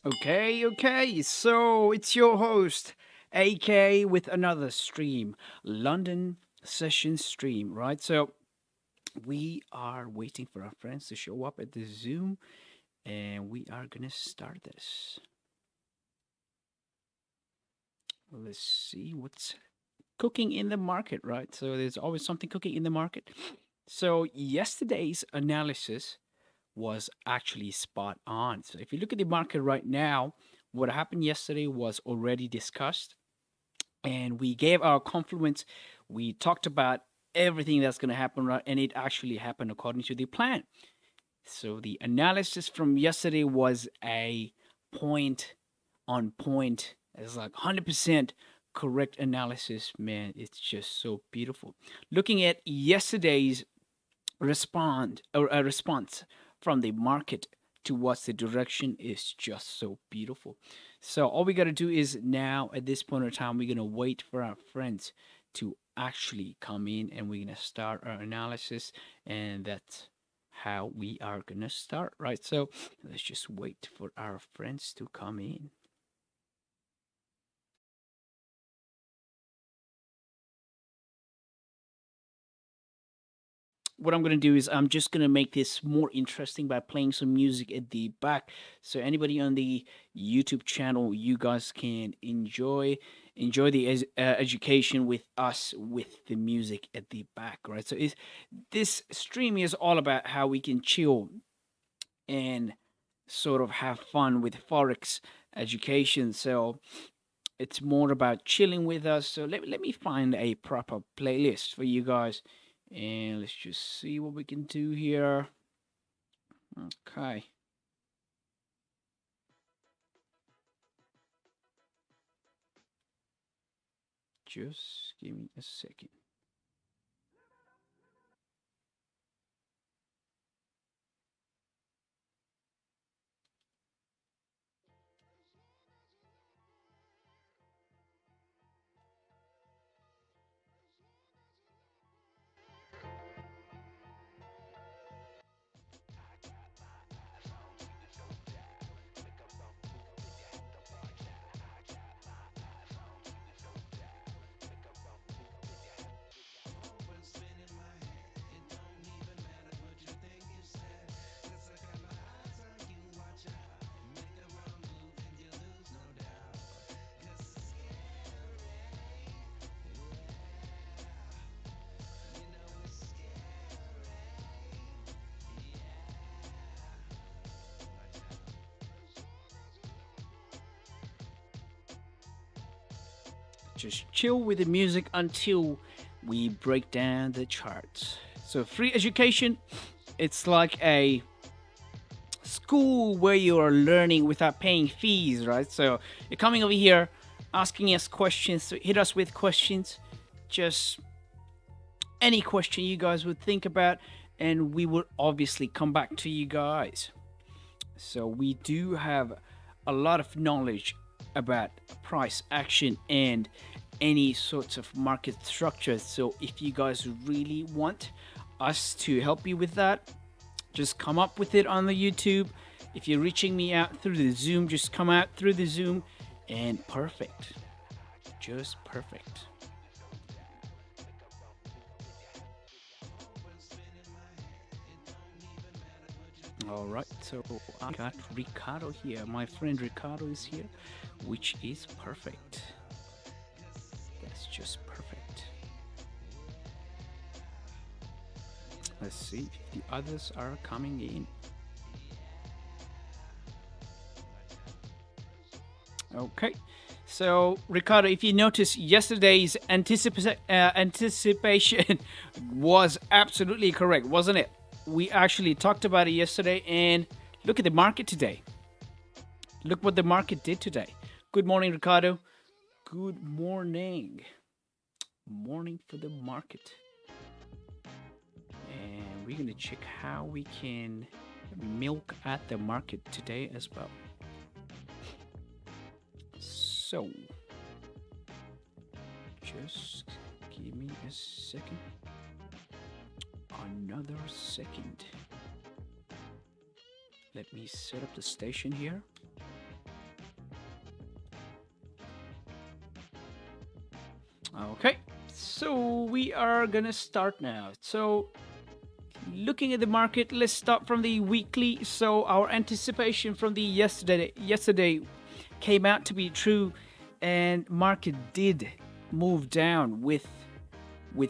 Okay. So it's your host, AK, with another stream, London session stream, right? So we are waiting for our friends to show up at the Zoom, and we are gonna start this. Let's see what's cooking in the market, right? So there's always something cooking in the market. So yesterday's analysis was actually spot on. So if you look at the market right now, what happened yesterday was already discussed, and we gave our compliments. We talked about everything that's going to happen, right? And it actually happened according to the plan. So the analysis from yesterday was a point on point. It's like 100% correct analysis, man. It's just so beautiful. Looking at yesterday's response from the market towards the direction is just so beautiful. So all we got to do is now at this point in time, we're going to wait for our friends to actually come in, and we're going to start our analysis, and that's how we are going to start, right? So let's just wait for our friends to come in. What I'm going to do is I'm just going to make this more interesting by playing some music at the back. So anybody on the YouTube channel, you guys can enjoy the education with us with the music at the back, right? So this stream is all about how we can chill and sort of have fun with Forex education. So it's more about chilling with us. So let me find a proper playlist for you guys, and let's just see what we can do here. Okay. Just give me a second. Just chill with the music until we break down the charts. So free education, it's like a school where you are learning without paying fees, right? So you're coming over here, asking us questions, so hit us with questions, just any question you guys would think about, and we will obviously come back to you guys. So we do have a lot of knowledge about price action and any sorts of market structures. So if you guys really want us to help you with that, just come up with it on the YouTube. If you're reaching me out through the Zoom, just come out through the Zoom, and perfect. Just perfect. All right, so I got Ricardo here. My friend Ricardo is here, which is perfect. That's just perfect. Let's see if the others are coming in. Okay, so Ricardo, if you notice, yesterday's anticipation was absolutely correct, wasn't it? We actually talked about it yesterday, and look at the market today. Look what the market did today. Good morning, Ricardo. Good morning. Morning for the market. And we're going to check how we can milk at the market today as well. So, just give me a second. Another second. Let me set up the station here. Okay, so we are gonna start now. So looking at the market, let's start from the weekly. So our anticipation from the yesterday came out to be true, and market did move down with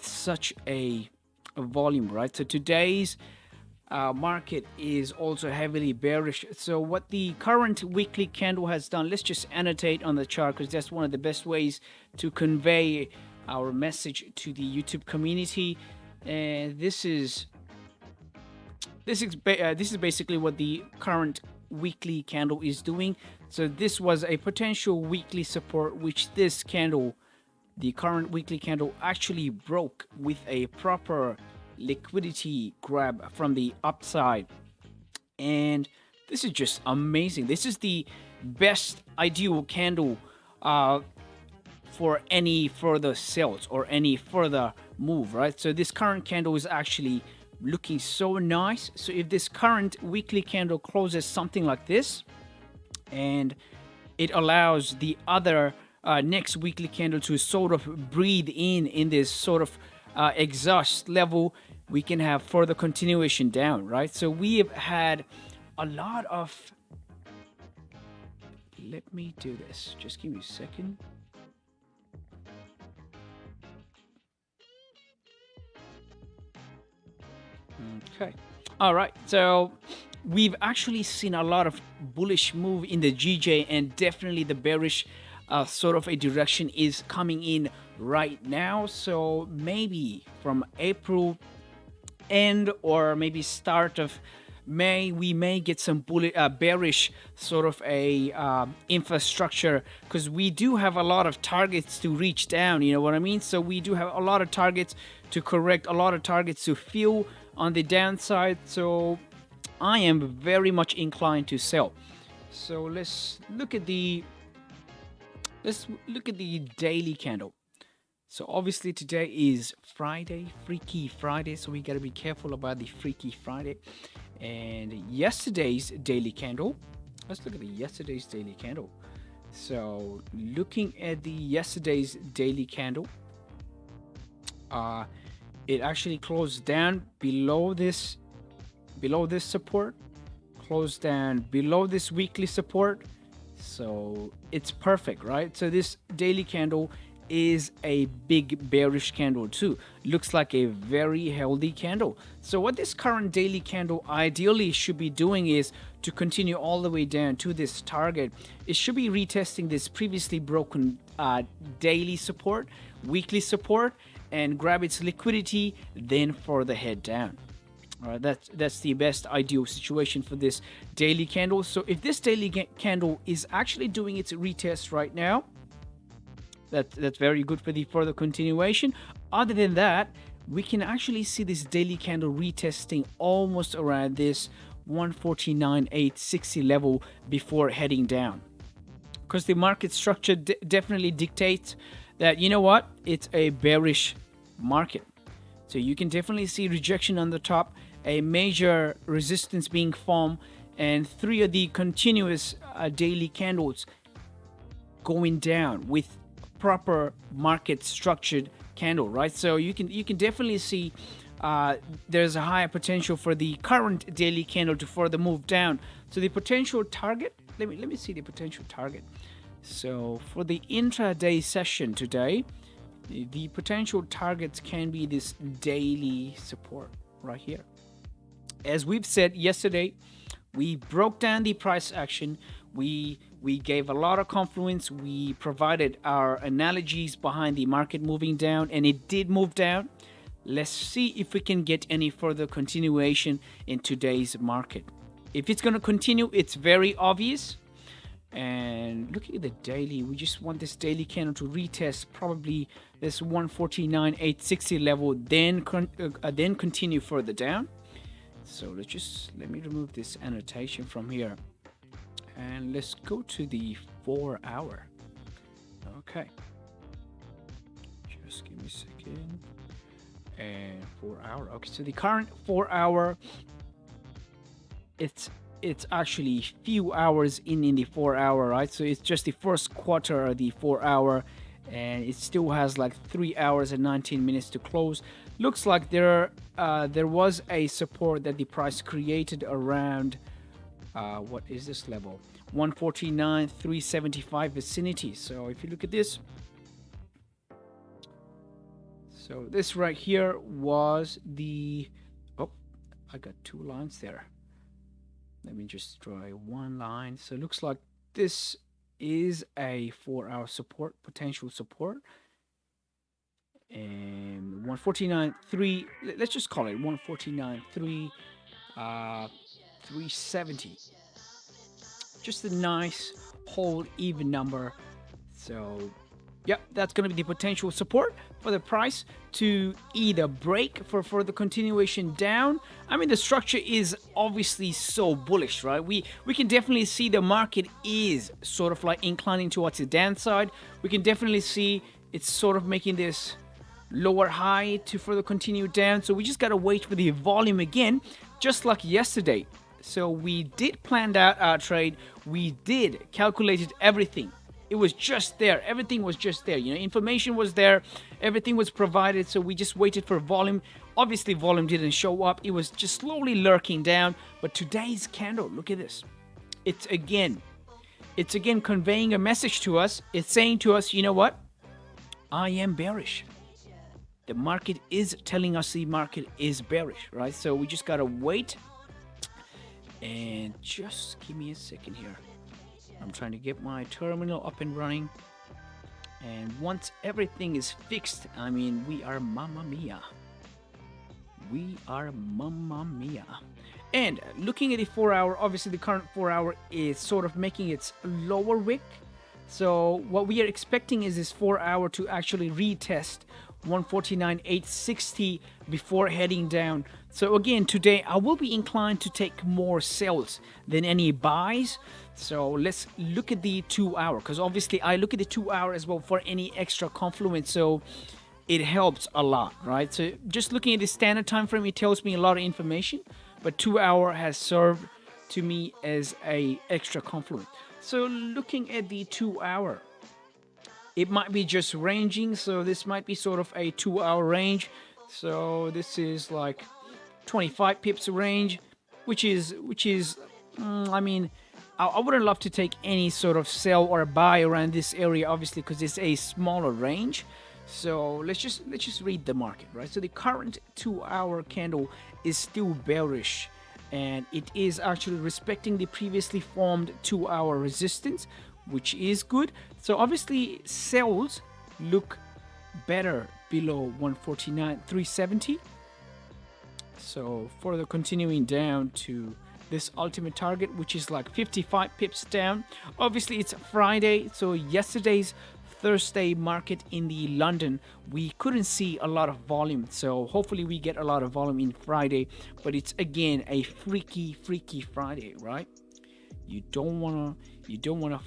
such a volume, right? So today's market is also heavily bearish. So what the current weekly candle has done, let's just annotate on the chart because that's one of the best ways to convey our message to the YouTube community. And this is basically what the current weekly candle is doing. So this was a potential weekly support, which this candle, the current weekly candle, actually broke with a proper liquidity grab from the upside. And this is just amazing. This is the best ideal candle for any further sales or any further move, right? So this current candle is actually looking so nice. So if this current weekly candle closes something like this, and it allows the other next weekly candle to sort of breathe in this sort of exhaust level, we can have further continuation down, right? So we have had a lot of, let me do this, just give me a second. Okay, all right, so we've actually seen a lot of bullish move in the GJ, and definitely the bearish sort of a direction is coming in right now. So maybe from April end or maybe start of May, we may get some bearish sort of a infrastructure, because we do have a lot of targets to reach down, you know what I mean? So we do have a lot of targets to correct, a lot of targets to fill on the downside. So I am very much inclined to sell. So let's look at the daily candle. So obviously today is Friday, Freaky Friday, so we got to be careful about the Freaky Friday. And yesterday's daily candle, let's look at the yesterday's daily candle. So looking at the yesterday's daily candle, it actually closed down below this support, closed down below this weekly support. So it's perfect, right? So this daily candle is a big bearish candle too. Looks like a very healthy candle. So what this current daily candle ideally should be doing is to continue all the way down to this target. It should be retesting this previously broken daily support, weekly support, and grab its liquidity, then further head down. All right, that's the best ideal situation for this daily candle. So if this daily candle is actually doing its retest right now, that's very good for the further continuation. Other than that, we can actually see this daily candle retesting almost around this 149.860 level before heading down, because the market structure definitely dictates that, you know what, it's a bearish market. So you can definitely see rejection on the top, a major resistance being formed, and three of the continuous daily candles going down with proper market structured candle, right? So you can definitely see there's a higher potential for the current daily candle to further move down. So the potential target, let me see the potential target. So for the intraday session today, the potential targets can be this daily support right here. As we've said yesterday, we broke down the price action. We gave a lot of confluence. We provided our analogies behind the market moving down, and it did move down. Let's see if we can get any further continuation in today's market. If it's going to continue, it's very obvious. And looking at the daily, we just want this daily candle to retest probably this 149.860 level, then continue further down. So let me remove this annotation from here, and let's go to the 4 hour. Okay, just give me a second. And 4 hour. Okay, so the current 4 hour, it's actually few hours in the 4 hour, right? So it's just the first quarter of the 4 hour, and it still has like 3 hours and 19 minutes to close. Looks like there was a support that the price created around what is this level, 149,375 vicinity. So if you look at this, so this right here was the, oh, I got two lines there. Let me just draw one line. So it looks like this is a 4-hour support, potential support. And 149.3, let's just call it 149.3, 370. Just a nice whole even number. So yep, that's going to be the potential support for the price to either break for the continuation down. I mean, the structure is obviously so bullish, right? We can definitely see the market is sort of like inclining towards the downside. We can definitely see it's sort of making this lower high to further continue down. So we just got to wait for the volume again, just like yesterday. So we did plan out our trade. We did calculated everything. It was just there. Everything was just there. You know, information was there. Everything was provided. So we just waited for volume. Obviously, volume didn't show up. It was just slowly lurking down. But today's candle, look at this. It's again conveying a message to us. It's saying to us, you know what? I am bearish. The market is telling us the market is bearish, right? So we just gotta wait. And just give me a second here. I'm trying to get my terminal up and running. And once everything is fixed, I mean, we are mamma mia. We are mamma mia. And looking at the 4-hour, obviously the current 4-hour is sort of making its lower wick. So what we are expecting is this 4-hour to actually retest 149.860 before heading down. So again, today I will be inclined to take more sells than any buys. So let's look at the 2-hour, because obviously I look at the 2-hour as well for any extra confluence. So it helps a lot, right? So just looking at the standard time frame, it tells me a lot of information, but 2-hour has served to me as a extra confluence. So looking at the 2-hour, it might be just ranging. So this might be sort of a 2-hour range. So this is like 25 pips range, which is I mean, I wouldn't love to take any sort of sell or buy around this area, obviously, because it's a smaller range. So let's just read the market, right? So the current 2-hour candle is still bearish, and it is actually respecting the previously formed 2-hour resistance, which is good. So obviously sells look better below 149.370. So further continuing down to this ultimate target, which is like 55 pips down. Obviously it's Friday, so yesterday's Thursday market in the London, we couldn't see a lot of volume. So hopefully we get a lot of volume in Friday, but it's again a freaky Friday, right? You don't wanna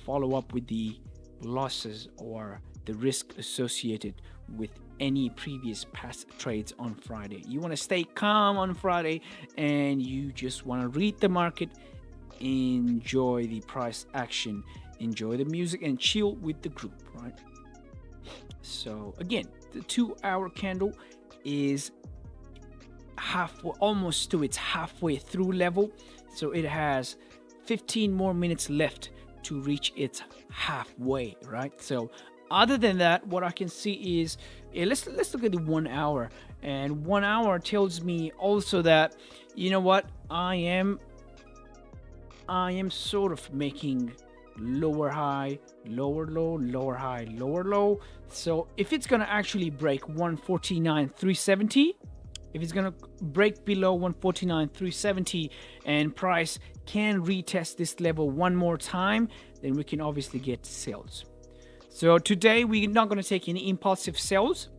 follow up with the losses or the risk associated with any previous past trades on Friday. You want to stay calm on Friday, and you just want to read the market, enjoy the price action, enjoy the music, and chill with the group, right? So again, the 2-hour candle is almost to its halfway through level. So it has 15 more minutes left to reach its halfway, right? So other than that, what I can see is, let's look at the 1-hour, and 1-hour tells me also that, you know what, I am sort of making lower high, lower low, lower high, lower low. So if it's gonna actually break 149.370, if it's gonna break below 149.370 and price can retest this level one more time, then we can obviously get sales. So today we're not going to take any impulsive sells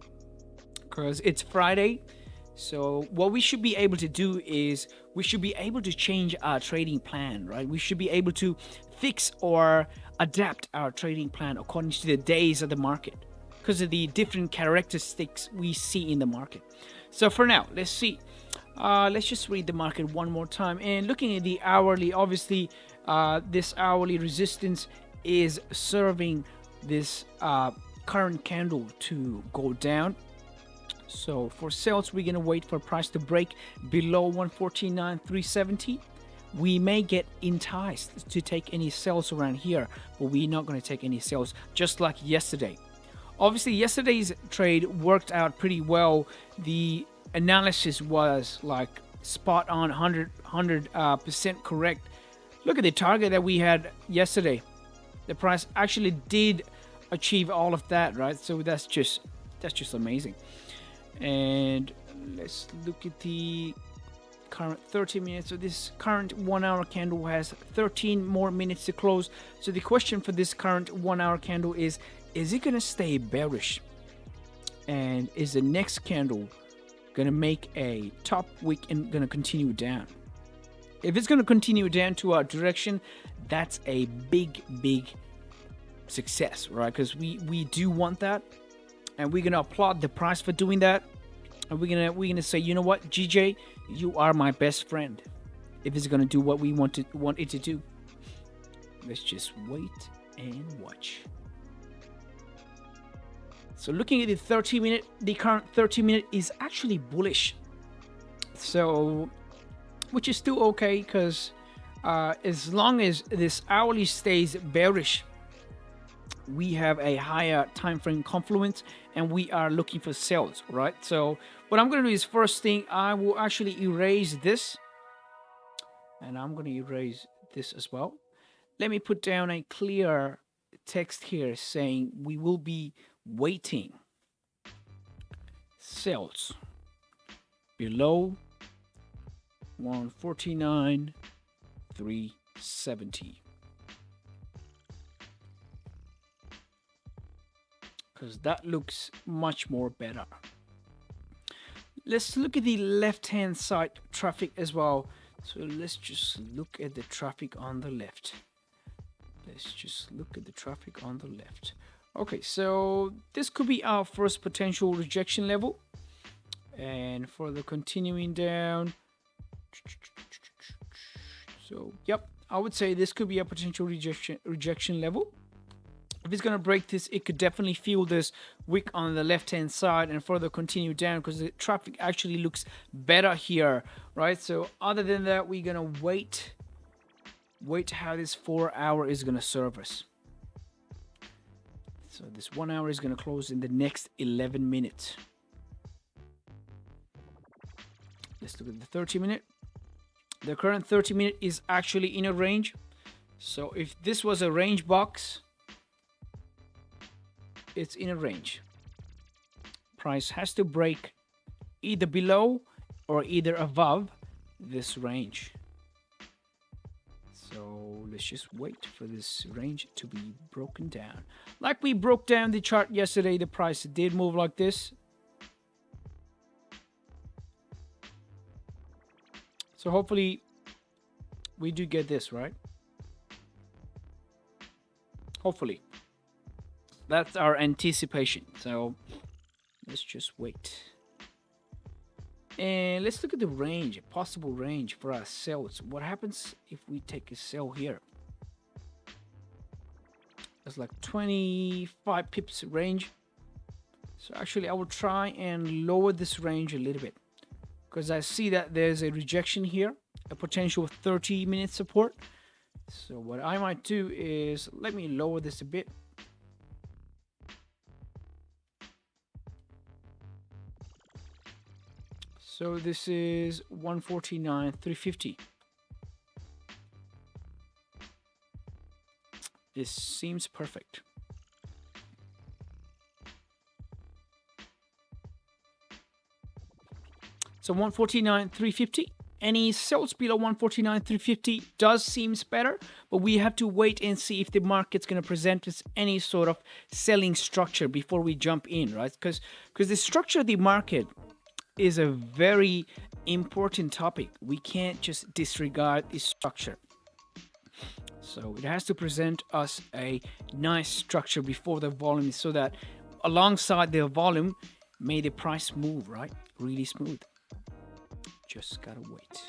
because it's Friday. So what we should be able to do is we should be able to change our trading plan, right? We should be able to fix or adapt our trading plan according to the days of the market because of the different characteristics we see in the market. So for now, let's see. Let's just read the market one more time. And looking at the hourly, obviously this hourly resistance is serving this current candle to go down. So for sales, we're gonna wait for price to break below 149,370. We may get enticed to take any sales around here, but we're not gonna take any sales, just like yesterday. Obviously, yesterday's trade worked out pretty well. The analysis was like spot on, 100% correct. Look at the target that we had yesterday. The price actually did achieve all of that, right? So that's just amazing. And let's look at the current 30 minutes. So this current 1 hour candle has 13 more minutes to close. So the question for this current 1 hour candle is it going to stay bearish? And is the next candle going to make a top wick and going to continue down? If it's going to continue down to our direction, that's a big success, right? Because we do want that, and we're going to applaud the price for doing that. And we're gonna say, you know what, GJ, you are my best friend. If it's gonna do what we want it to do. Let's just wait and watch. So looking at the 30-minute, the current 30-minute is actually bullish. So, which is still okay, because as long as this hourly stays bearish, we have a higher time frame confluence, and we are looking for sales, right? So what I'm going to do is, first thing, I will actually erase this, and I'm going to erase this as well. Let me put down a clear text here saying we will be waiting sales below 149,370. Because that looks much more better. Let's look at the left-hand side traffic as well. So let's just look at the traffic on the left. Okay, so this could be our first potential rejection level. And for the continuing down, so yep, I would say this could be a potential rejection level. If it's going to break this, it could definitely feel this wick on the left-hand side and further continue down, because the traffic actually looks better here, right? So other than that, we're going to wait how this 4 hour is going to serve us. So this 1 hour is going to close in the next 11 minutes. Let's look at the 30-minute. The current 30-minute is actually in a range. So if this was a range box, it's in a range. Price has to break either below or either above this range. So let's just wait for this range to be broken down. Like we broke down the chart yesterday, the price did move like this. So hopefully we do get this, right? Hopefully. That's our anticipation. So let's just wait. And let's look at the range, a possible range for our sales. What happens if we take a sell here? That's like 25 pips range. So actually I will try and lower this range a little bit, because I see that there's a rejection here, a potential 30-minute support. So what I might do is, let me lower this a bit. So this is 149,350. This seems perfect. So 149,350. Any sales below 149,350 does seems better, but we have to wait and see if the market's going to present us any sort of selling structure before we jump in, right? Because the structure of the market is a very important topic. We can't just disregard the structure. So it has to present us a nice structure before the volume, so that alongside the volume, may the price move, right? Really smooth. Just gotta wait.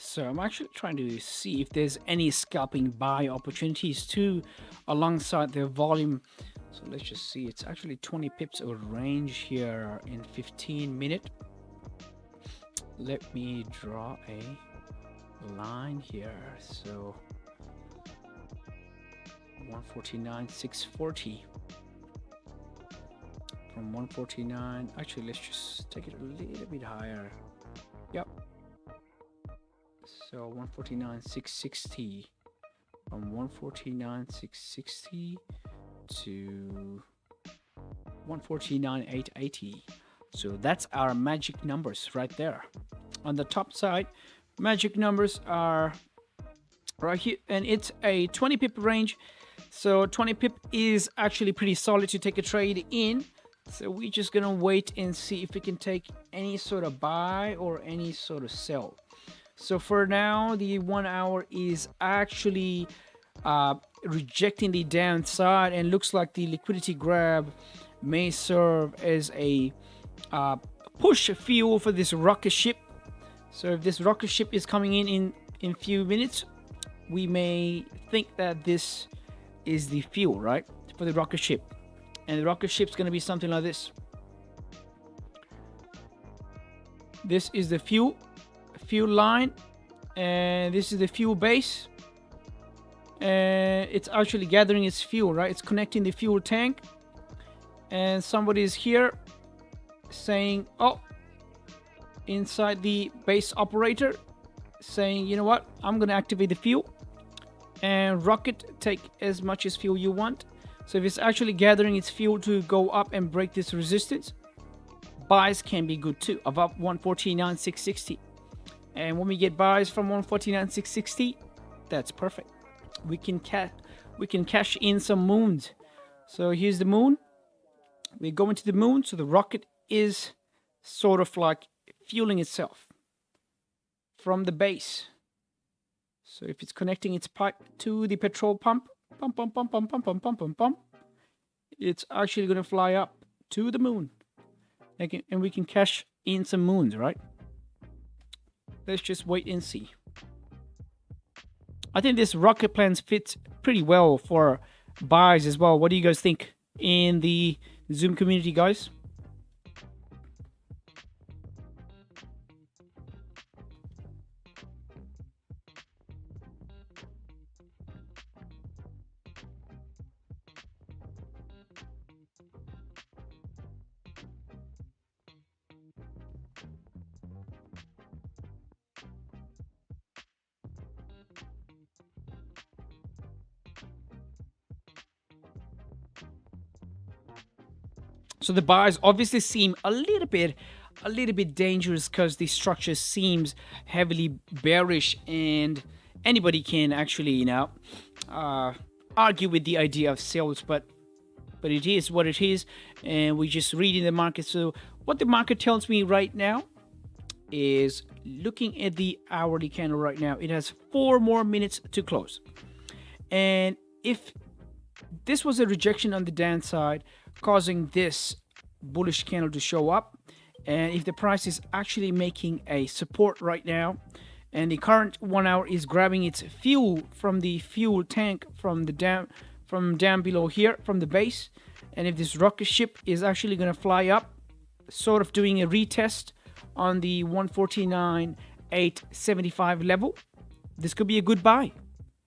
So I'm actually trying to see if there's any scalping buy opportunities too alongside the volume. So let's just see. It's actually 20 pips of range here in 15-minute. Let me draw a line here. So 149, 640. From 149, actually let's just take it a little bit higher. Yep. So 149, 660. From 149, 660 to 149, 880. So that's our magic numbers right there. On the top side, magic numbers are right here, and it's a 20 pip range. So 20 pip is actually pretty solid to take a trade in. So we're just gonna wait and see if we can take any sort of buy or any sort of sell. So for now, the 1 hour is actually rejecting the downside, and looks like the liquidity grab may serve as a push fuel for this rocket ship. So if this rocket ship is coming in few minutes, we may think that this is the fuel, right, for the rocket ship. And the rocket ship's going to be something like this. This is the fuel line, and this is the fuel base. And it's actually gathering its fuel, right? It's connecting the fuel tank. And somebody is here saying, oh, inside the base operator, saying, you know what, I'm going to activate the fuel. And rocket, take as much as fuel you want. So if it's actually gathering its fuel to go up and break this resistance, buys can be good too, above 149, 660. And when we get buys from 149, 660, that's perfect. We can cash in some moons. So here's the moon. We go into the moon, so the rocket is sort of like fueling itself from the base. So if it's connecting its pipe to the petrol pump, it's actually going to fly up to the moon. And we can cash in some moons, right? Let's just wait and see. I think this rocket plans fits pretty well for buys as well. What do you guys think in the Zoom community, guys? So the buys obviously seem a little bit dangerous because the structure seems heavily bearish, and anybody can actually, argue with the idea of sales, but it is what it is, and we just read in the market. So what the market tells me right now is, looking at the hourly candle right now, it has 4 more minutes to close. And if this was a rejection on the downside, causing this bullish candle to show up, and if the price is actually making a support right now, and the current 1 hour is grabbing its fuel from the fuel tank from down below here, from the base, and if this rocket ship is actually going to fly up, sort of doing a retest on the 149.875 level, this could be a good buy.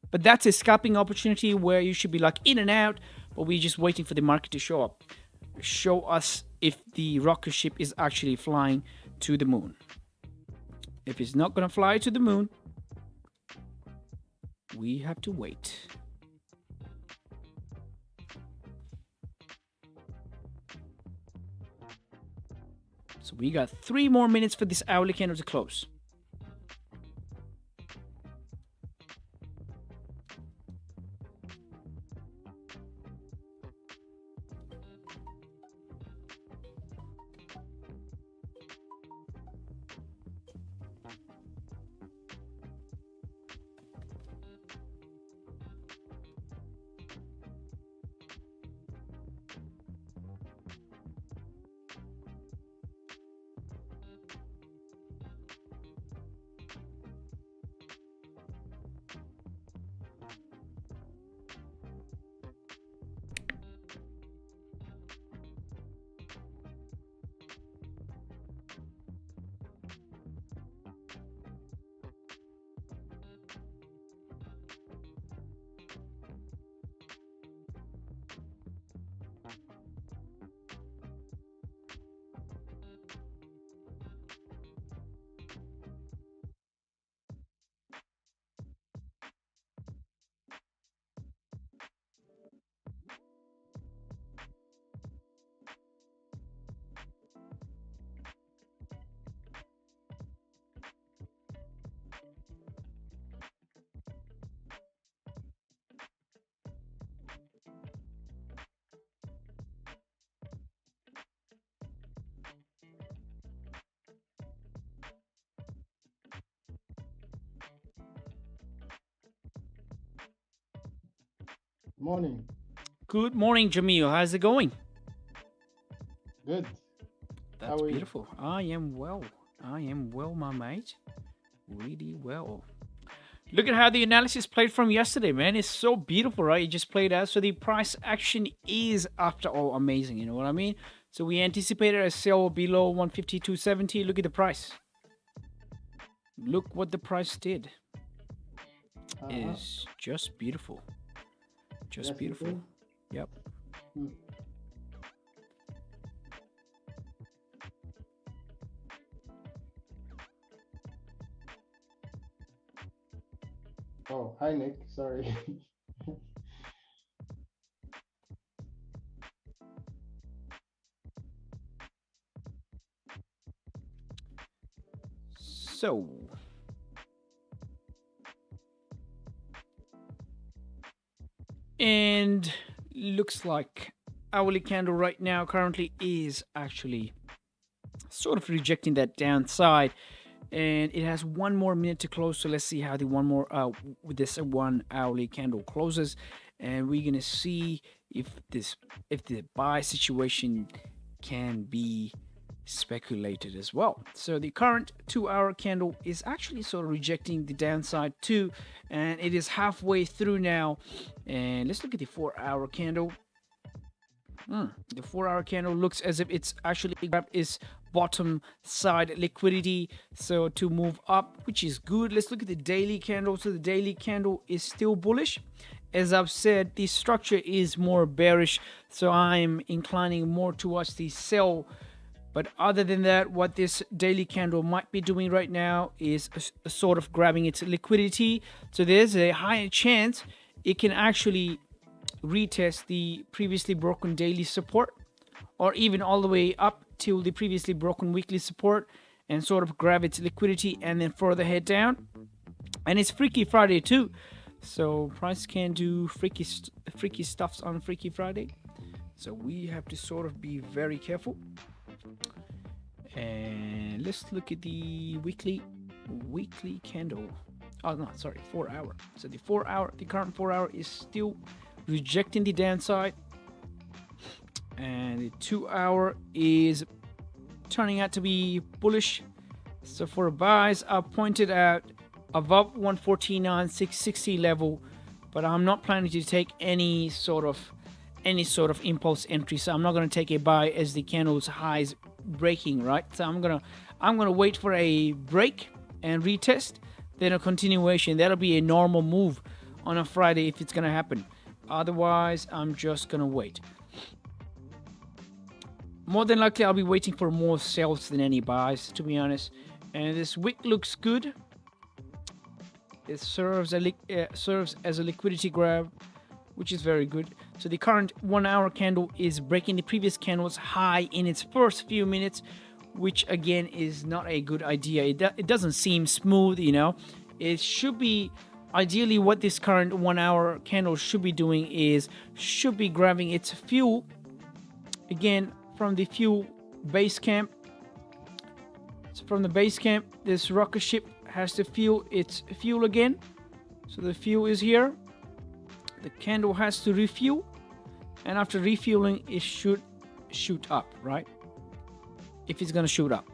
But that's a scalping opportunity where you should be like in and out, but we're just waiting for the market to show up. Show us if the rocket ship is actually flying to the moon. If it's not going to fly to the moon, we have to wait. So we got 3 more minutes for this hourly candle to close. Morning. Good morning, Jamil. How's it going? Good. That's How are you? beautiful. I am well. I am well, my mate. Really well. Look at how the analysis played from yesterday, man. It's so beautiful, right? It just played out. So the price action is, after all, amazing. You know what I mean? So we anticipated a sell below 152.70. Look at the price. Look what the price did. Uh-huh. Is just beautiful. Just Yes, it beautiful. is. Yep. Hmm. Oh, hi, Nick. Sorry. So, and looks like hourly candle right now currently is actually sort of rejecting that downside, and it has one more minute to close. So let's see how the one more with this one hourly candle closes, and we're gonna see if the buy situation can be speculated as well. So the current 2 hour candle is actually sort of rejecting the downside too, and it is halfway through now. And let's look at the 4 hour candle. The 4 hour candle looks as if it's actually grabbed its bottom side liquidity. So to move up, which is good. Let's look at the daily candle. So the daily candle is still bullish. As I've said, the structure is more bearish. So I'm inclining more towards the sell. But other than that, what this daily candle might be doing right now is a sort of grabbing its liquidity. So there's a higher chance it can actually retest the previously broken daily support, or even all the way up till the previously broken weekly support, and sort of grab its liquidity and then further head down. And it's Freaky Friday too, so price can do freaky stuffs on Freaky Friday. So we have to sort of be very careful. And let's look at the weekly candle. Oh no, sorry, 4 hour. So the current 4 hour is still rejecting the downside, and the 2 hour is turning out to be bullish. So for buys, I pointed out above 149,660 level, but I'm not planning to take any sort of impulse entry. So I'm not going to take a buy as the candle's highs breaking, right? So I'm gonna wait for a break and retest, then a continuation. That'll be a normal move on a Friday if it's gonna happen. Otherwise, I'm just gonna wait. More than likely, I'll be waiting for more sells than any buys, to be honest. And this wick looks good. It serves as a liquidity grab, which is very good. So the current 1 hour candle is breaking the previous candle's high in its first few minutes, which again is not a good idea. It doesn't seem smooth, you know. It should be ideally what this current 1 hour candle should be doing is should be grabbing its fuel again from the fuel base camp. So from the base camp, this rocket ship has to fuel its fuel again. So the fuel is here. The candle has to refuel, and after refueling, it should shoot up, right? If it's gonna shoot up.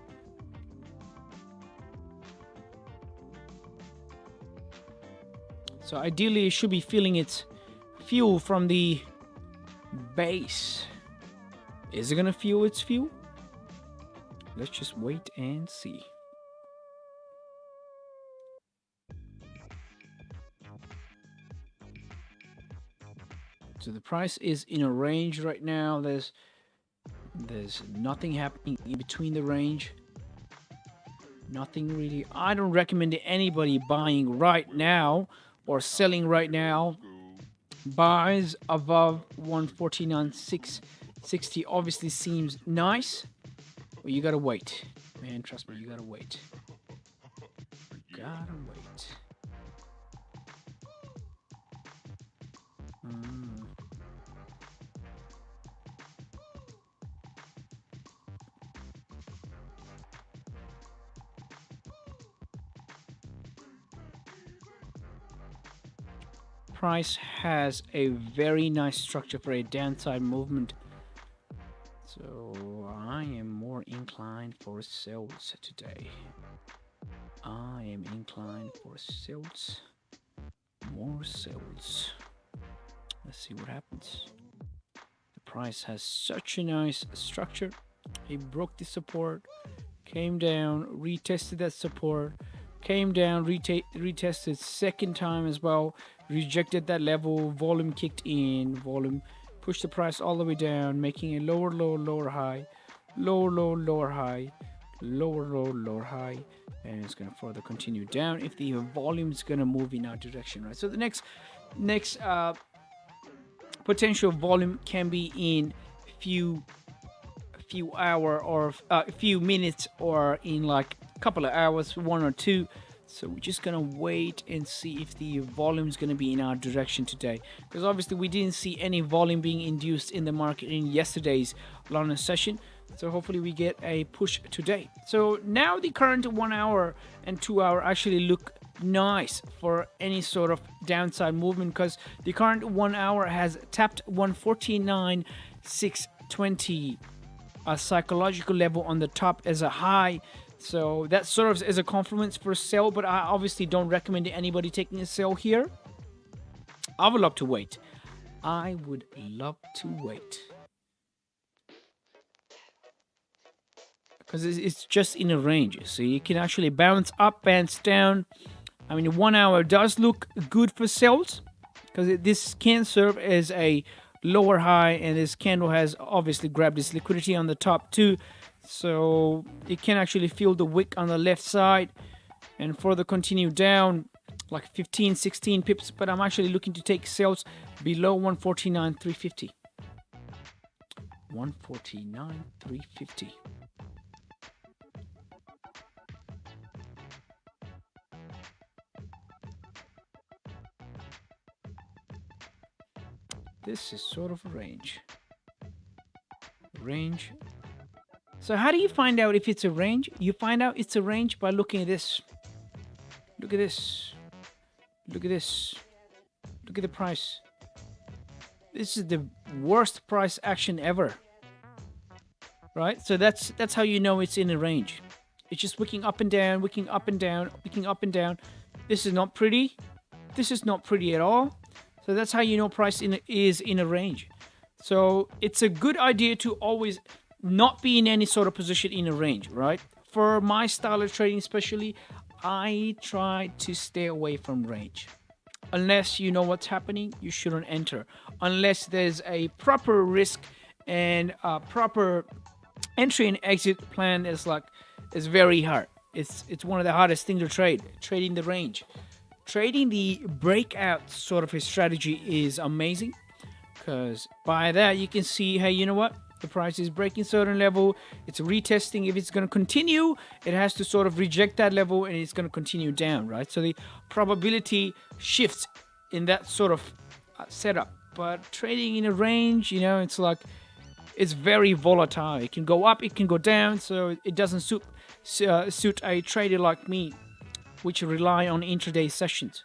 So ideally, it should be filling its fuel from the base. Is it gonna fuel its fuel? Let's just wait and see. So the price is in a range right now. There's nothing happening in between the range. Nothing really. I don't recommend anybody buying right now or selling right now. Buys above 149,660 obviously seems nice, but you gotta wait. Man, trust me, you gotta wait. You gotta wait. Mm. price has a very nice structure for a downside movement. So I am more inclined for sales today. I am inclined for sales. More sales. Let's see what happens. The price has such a nice structure. It broke the support, came down, retested that support, came down, retested second time as well, rejected that level, volume kicked in, volume pushed the price all the way down, making a lower low, lower high, lower low, lower high, lower low, lower high, and it's gonna further continue down if the volume is gonna move in our direction, right? So the next potential volume can be in few hour or a few minutes, or in like a couple of hours, 1 or 2. So we're just gonna wait and see if the volume is gonna be in our direction today, because obviously we didn't see any volume being induced in the market in yesterday's London session. So hopefully we get a push today. So now the current 1 hour and 2 hour actually look nice for any sort of downside movement, because the current 1 hour has tapped 149,620, a psychological level on the top as a high. So that serves as a confluence for a sell, but I obviously don't recommend anybody taking a sell here. I would love to wait. I would love to wait, because it's just in a range, so you can actually bounce up, bounce down. I mean, 1 hour does look good for sells, because this can serve as a lower high, and this candle has obviously grabbed this liquidity on the top too, so it can actually feel the wick on the left side and further continue down like 15-16 pips. But I'm actually looking to take sales below 149,350. 149,350. This is sort of a range. So how do you find out if it's a range? You find out it's a range by looking at this. Look at this. Look at this. Look at the price. This is the worst price action ever. Right? So that's how you know it's in a range. It's just wicking up and down, wicking up and down, wicking up and down. This is not pretty. This is not pretty at all. So that's how you know price is in a range. So it's a good idea to always not be in any sort of position in a range, right? For my style of trading especially, I try to stay away from range. Unless you know what's happening, you shouldn't enter. Unless there's a proper risk and a proper entry and exit plan is very hard. It's one of the hardest things to trade, trading the range. Trading the breakout sort of a strategy is amazing, because by that you can see, hey, you know what? The price is breaking certain level. It's retesting. If it's going to continue, it has to sort of reject that level and it's going to continue down, right? So the probability shifts in that sort of setup. But trading in a range, you know, it's very volatile. It can go up, it can go down. So it doesn't suit a trader like me, which rely on intraday sessions.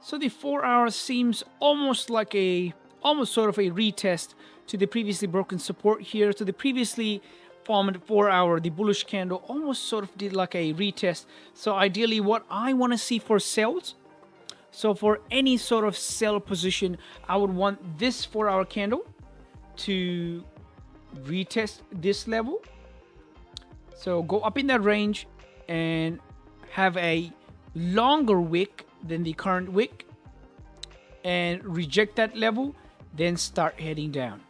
So the 4 hours seems almost sort of a retest to the previously broken support here. So the previously formed 4 hour, the bullish candle, almost sort of did like a retest. So ideally what I want to see for sells, so for any sort of sell position, I would want this 4 hour candle to retest this level. So go up in that range and have a longer wick than the current wick and reject that level, then start heading down,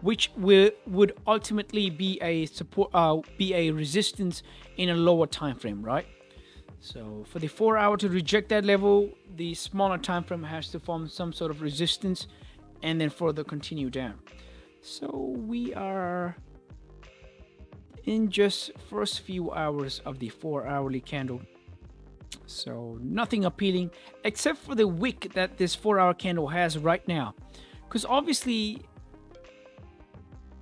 which would ultimately be a support, be a resistance in a lower time frame, right? So for the 4 hour to reject that level, the smaller time frame has to form some sort of resistance and then further continue down. So we are in just first few hours of the 4 hourly candle. So nothing appealing except for the wick that this 4-hour candle has right now. Because obviously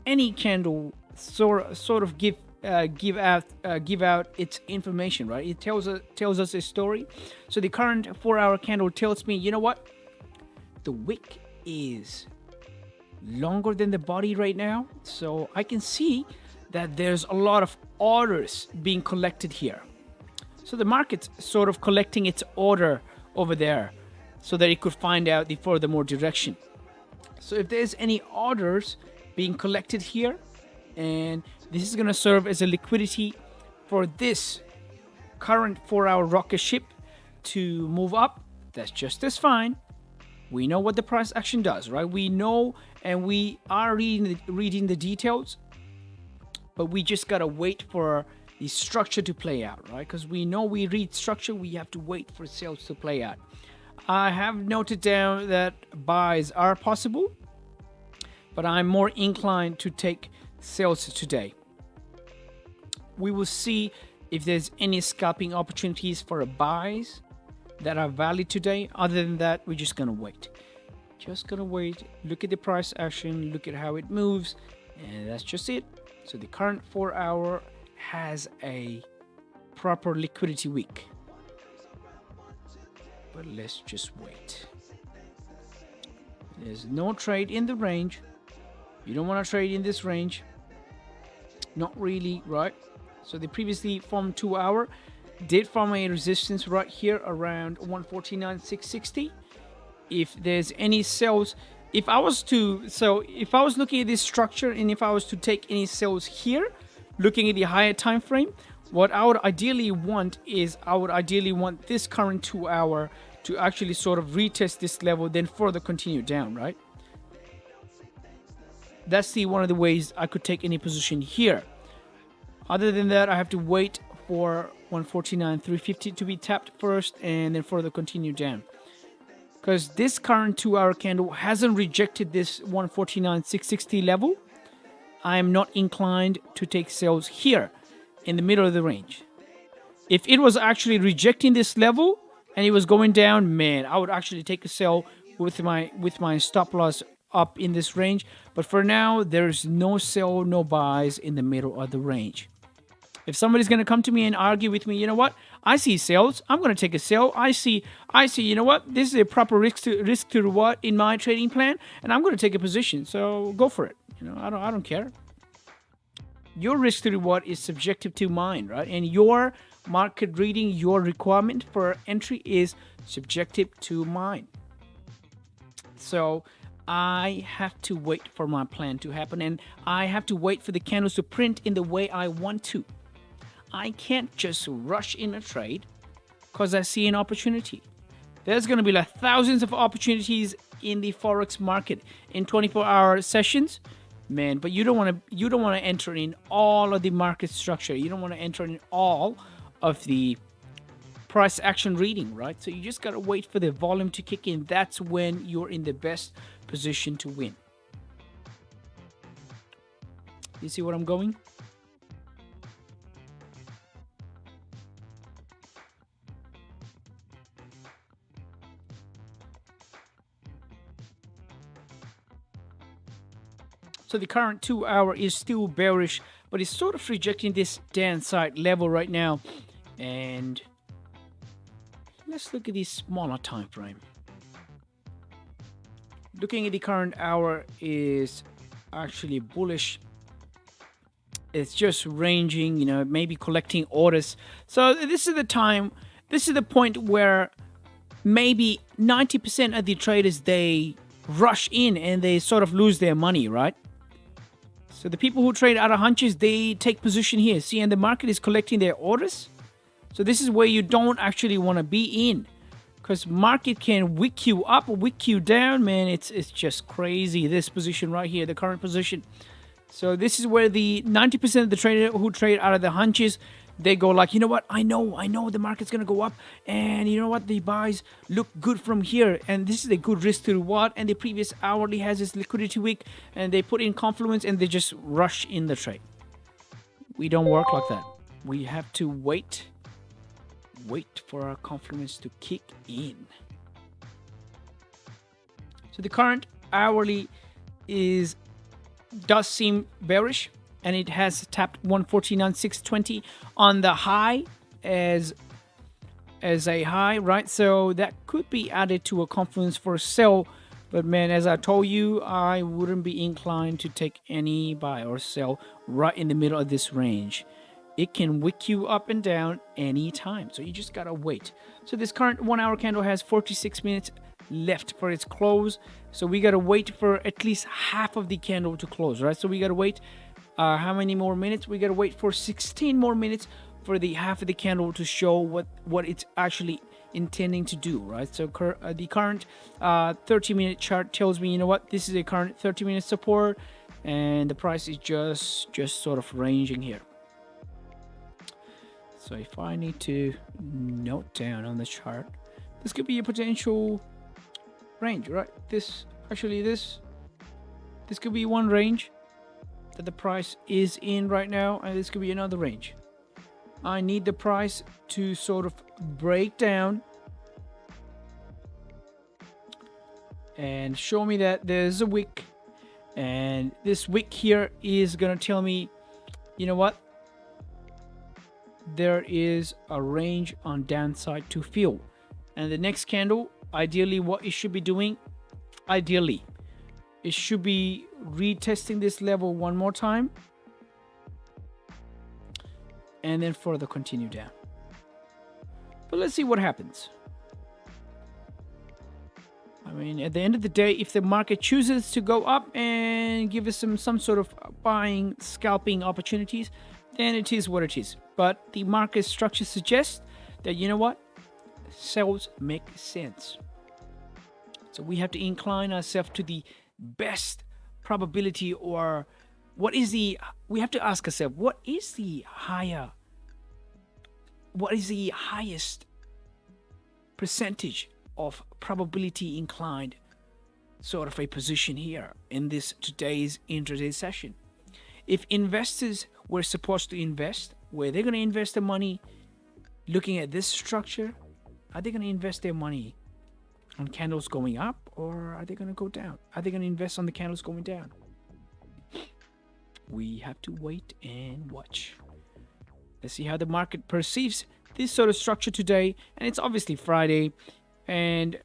any candle sort of give out its information, right? It tells us a story. So the current 4-hour candle tells me, you know what? The wick is longer than the body right now. So I can see that there's a lot of orders being collected here. So the market's sort of collecting its order over there so that it could find out the furthermore direction. So if there's any orders being collected here, and this is going to serve as a liquidity for this current 4-hour rocket ship to move up, that's just as fine. We know what the price action does, right? We know, and we are reading the details, but we just got to wait for the structure to play out, right? Because we know we read structure, we have to wait for sales to play out. I have noted down that buys are possible, but I'm more inclined to take sales today. We will see if there's any scalping opportunities for buys that are valid today. Other than that, we're just gonna wait. Look at the price action, look at how it moves, and that's just it. So the current 4-hour has a proper liquidity week, but let's just wait. There's no trade in the range. You don't want to trade in this range, not really, right? So the previously formed 2-hour did form a resistance right here around 149.660. If there's any sales, if I was looking at this structure and if I was to take any sales here, looking at the higher time frame, what I would ideally want is this current 2-hour to actually sort of retest this level, then further continue down, right? That's one of the ways I could take any position here. Other than that, I have to wait for 149.350 to be tapped first and then further continue down. Because this current 2-hour candle hasn't rejected this 149.660 level, I am not inclined to take sales here in the middle of the range. If it was actually rejecting this level and it was going down, man, I would actually take a sell with my stop loss up in this range. But for now, there's no sell, no buys in the middle of the range. If somebody's going to come to me and argue with me, you know what? I see sales. I'm going to take a sell. I see, you know what? This is a proper risk to reward in my trading plan, and I'm going to take a position. So go for it. You know, I don't care. Your risk to reward is subjective to mine, right? And your market reading, your requirement for entry is subjective to mine. So I have to wait for my plan to happen, and I have to wait for the candles to print in the way I want to. I can't just rush in a trade because I see an opportunity. There's going to be like thousands of opportunities in the Forex market in 24-hour sessions, man. But you don't want to enter in all of the market structure. You don't want to enter in all of the price action reading, right? So you just got to wait for the volume to kick in. That's when you're in the best position to win. You see what I'm going? So the current 2-hour is still bearish, but it's sort of rejecting this downside level right now. And let's look at the smaller time frame. Looking at the current hour is actually bullish. It's just ranging, you know, maybe collecting orders. So this is the time, this is the point where maybe 90% of the traders, they rush in and they sort of lose their money, right? So the people who trade out of hunches, they take position here. See, and the market is collecting their orders. So this is where you don't actually want to be in, because market can wick you up or wick you down, man. It's just crazy. This position right here, the current position. So this is where the 90% of the traders who trade out of the hunches, they go like, you know what? I know the market's going to go up. And you know what? The buys look good from here. And this is a good risk to reward. And the previous hourly has this liquidity week. And they put in confluence and they just rush in the trade. We don't work like that. We have to wait. wait for our confluence to kick in. So the current hourly does seem bearish, and it has tapped 149.620 on the high as a high, right? So that could be added to a confluence for a sell. But man, as I told you, I wouldn't be inclined to take any buy or sell right in the middle of this range. It can wick you up and down anytime, so you just gotta wait. So this current 1 hour candle has 46 minutes left for its close, so we gotta wait for at least half of the candle to close, right? So we gotta wait how many more minutes? We gotta wait for 16 more minutes for the half of the candle to show what it's actually intending to do, right? So the current 30-minute chart tells me, you know what, this is a current 30-minute support, and the price is just sort of ranging here. So if I need to note down on the chart, this could be a potential range, right? This could be one range that the price is in right now, and this could be another range. I need the price to sort of break down and show me that there's a wick, and this wick here is gonna tell me, you know what, there is a range on downside to fill. And the next candle, ideally what it should be doing, it should be retesting this level one more time and then further continue down. But let's see what happens. I mean, at the end of the day, if the market chooses to go up and give us some sort of buying, scalping opportunities, then it is what it is. But the market structure suggests that, you know what, sells make sense. So we have to incline ourselves to the best probability, or we have to ask ourselves, what is the highest percentage of probability inclined sort of a position here in this today's intraday session? If investors were supposed to invest, where they're going to invest their money looking at this structure, are they going to invest their money on candles going up, or are they going to go down? Are they going to invest on the candles going down? We have to wait and watch. Let's see how the market perceives this sort of structure today. And it's obviously Friday, and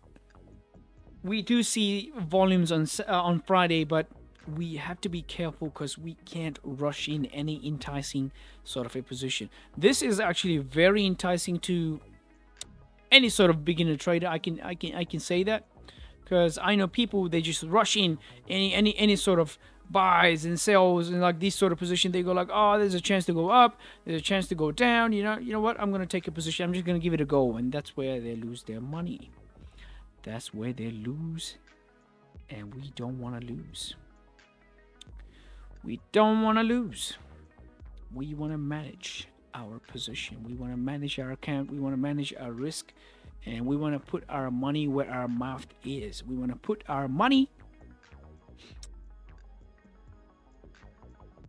we do see volumes on Friday, but we have to be careful because we can't rush in any enticing sort of a position. This is actually very enticing to any sort of beginner trader. I can say that, because I know people, they just rush in any sort of buys and sells and like these sort of position. They go like, oh, there's a chance to go up, there's a chance to go down, you know what, I'm gonna take a position, I'm just gonna give it a go. And that's where they lose their money. That's where they lose, and we don't want to lose. We don't want to lose. We want to manage our position. We want to manage our account. We want to manage our risk, and we want to put our money where our mouth is. We want to put our money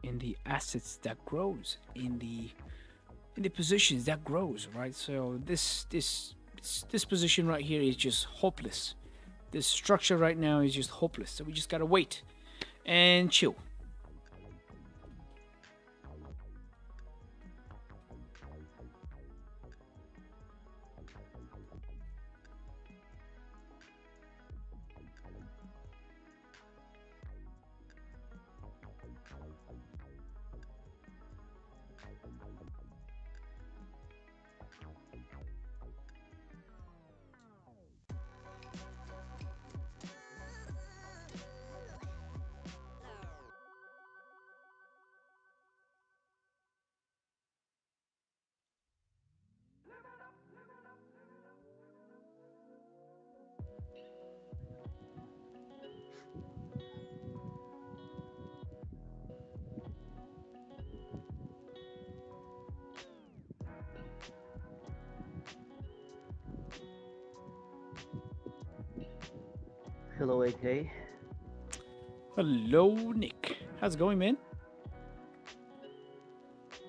in the assets that grows, in the positions that grows, right? So this position right here is just hopeless. This structure right now is just hopeless. So we just gotta wait and chill. Hello, AK. Hello, Nick. How's it going, man?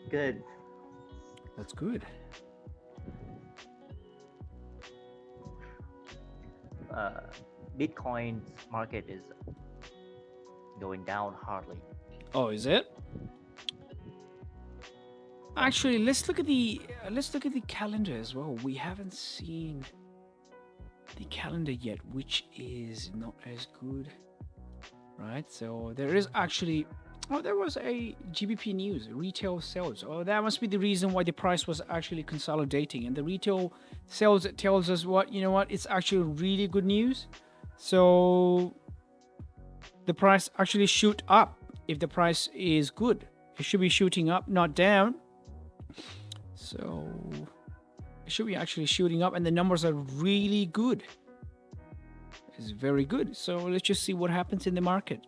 Good. That's good. Bitcoin market is going down hardly. Oh, is it? Actually, let's look at the calendar as well. We haven't seen the calendar yet, which is not as good, right? So there is actually, oh, there was a GBP news, retail sales. Oh, that must be the reason why the price was actually consolidating. And the retail sales tells us what, you know what, it's actually really good news. So the price actually shoot up. If the price is good, it should be shooting up, not down. So it should be actually shooting up, and the numbers are really good. It's very good. So let's just see what happens in the market.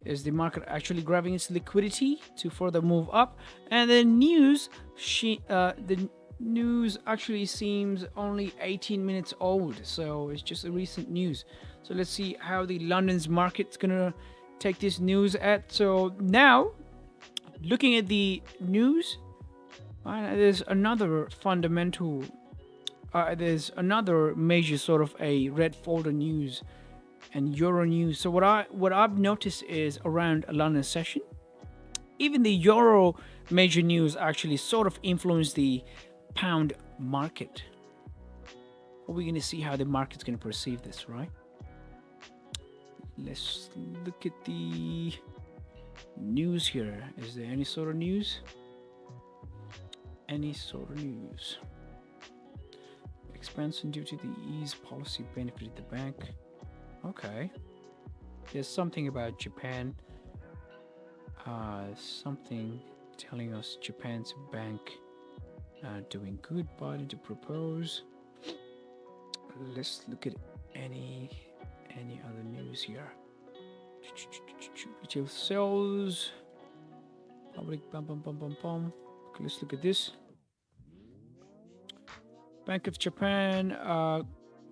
Is the market actually grabbing its liquidity to further move up? And the news, the news actually seems only 18 minutes old, so it's just a recent news. So let's see how the London's market's gonna take this news at. So now, looking at the news, there's another fundamental. There's another major sort of a red folder news and Euro news. So what I've noticed is around a London session, even the Euro major news actually sort of influenced the pound market. We're going to see how the market's going to perceive this, right? Let's look at the news here. Is there any sort of news? Any sort of news? Expansion due to the ease policy benefited the bank. Okay. There's something about Japan. Something telling us Japan's bank doing good. Biden to propose. Let's look at any other news here. Retail sales. Public bum. Okay, let's look at this. Bank of Japan,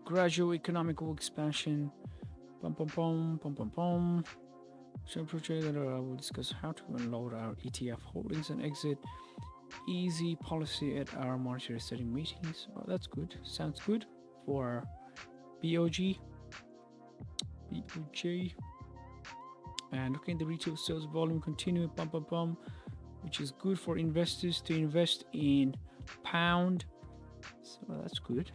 gradual economical expansion. So we'll discuss how to unload our ETF holdings and exit. Easy policy at our monetary setting meetings. Oh, that's good. Sounds good for BOJ. And looking at the retail sales volume continuing, which is good for investors to invest in pound. So that's good.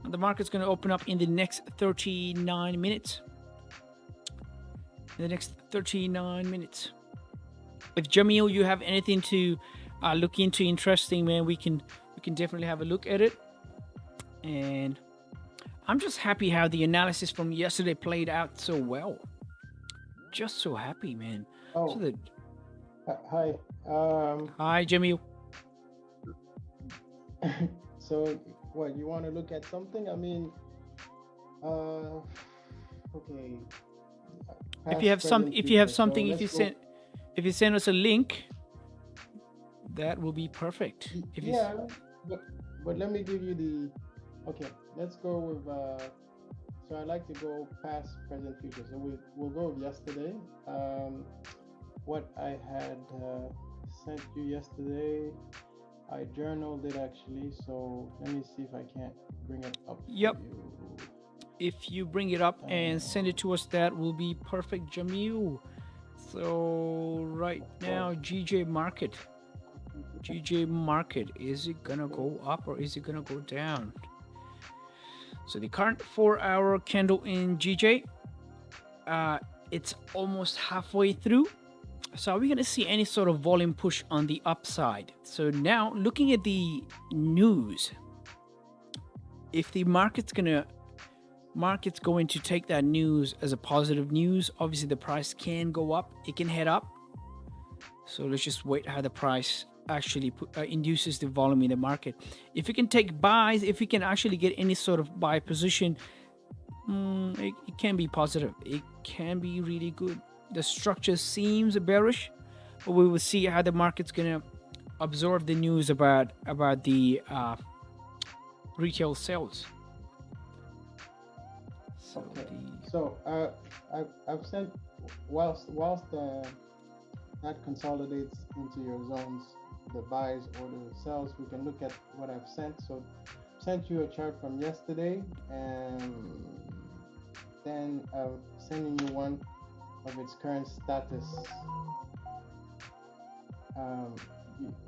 And the market's going to open up in the next 39 minutes. In the next 39 minutes. If Jamil, you have anything to look into interesting, man, we can definitely have a look at it. And I'm just happy how the analysis from yesterday played out so well. Just so happy, man. Oh, So hi. hi, Jamil. So what, you want to look at something? I mean, okay. If you have something, if you send us a link, that will be perfect. Yeah, but let me give you the. Okay, let's go with. So I like to go past, present, future. So we'll go with yesterday. What I had sent you yesterday, I journaled it actually. So let me see if I can't bring it up. Yep. If you bring it up and send it to us, that will be perfect, Jamil. So right now, GJ Market. Is it gonna go up or is it gonna go down? So the current 4-hour candle in GJ, it's almost halfway through. So are we gonna see any sort of volume push on the upside? So now looking at the news, if the market's going to take that news as a positive news, obviously the price can go up, it can head up. So let's just wait how the price actually induces the volume in the market. If you can take buys, if you can actually get any sort of buy position, it can be positive. It can be really good. The structure seems bearish, but we will see how the market's gonna absorb the news about the retail sales. So okay. So I've sent whilst that consolidates into your zones, the buys or the sells, we can look at what I've sent. So sent you a chart from yesterday, and then I'm sending you one of its current status.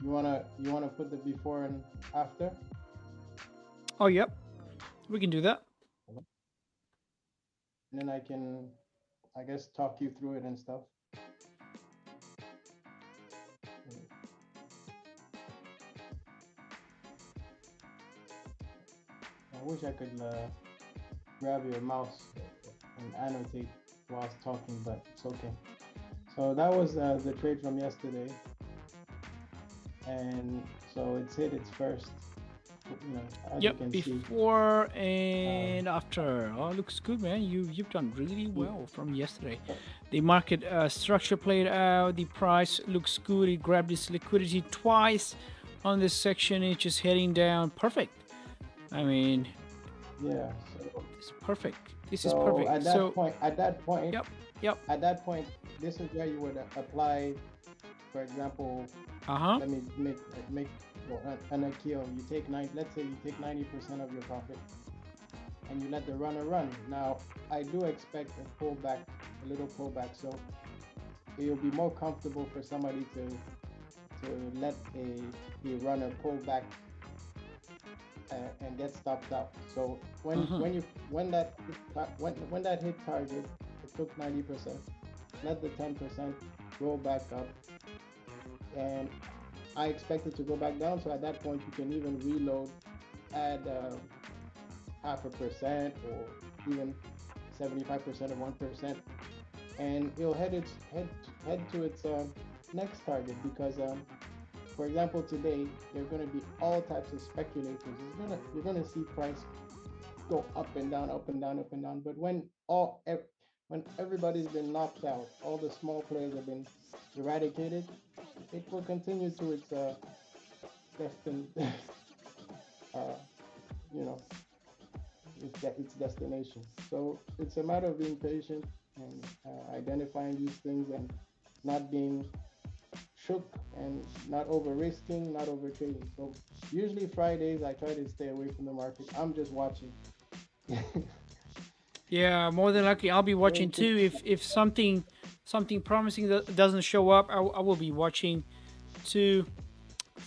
You wanna put the before and after? Oh, yep. We can do that. And then I can, I guess, talk you through it and stuff. I wish I could grab your mouse and annotate whilst talking, but it's okay. So that was the trade from yesterday, and so it's hit its first. As Yep, you can see. before and after. Oh, looks good, man. You've done really well from yesterday. The market structure played out. The price looks good. It grabbed its liquidity twice on this section. It's just heading down. Perfect. I mean, yeah. So it's perfect. This is perfect. At that point. Yep. At that point, this is where you would apply, for example. Let me make an Akio. You take let's say you take 90% of your profit, and you let the runner run. Now, I do expect a pullback, a little pullback, so it'll be more comfortable for somebody to let a runner pull back and get stopped out. So when that hit target, it took 90%. Let the 10% roll back up, and I expect it to go back down. So at that point, you can even reload, add 0.5% or even 75% of 1%, and it'll head to its next target, because for example, today there are going to be all types of speculators. You're going to see price go up and down, up and down, up and down. But when everybody's been knocked out, all the small players have been eradicated, it will continue to its its destination. So it's a matter of being patient and identifying these things and not being shook and not over risking, not over trading. So usually Fridays I try to stay away from the market. I'm just watching. Yeah, more than likely I'll be watching too. If something promising that doesn't show up, I will be watching too.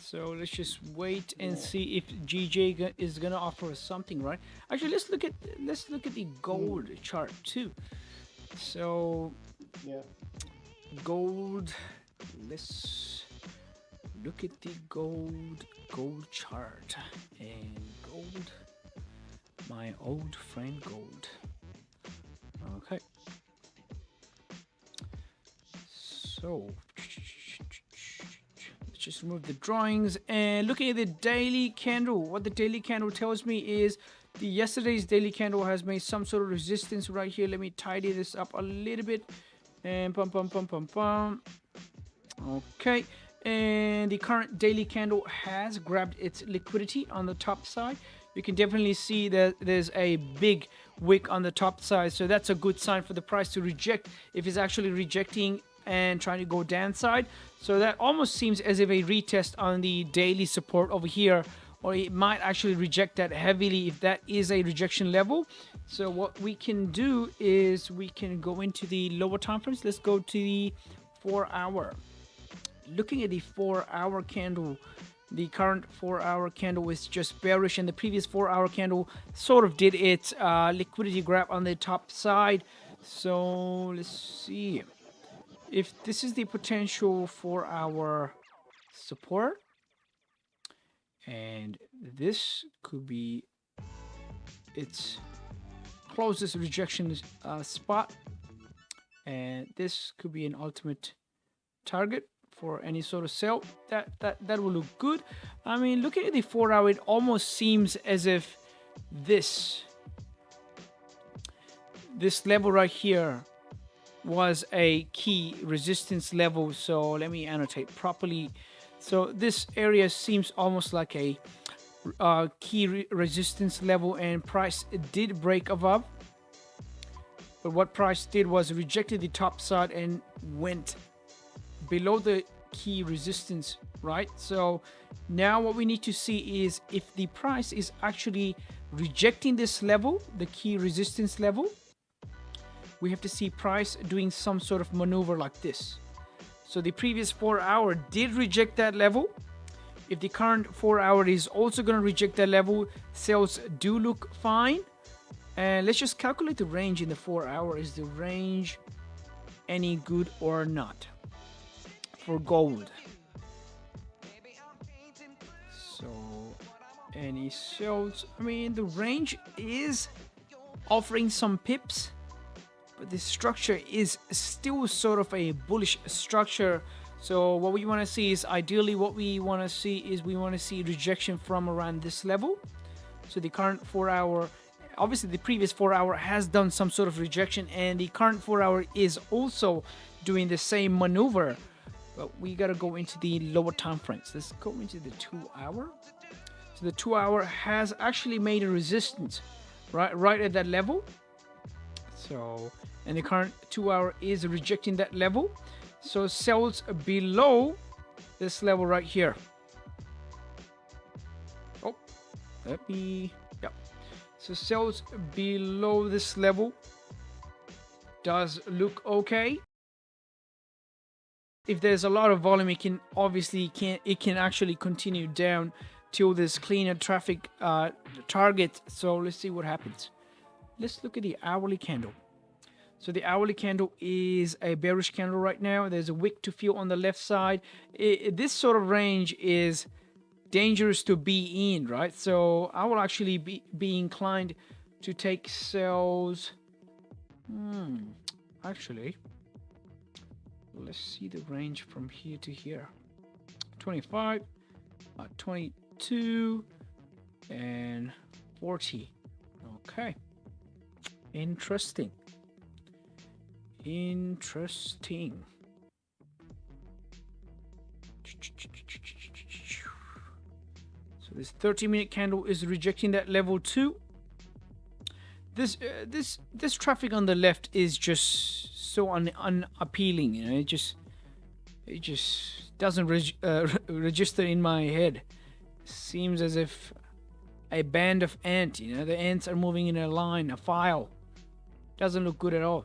So let's just wait and see if GJ is gonna offer us something, right? Actually, let's look at the gold chart too. So yeah, gold. Let's look at the gold chart, and gold, my old friend gold. Okay. So let's just remove the drawings and looking at the daily candle. What the daily candle tells me is yesterday's daily candle has made some sort of resistance right here. Let me tidy this up a little bit. And pum. Okay. And the current daily candle has grabbed its liquidity on the top side. You can definitely see that there's a big wick on the top side, so that's a good sign for the price to reject if it's actually rejecting and trying to go downside. So that almost seems as if a retest on the daily support over here, or it might actually reject that heavily if that is a rejection level. So what we can do is we can go into the lower time frames. Let's go to the 4 hour. Looking at the 4 hour candle, the current 4 hour candle is just bearish, and the previous 4 hour candle sort of did its liquidity grab on the top side. So let's see if this is the potential 4 hour support, and this could be its closest rejection spot, and this could be an ultimate target for any sort of sell. That will look good. I mean, looking at the 4 hour, it almost seems as if this level right here was a key resistance level. So let me annotate properly. So this area seems almost like a key resistance level, and price did break above. But what price did was rejected the top side and went below the key resistance, right? So now what we need to see is if the price is actually rejecting this level, the key resistance level, we have to see price doing some sort of maneuver like this. So the previous 4 hour did reject that level. If the current 4 hour is also going to reject that level, sales do look fine. And let's just calculate the range in the 4 hour. Is the range any good or not for gold? So any sales, I mean, the range is offering some pips, but the structure is still sort of a bullish structure. So what we want to see is, ideally what we want to see is, we want to see rejection from around this level. So the current 4 hour, obviously the previous 4 hour has done some sort of rejection, and the current 4 hour is also doing the same maneuver. But we got to go into the lower time frames. Let's go into the 2 hour. So the 2 hour has actually made a resistance right at that level. So, and the current 2 hour is rejecting that level. So sells below this level right here. Oh, let me, yeah. So sells below this level does look okay. If there's a lot of volume, it can obviously actually continue down till this cleaner traffic target. So let's see what happens. Let's look at the hourly candle. So the hourly candle is a bearish candle right now. There's a wick to fill on the left side. This sort of range is dangerous to be in, right? So I will actually be inclined to take sells. Actually, let's see the range from here to here. 25, 22, and 40. Okay. Interesting. Interesting. So this 30-minute candle is rejecting that level too. This traffic on the left is just so unappealing. You know, it just doesn't register in my head. Seems as if a band of ants. You know, the ants are moving in a line, a file. Doesn't look good at all.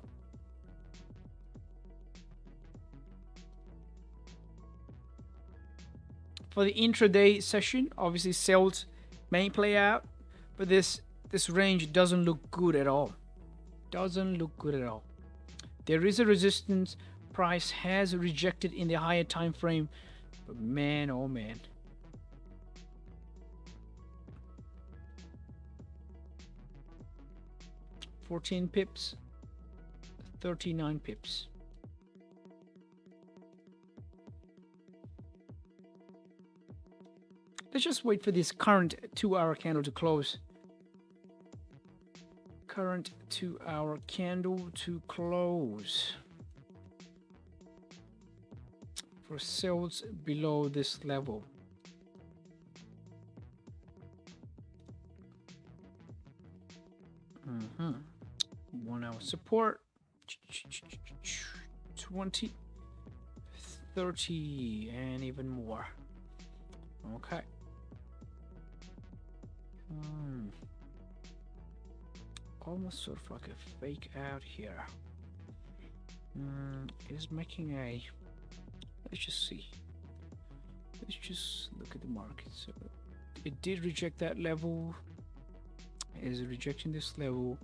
For the intraday session, obviously sales may play out, but this range doesn't look good at all. Doesn't look good at all. There is a resistance. Price has rejected in the higher time frame, but man, oh man. $14 pips, 39 pips. Let's just wait for this current 2-hour candle to close. Current 2-hour candle to close. For sales below this level. Mm-hmm. 1 hour support. 20, 30, and even more. Okay. Almost sort of like a fake out here. It is making a, let's just see. Let's just look at the market. So it did reject that level. It is rejecting this level.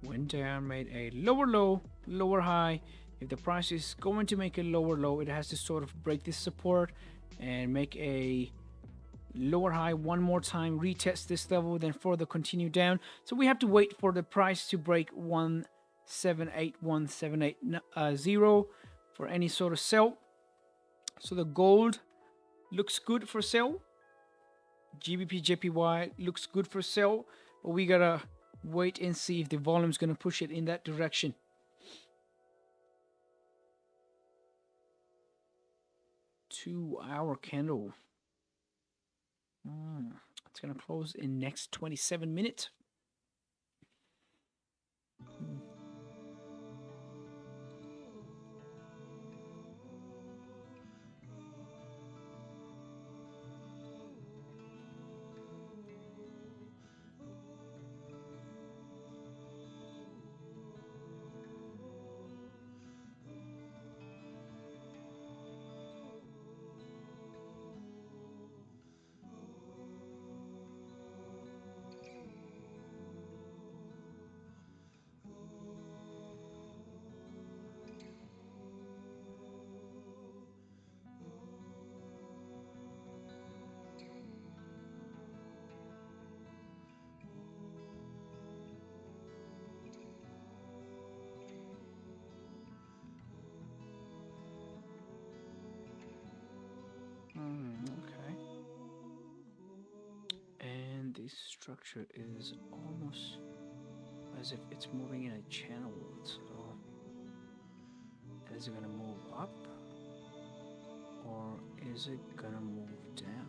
Went down, made a lower low, lower high. If the price is going to make a lower low, it has to sort of break this support and make a lower high one more time, retest this level, then further continue down. So we have to wait for the price to break 178.178.0 for any sort of sell. So the gold looks good for sell. GBP JPY looks good for sell, but we gotta wait and see if the volume's gonna push it in that direction. Two-hour candle. It's gonna close in next 27 minutes. this structure is almost as if it's moving in a channel. So is it gonna move up or is it gonna move down?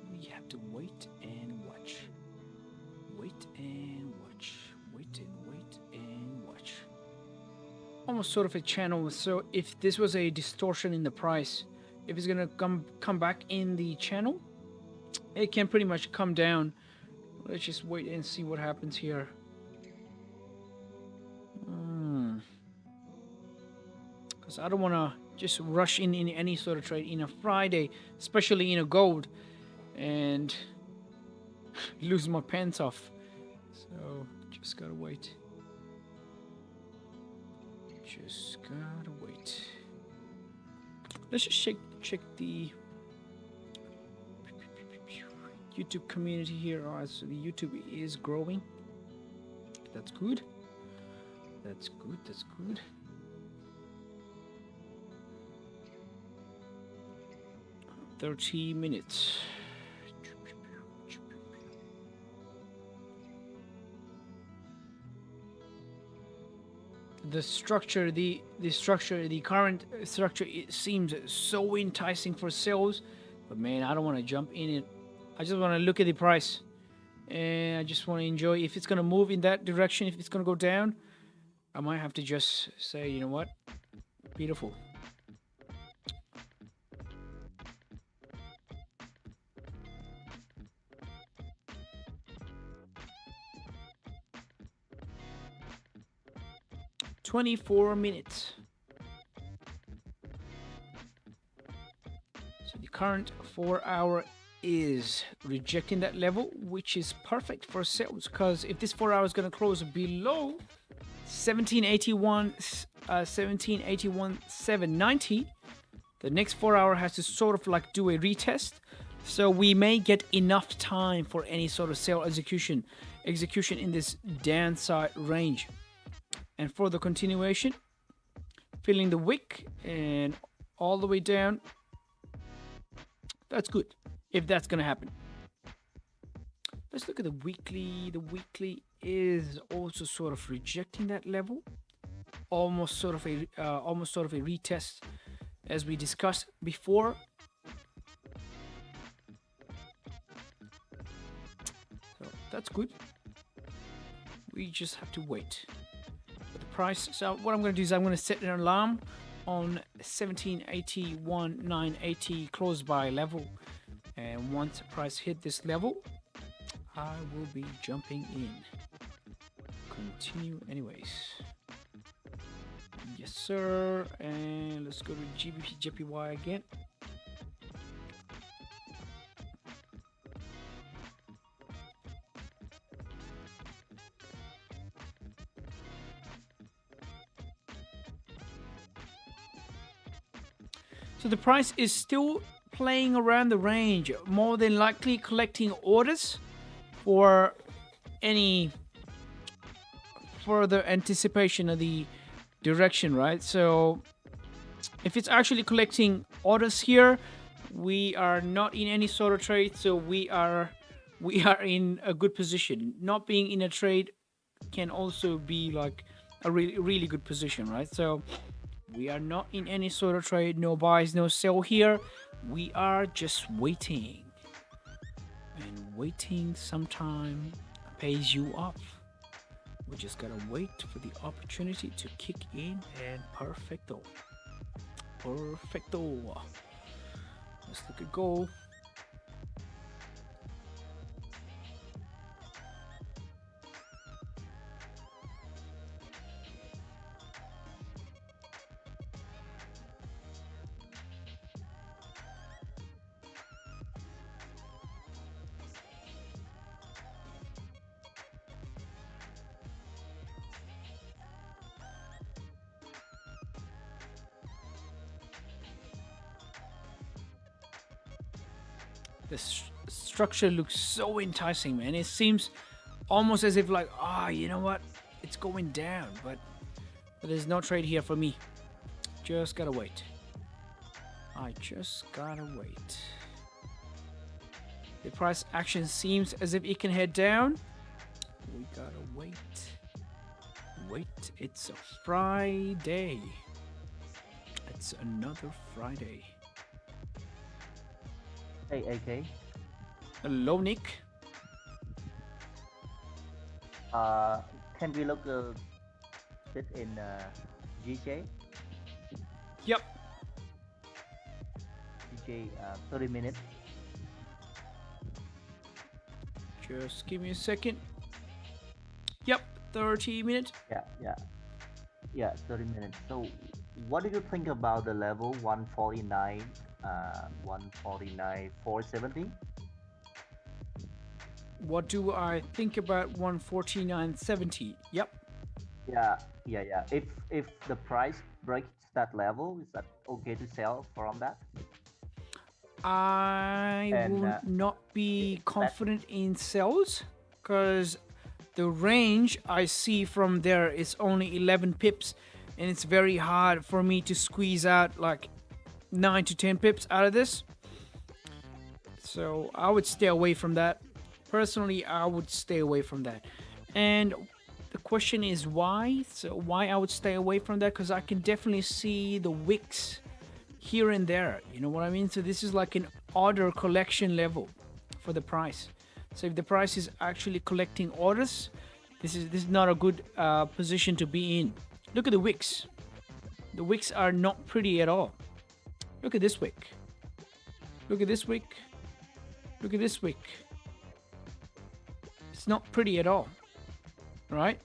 We have to wait and watch. Wait and watch. Wait and watch. Almost sort of a channel. So if this was a distortion in the price, if it's gonna come back in the channel, it can pretty much come down. Let's just wait and see what happens here. Because I don't want to just rush in any sort of trade in a Friday, especially in a gold, and lose my pants off. So just gotta wait. Just gotta wait. Let's just check the YouTube community here. So the YouTube is growing. That's good. That's good. That's good. $30 minutes. The structure, the current structure, it seems so enticing for sales, but man, I don't want to jump in it. I just want to look at the price, and I just want to enjoy. If it's gonna move in that direction, if it's gonna go down, I might have to just say, you know what, beautiful. $24 minutes. So the current 4-hour is rejecting that level, which is perfect for sales, because if this 4 hour is going to close below 1781.790, the next 4 hour has to sort of like do a retest. So we may get enough time for any sort of sale execution in this downside range. And for the continuation, filling the wick and all the way down, that's good, if that's going to happen. Let's look at the weekly. The weekly is also sort of rejecting that level, almost sort of a retest, as we discussed before. So that's good. We just have to wait. Price. So what I'm going to do is I'm going to set an alarm on 1781.980 close by level, and once the price hit this level, I will be jumping in. Continue anyways. Yes sir, and let's go to GBP JPY again. So the price is still playing around the range, more than likely collecting orders for any further anticipation of the direction, right? So if it's actually collecting orders here, we are not in any sort of trade, so we are in a good position. Not being in a trade can also be like a really good position, right? So we are not in any sort of trade, no buys, no sell here. We are just waiting. And waiting sometime pays you off. We just gotta wait for the opportunity to kick in, and perfecto. Perfecto. Let's look at gold. The structure looks so enticing, man. It seems almost as if like, you know what? It's going down, but there's no trade here for me. Just gotta wait. I just gotta wait. The price action seems as if it can head down. We gotta wait. Wait, it's a Friday. It's another Friday. Hey, AK. Hello, Nick. Can we look this in GJ? Yep. GJ 30 minutes. Just give me a second. Yep, 30 minutes. Yeah, 30 minutes. So, what do you think about the level 149, 470? What do I think about 149.70? Yep. Yeah. If the price breaks that level, is that okay to sell from that? I And will not be is that confident in sells because the range I see from there is only 11 pips, and it's very hard for me to squeeze out like 9 to 10 pips out of this. So I would stay away from that. Personally, I would stay away from that. And the question is why? So why I would stay away from that? Because I can definitely see the wicks here and there. You know what I mean? So this is like an order collection level for the price. So if the price is actually collecting orders, this is not a good position to be in. Look at the wicks. The wicks are not pretty at all. Look at this wick. Look at this wick. Look at this wick. It's not pretty at all, right?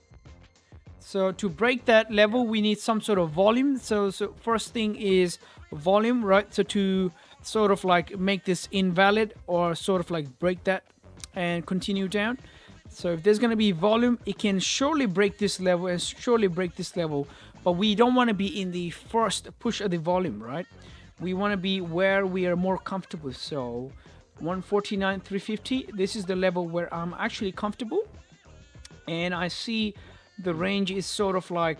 So to break that level, we need some sort of volume. So first thing is volume, right? So to sort of like make this invalid or sort of like break that and continue down. So if there's going to be volume, it can surely break this level and surely break this level. But we don't want to be in the first push of the volume, right? We want to be where we are more comfortable. So 149.350, this is the level where I'm actually comfortable. And I see the range is sort of like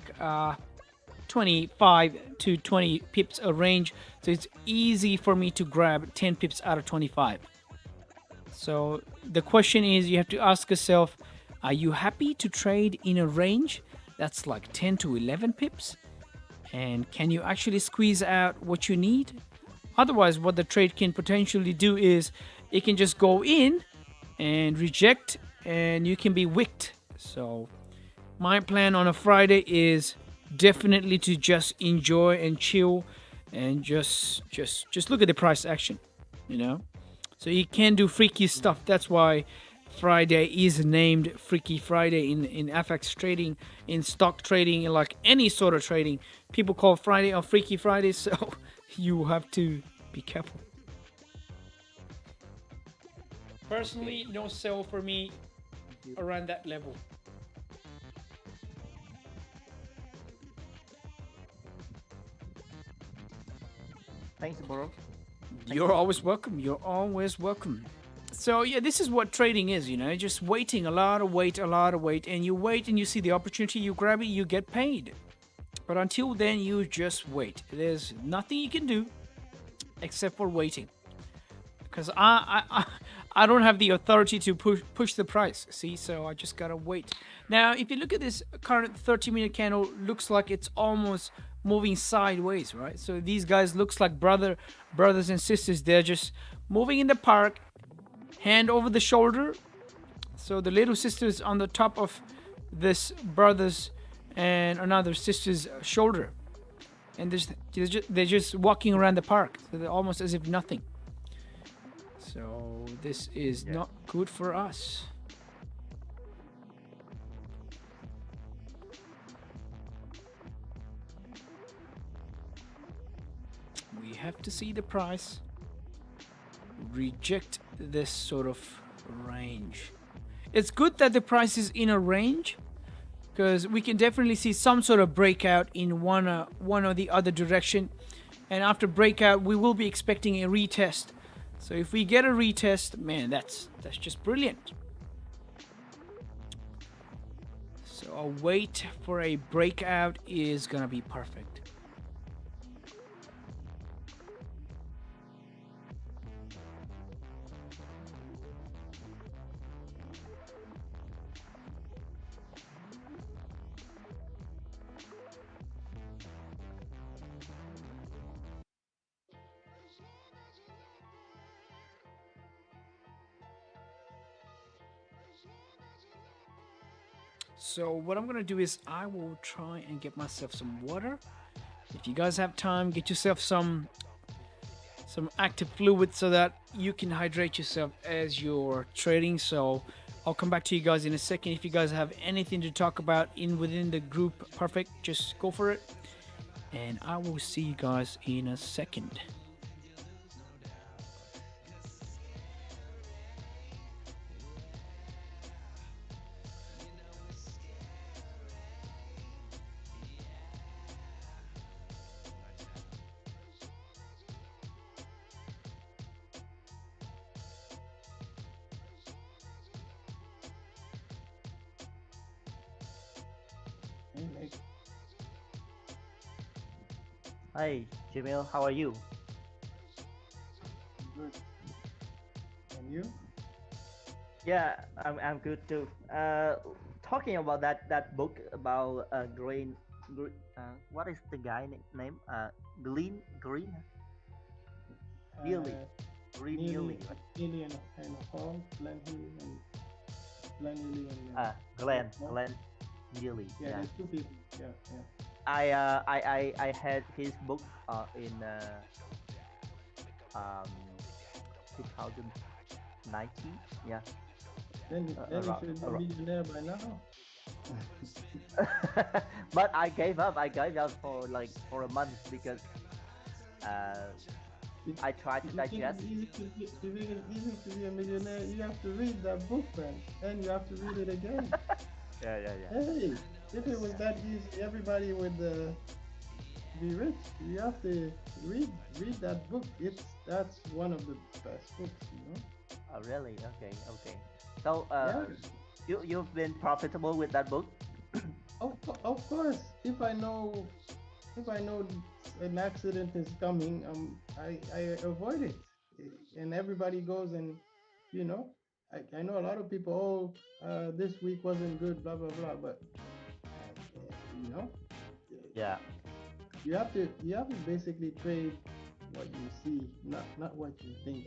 25 to 20 pips a range. So it's easy for me to grab 10 pips out of 25. So the question is, you have to ask yourself, are you happy to trade in a range that's like 10 to 11 pips? And can you actually squeeze out what you need? Otherwise, what the trade can potentially do is it can just go in and reject and you can be wicked. So my plan on a Friday is definitely to just enjoy and chill and just look at the price action, you know? So you can do freaky stuff. That's why Friday is named Freaky Friday in FX trading, in stock trading, in like any sort of trading. People call Friday a Freaky Friday, so you have to be careful. Personally, no sell for me around that level. Thanks, bro. You're always welcome. You're always welcome. So yeah, this is what trading is, you know, just waiting, a lot of wait, and you wait and you see the opportunity, you grab it, you get paid. But until then, you just wait. There's nothing you can do except for waiting. Because I don't have the authority to push the price, see, so I just gotta wait. Now, if you look at this current 30-minute candle, looks like it's almost moving sideways, right? So these guys looks like brothers and sisters. They're just moving in the park, hand over the shoulder. So the little sister is on the top of this brother's and another sister's shoulder, and they're just walking around the park. So they're almost as if nothing. So this is not good for us. We have to see the price reject this sort of range. It's good that the price is in a range, because we can definitely see some sort of breakout in one or the other direction, and after breakout we will be expecting a retest. So if we get a retest, man, that's just brilliant. So a wait for a breakout is gonna be perfect. So what I'm gonna do is I will try and get myself some water. If you guys have time, get yourself some active fluid so that you can hydrate yourself as you're trading. So I'll come back to you guys in a second. If you guys have anything to talk about in within the group, perfect, just go for it. And I will see you guys in a second. Hey, Nick, Hi, Jamil. How are you? I'm good. And you? Yeah, I'm good too. Talking about that book about what is the name? Green Neely, Uh, Green Neely, Neely, right? Neely and Hall, Glenn Healy and Glenn Healy and Glenn, Hall. Glenn Neely. Yeah, Yeah, there's two people. Yeah, yeah. I had his book in um 2019. Yeah, Then you around, should be a around. millionaire by now. But I gave up. I gave up for like for a month because uh, If I tried to you think digest. it's easy to be, you think it's easy to be a millionaire, you have to read that book, man, and you have to read it again. Yeah, yeah, yeah, Hey, if it was yeah. that easy, everybody would be rich. You have to read that book. That's one of the best books, you know. Oh, really? Okay, okay. So, Yeah, you've been profitable with that book? of course. If I know an accident is coming, I avoid it. And everybody goes and, you know, I know a lot of people. Oh, this week wasn't good, blah blah blah. But you know, Yeah, you have to basically trade what you see, not what you think.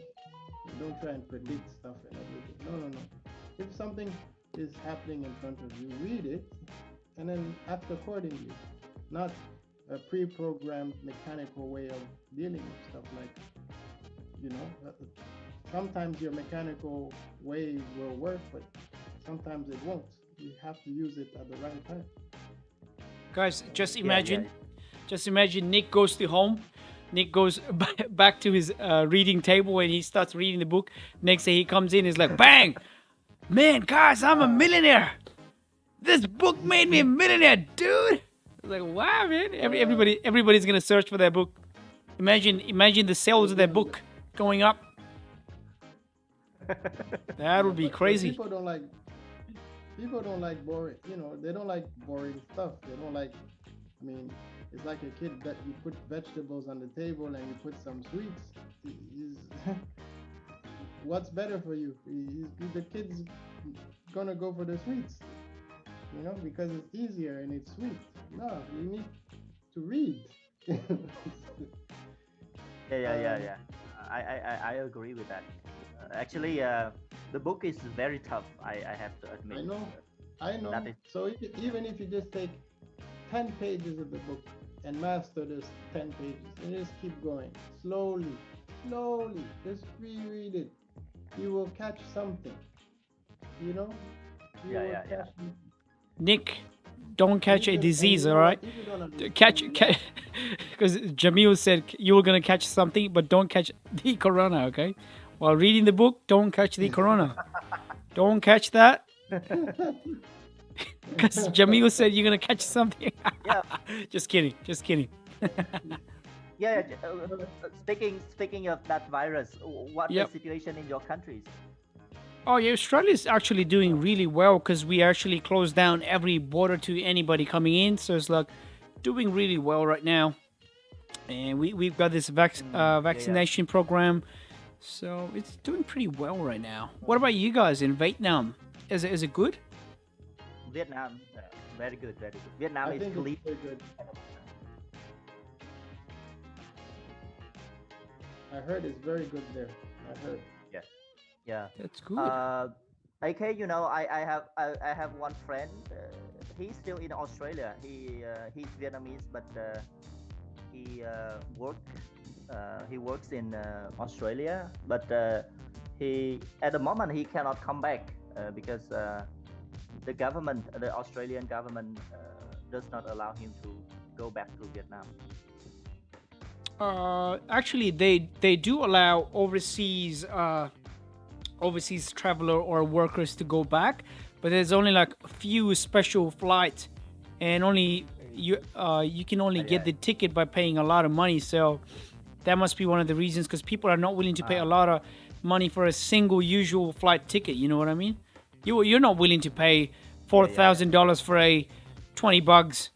You don't try and predict stuff and everything. No, no, no. If something is happening in front of you, read it and then act accordingly. Not a pre-programmed mechanical way of dealing with stuff like, you know, sometimes your mechanical way will work, but sometimes it won't. You have to use it at the right time. Guys, So, yeah, yeah, just imagine Nick goes to home. Nick goes back to his reading table and he starts reading the book. Next day he comes in, he's like, bang! Man, guys, I'm a millionaire. This book made me a millionaire, dude. I was like, wow, man. uh, Everybody's gonna search for that book. Imagine the sales well, of that book going up. That yeah, would be but crazy. people don't like boring. You know, they don't like boring stuff. They don't like. I mean, it's like a kid that you put vegetables on the table and you put some sweets. What's better for you? The kid's gonna go for the sweets, you know, because it's easier and it's sweet. No, you need to read. yeah, yeah, yeah, um, yeah. I agree with that. Actually, the book is very tough. I have to admit. I know, I That know. is, So even if you just take 10 pages of the book and master this 10 pages and just keep going slowly, slowly, just reread it, you will catch something. You know, you yeah, will yeah, yeah. catch something. Nick, don't catch a And you disease, all know right? what? If you don't Catch, understand, laugh. because Jamil said you were gonna catch something, but don't catch the corona, okay? While reading the book, don't catch the corona. Don't catch that, because Jamil said you're gonna catch something. Yeah, Just kidding, just kidding. yeah. Speaking of that virus, what the Yep. situation in your countries? Oh yeah, Australia is actually doing really well because we actually closed down every border to anybody coming in, so it's like doing really well right now. And we've got this Yeah, yeah. vaccination program, so it's doing pretty well right now. What about you guys in Vietnam? Is it good? Vietnam, very good, very good. Vietnam I is think it's clean. very good. I heard it's very good there. I heard. Yeah, yeah. That's good. Uh, AK, I have one friend. He's still in Australia. He's Vietnamese, but he he works in Australia. But he at the moment he cannot come back because the government, the Australian government, does not allow him to go back to Vietnam. Actually, they do allow overseas traveler or workers to go back, but there's only like a few special flights, and only you can only get the ticket by paying a lot of money. So that must be one of the reasons, because people are not willing to pay a lot of money for a single usual flight ticket. You know what I mean? You're not willing to pay $4,000 for a 20 bucks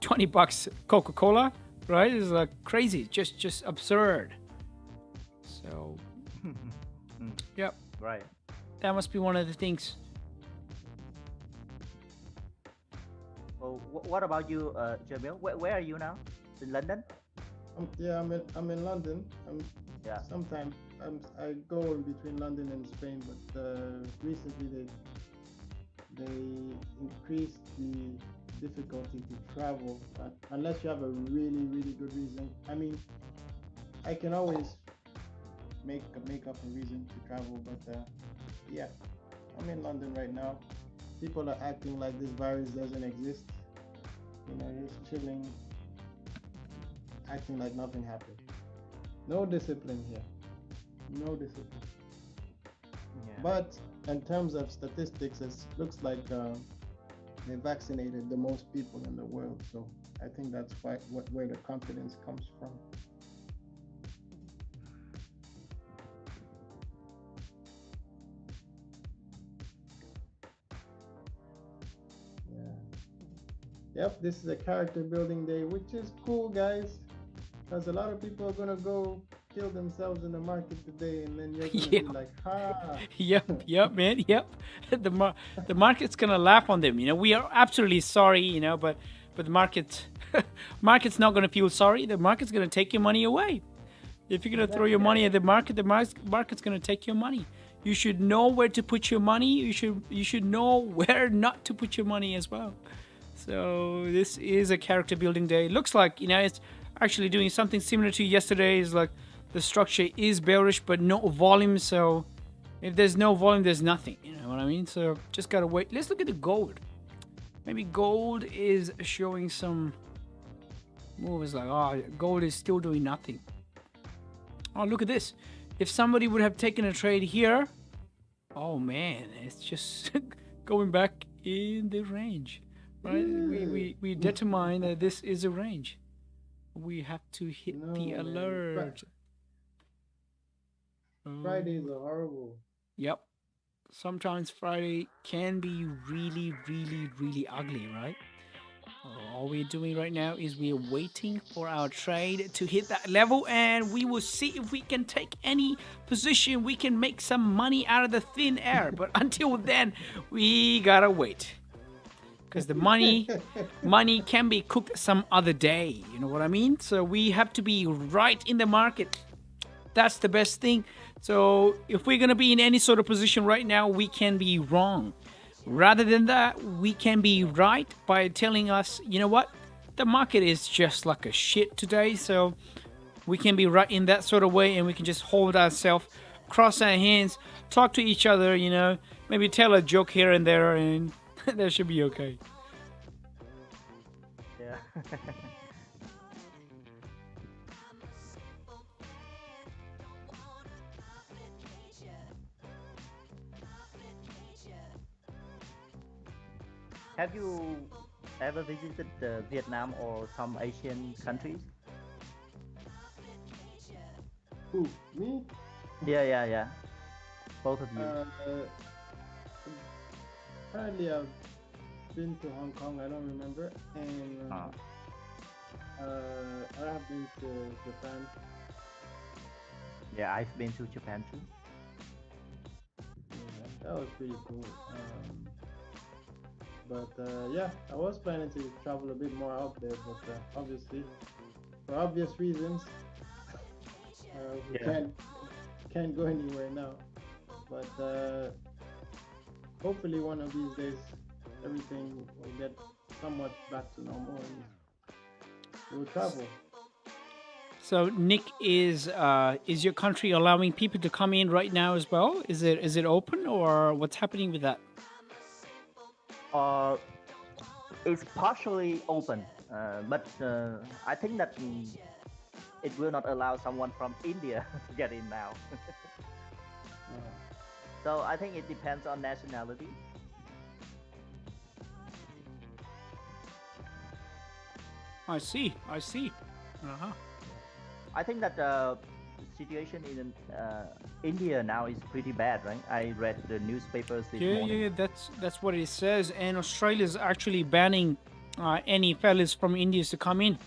20 bucks Coca-Cola, right? It's like crazy, just absurd. So yep, Right. that must be one of the things. So what about you, Jamil? Where are you now? In London? Yeah, I'm in London. Yeah. Sometimes I go in between London and Spain, but recently they increased the difficulty to travel, unless you have a really really good reason. I mean, I can always make up a reason to travel, but yeah, I'm in London right now. People are acting like this virus doesn't exist. Just chilling, acting like nothing happened. No discipline here. No discipline. Yeah. But in terms of statistics, it looks like they vaccinated the most people in the world. So I think that's where the confidence comes from. Yeah. Yep, this is a character building day, which is cool, guys, because a lot of people are gonna go kill themselves in the market today, and then you're gonna Yeah. be like, ha. Yep, man, yep. The market's gonna laugh on them. We are absolutely sorry. But the market's not gonna feel sorry. The market's gonna take your money away. If you're gonna throw your money at the market's gonna take your money. You should know where to put your money. You should know where not to put your money as well. So this is a character building day. Looks like it's actually doing something similar to yesterday's. Like the structure is bearish, but no volume. So if there's no volume, there's nothing. You know what I mean? So just gotta wait. Let's look at the gold. Maybe gold is showing some moves. Like, gold is still doing nothing. Oh, look at this. If somebody would have taken a trade here, oh man, it's just going back in the range. Right? We determine that this is a range. We have to hit the alert. Fridays are horrible. Yep. Sometimes Friday can be really, really, really ugly, right? All we're doing right now is we're waiting for our trade to hit that level, and we will see if we can take any position. We can make some money out of the thin air. But until then, we gotta wait. Because the money can be cooked some other day. You know what I mean? So we have to be right in the market. That's the best thing. So if we're going to be in any sort of position right now, we can be wrong. Rather than that, we can be right by telling us, you know what? The market is just like a shit today. So we can be right in that sort of way, and we can just hold ourselves, cross our hands, talk to each other, maybe tell a joke here and there, and that should be okay. Yeah. Have you ever visited Vietnam or some Asian countries? Who? Me? Yeah. Both of you. Apparently, I've been to Hong Kong. I don't remember, and I have been to Japan. Yeah, I've been to Japan too. Yeah, that was pretty cool. But yeah, I was planning to travel a bit more out there, but obviously, for obvious reasons, we can't go anywhere now. But hopefully one of these days everything will get somewhat back to normal and we'll travel. So Nick, is your country allowing people to come in right now as well? Is it open or what's happening with that? Uh, it's partially open, but I think that it will not allow someone from India to get in now. Uh, So I think it depends on nationality. I see. I see. Uh-huh. I think that situation in India now is pretty bad, right? I read the newspapers this Yeah, morning. yeah, that's what it says. And Australia's actually banning any fellas from India to come in.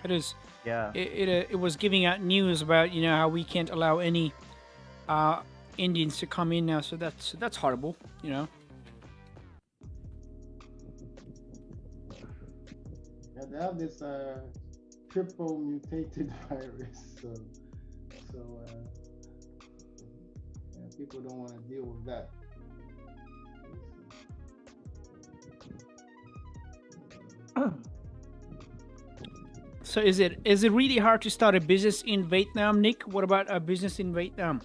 It is. Yeah, It was giving out news about how we can't allow any uh, Indians to come in now. So that's horrible. yeah, they have this triple mutated virus, so yeah, people don't want to deal with that. So is it really hard to start a business in Vietnam, Nick? What about a business in Vietnam?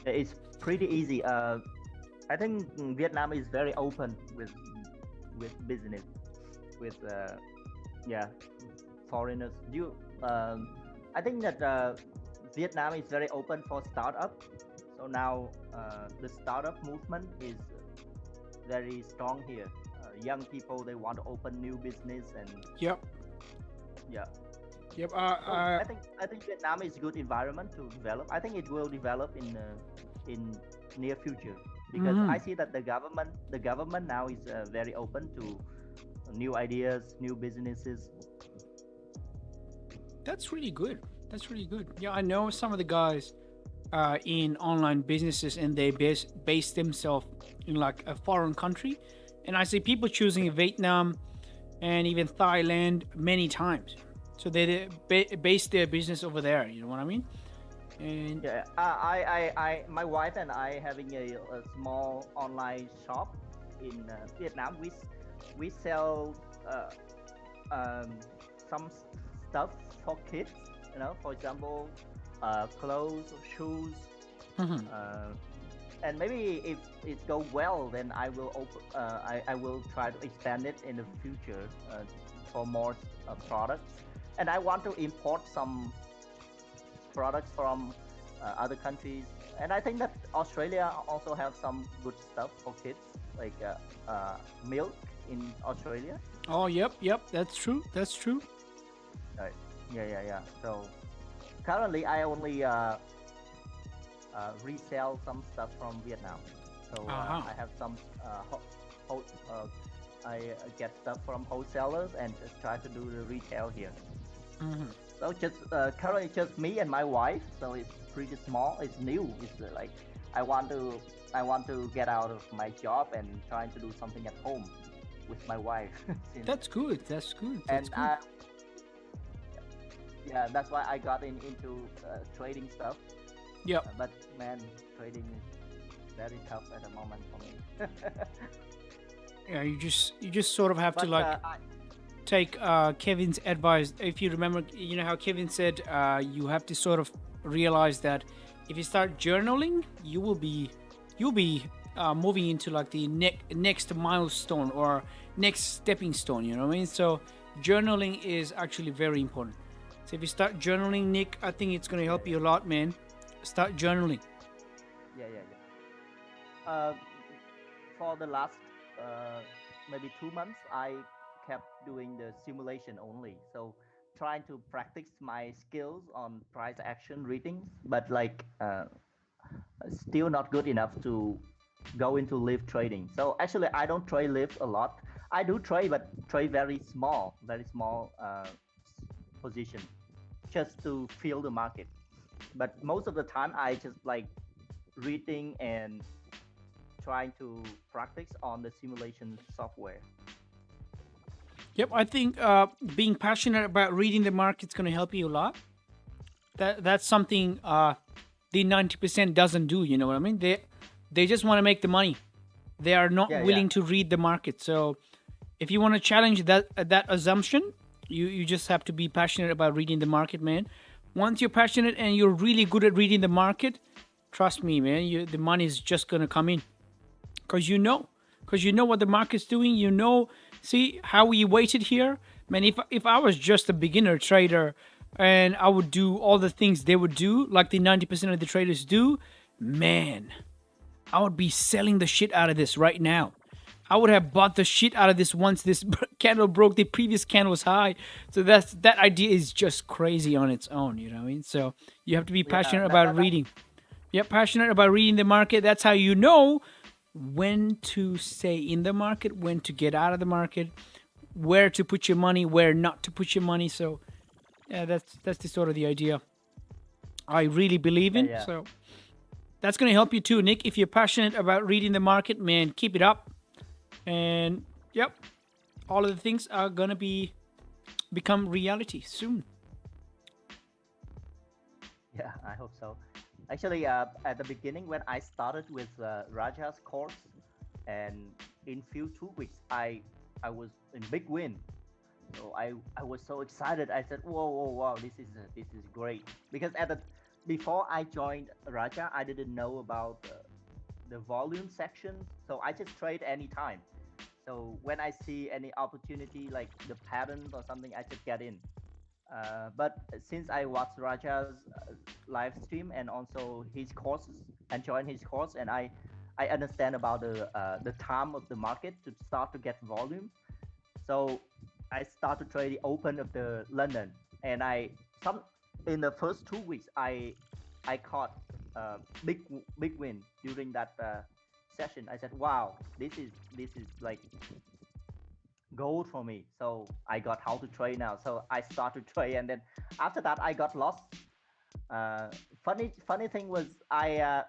it's pretty easy. I think Vietnam is very open with business, with yeah, foreigners. I think that Vietnam is very open for startup. So now the startup movement is very strong here. Young people, they want to open new business, and Yep. yeah. Yep. So I think Vietnam is a good environment to develop. I think it will develop in near future, because I see that the government now is very open to new ideas, new businesses. That's really good. That's really good. Yeah, I know some of the guys in online businesses, and they base themselves in like a foreign country, and I see people choosing Vietnam and even Thailand many times. So they base their business over there. You know what I mean? And Yeah, my wife and I having a small online shop in Vietnam. We sell um, some stuff for kids. For example, clothes, shoes, Mhm. uh, and maybe if it go well, then I will open. I will try to expand it in the future for more products. And I want to import some products from other countries. And I think that Australia also have some good stuff for kids, like milk in Australia. Oh, yep. That's true. That's true. Right. Yeah. So currently, I only resell some stuff from Vietnam. So Uh-huh. I have some. Ho- uh, I get stuff from wholesalers and just try to do the retail here. Hmm. So just currently just me and my wife. So it's pretty small. It's new. It's like I want to I want to get out of my job and trying to do something at home with my wife. Since, That's good. That's good. That's and good. yeah, that's why I got into trading stuff. Yep. But man, trading is very tough at the moment for me. Yeah, you just sort of have to But like take Kevin's advice. If you remember, you know how Kevin said you have to sort of realize that if you start journaling, you'll be moving into like the next milestone or next stepping stone. You know what I mean? So journaling is actually very important. So if you start journaling, Nick, I think it's gonna yeah, help yeah, you a lot, man. Start journaling. yeah. For the last uh, maybe 2 months, I kept doing the simulation only. So trying to practice my skills on price action readings, but like still not good enough to go into live trading. So actually, I don't trade live a lot. I do trade, but trade very small position, just to feel the market. But most of the time, I just like reading and trying to practice on the simulation software. Yep, I think being passionate about reading the market's gonna help you a lot. That's something the 90% doesn't do. You know what I mean? They just want to make the money. They are not Yeah, willing to read the market. So if you want to challenge that assumption, you just have to be passionate about reading the market, man. Once you're passionate and you're really good at reading the market, trust me, man, the money is just gonna come in, because you know what the market's doing. You know, see how we waited here, man. If I was just a beginner trader and I would do all the things they would do, like the 90% of the traders do, man, I would be selling the shit out of this right now. I would have bought the shit out of this once this candle broke the previous candle's high. So that idea is just crazy on its own. You know what I mean? So you have to be passionate about reading. Yep, passionate about reading the market. That's how you know when to stay in the market, when to get out of the market, where to put your money, where not to put your money. So yeah, that's the sort of the idea I really believe in. Yeah. So that's going to help you too, Nick. If you're passionate about reading the market, man, keep it up. And yep, all of the things are going to become reality soon. Yeah, I hope so. Actually, at the beginning when I started with Raja's course, and in few 2 weeks, I was in big win. So I was so excited. I said, whoa, whoa, wow, this is great. Because before I joined Raja, I didn't know about the volume section, so I just trade anytime. So when I see any opportunity like the patterns or something, I just get in. But since I watched Raja's live stream and also his courses and joined his course, and I understand about the time of the market to start to get volume. So I start to trade the open of the London, and in the first 2 weeks I caught big win during that session. I said, wow, this is like gold for me. So I got how to trade now. So I start to trade, and then after that I got lost. Uh, funny thing was I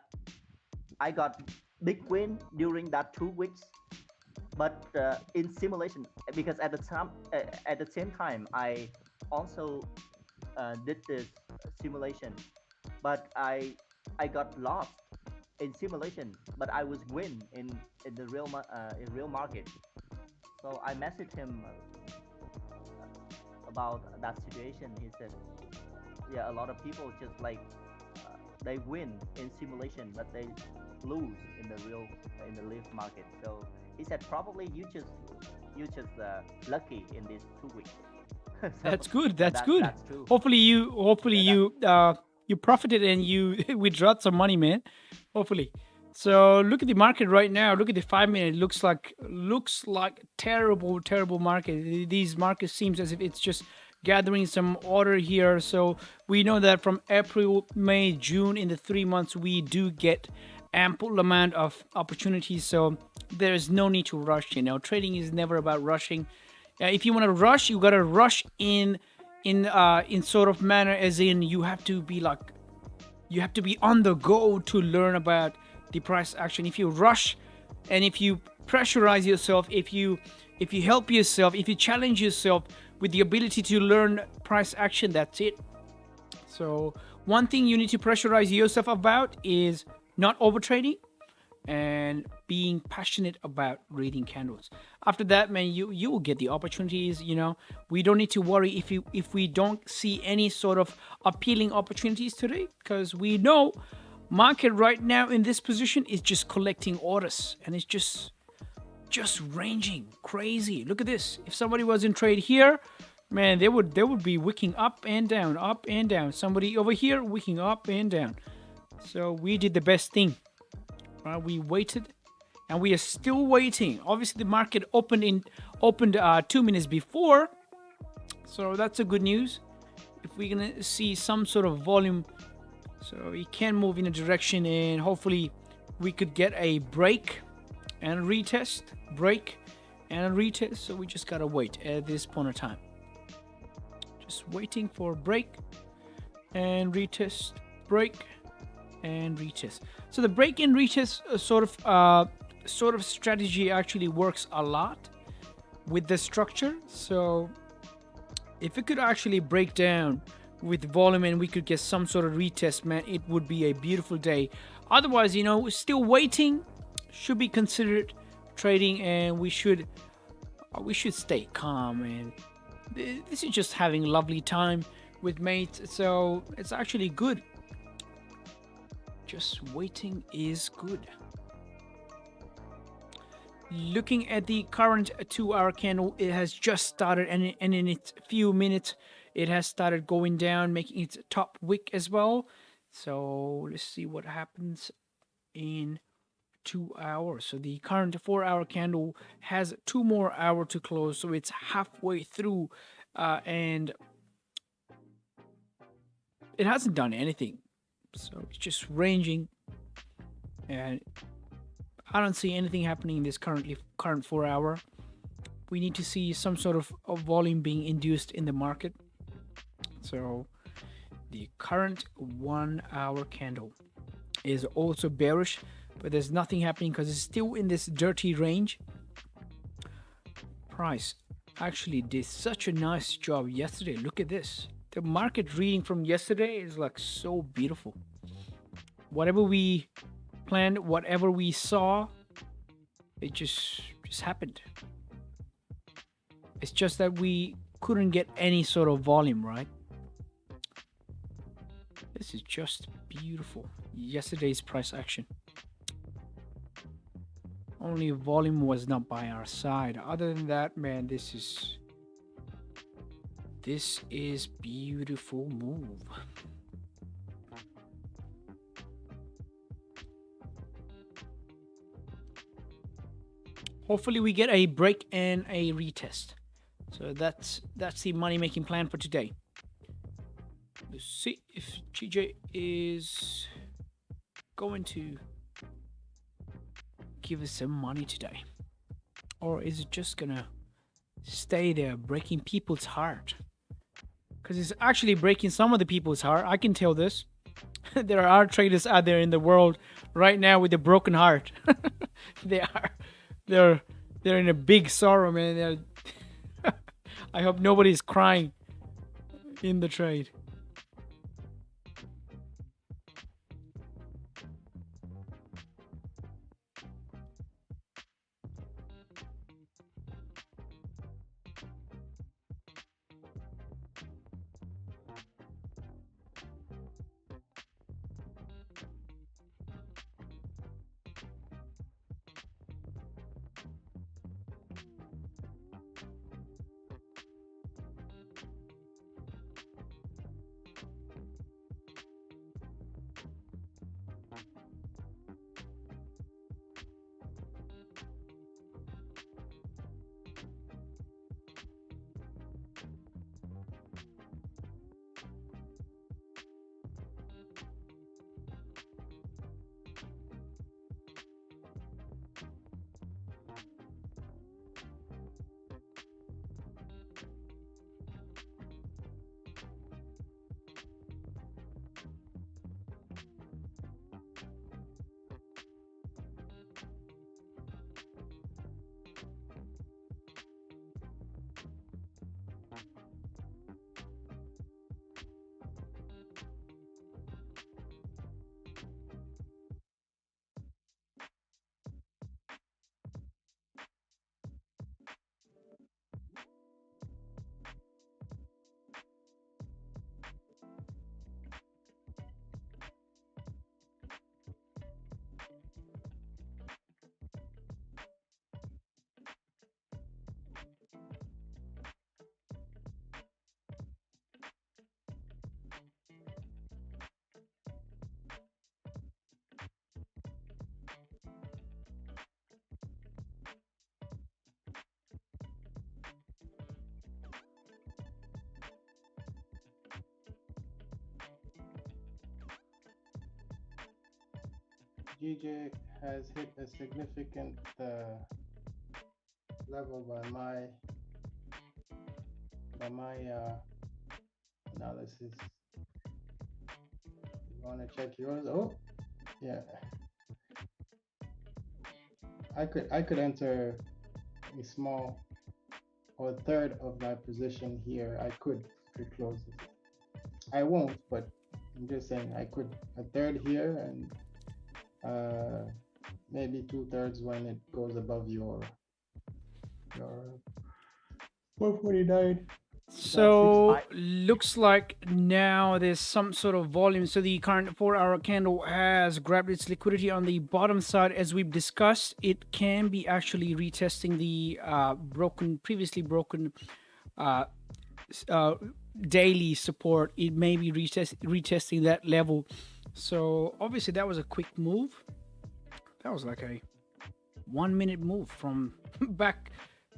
got big win during that 2 weeks, but in simulation, because at the same time I also did this simulation, but I got lost in simulation, but I was win in the in real market. So I messaged him about that situation. He said, yeah, a lot of people just like they win in simulation, but they lose in the live market. So he said, probably you just lucky in these 2 weeks. So, That's good. yeah, That's good. that's true. Hopefully you profited and you withdrawed some money, man. Hopefully. So look at the market right now. Look at the 5 minute. Looks like terrible market. These markets seems as if it's just gathering some order here. So we know that from April, May, June, in the 3 months, we do get ample amount of opportunities. So there is no need to rush. Trading is never about rushing. If you want to rush, you gotta rush in sort of manner, as in you have to be on the go to learn about the price action. If you rush and if you pressurize yourself, if you help yourself, if you challenge yourself with the ability to learn price action, that's it. So one thing you need to pressurize yourself about is not overtrading and being passionate about reading candles. After that, man, you will get the opportunities. We don't need to worry if we don't see any sort of appealing opportunities today, because we know market right now in this position is just collecting orders, and it's just ranging crazy. Look at this. If somebody was in trade here, man, they would be wicking up and down, up and down. Somebody over here wicking up and down. So we did the best thing. We waited, and we are still waiting. Obviously, the market opened 2 minutes before, so that's a good news. If we're gonna see some sort of volume, so it can move in a direction, and hopefully we could get a break and a retest, break and a retest. So we just gotta wait at this point of time. Just waiting for break and retest, break and retest. So the break and retest sort of strategy actually works a lot with the structure. So if it could actually break down with volume and we could get some sort of retest, man, it would be a beautiful day. Otherwise, still waiting should be considered trading, and we should stay calm. And this is just having a lovely time with mates, so it's actually good. Just waiting is good. Looking at the current 2-hour candle, it has just started, and in its few minutes it has started going down, making its top wick as well. So let's see what happens in 2 hours. So the current 4-hour candle has 2 more hours to close, so it's halfway through, and it hasn't done anything. So it's just ranging, and I don't see anything happening in this current 4-hour. We need to see some sort of volume being induced in the market. So the current 1-hour candle is also bearish, but there's nothing happening because it's still in this dirty range. Price actually did such a nice job yesterday. Look at this. The market reading from yesterday is like so beautiful. Whatever we planned, whatever we saw, it just happened. It's just that we couldn't get any sort of volume, right? This is just beautiful. Yesterday's price action. Only volume was not by our side. Other than that, man, this is beautiful move. Hopefully we get a break and a retest. So that's the money making plan for today. Let's see if GJ is going to give us some money today, or is it just gonna stay there breaking people's heart? Because it's actually breaking some of the people's heart. I can tell this. There are traders out there in the world right now with a broken heart. They're in a big sorrow, man. I hope nobody's crying in the trade. GJ has hit a significant level by my analysis. You want to check yours? Oh, yeah. I could enter a small or a third of my position here. I could close it. I won't, but I'm just saying I could a third here and maybe 2/3 when it goes above your 149. So I looks like now there's some sort of volume. So the current 4-hour candle has grabbed its liquidity on the bottom side. As we've discussed, it can be actually retesting the previously broken uh, daily support. It may be retesting that level. So obviously that was a quick move. That was like a 1 minute move from back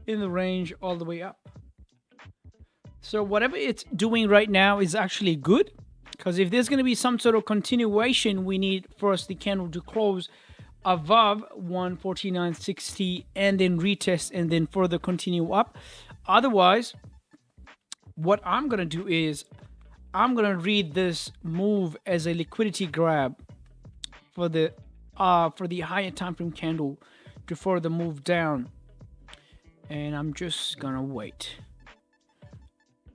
in the range all the way up. So whatever it's doing right now is actually good, because if there's going to be some sort of continuation, we need first the candle to close above 149.60 and then retest and then further continue up. Otherwise, what I'm going to do is I'm going to read this move as a liquidity grab for the higher time frame candle to further move down, and I'm just going to wait.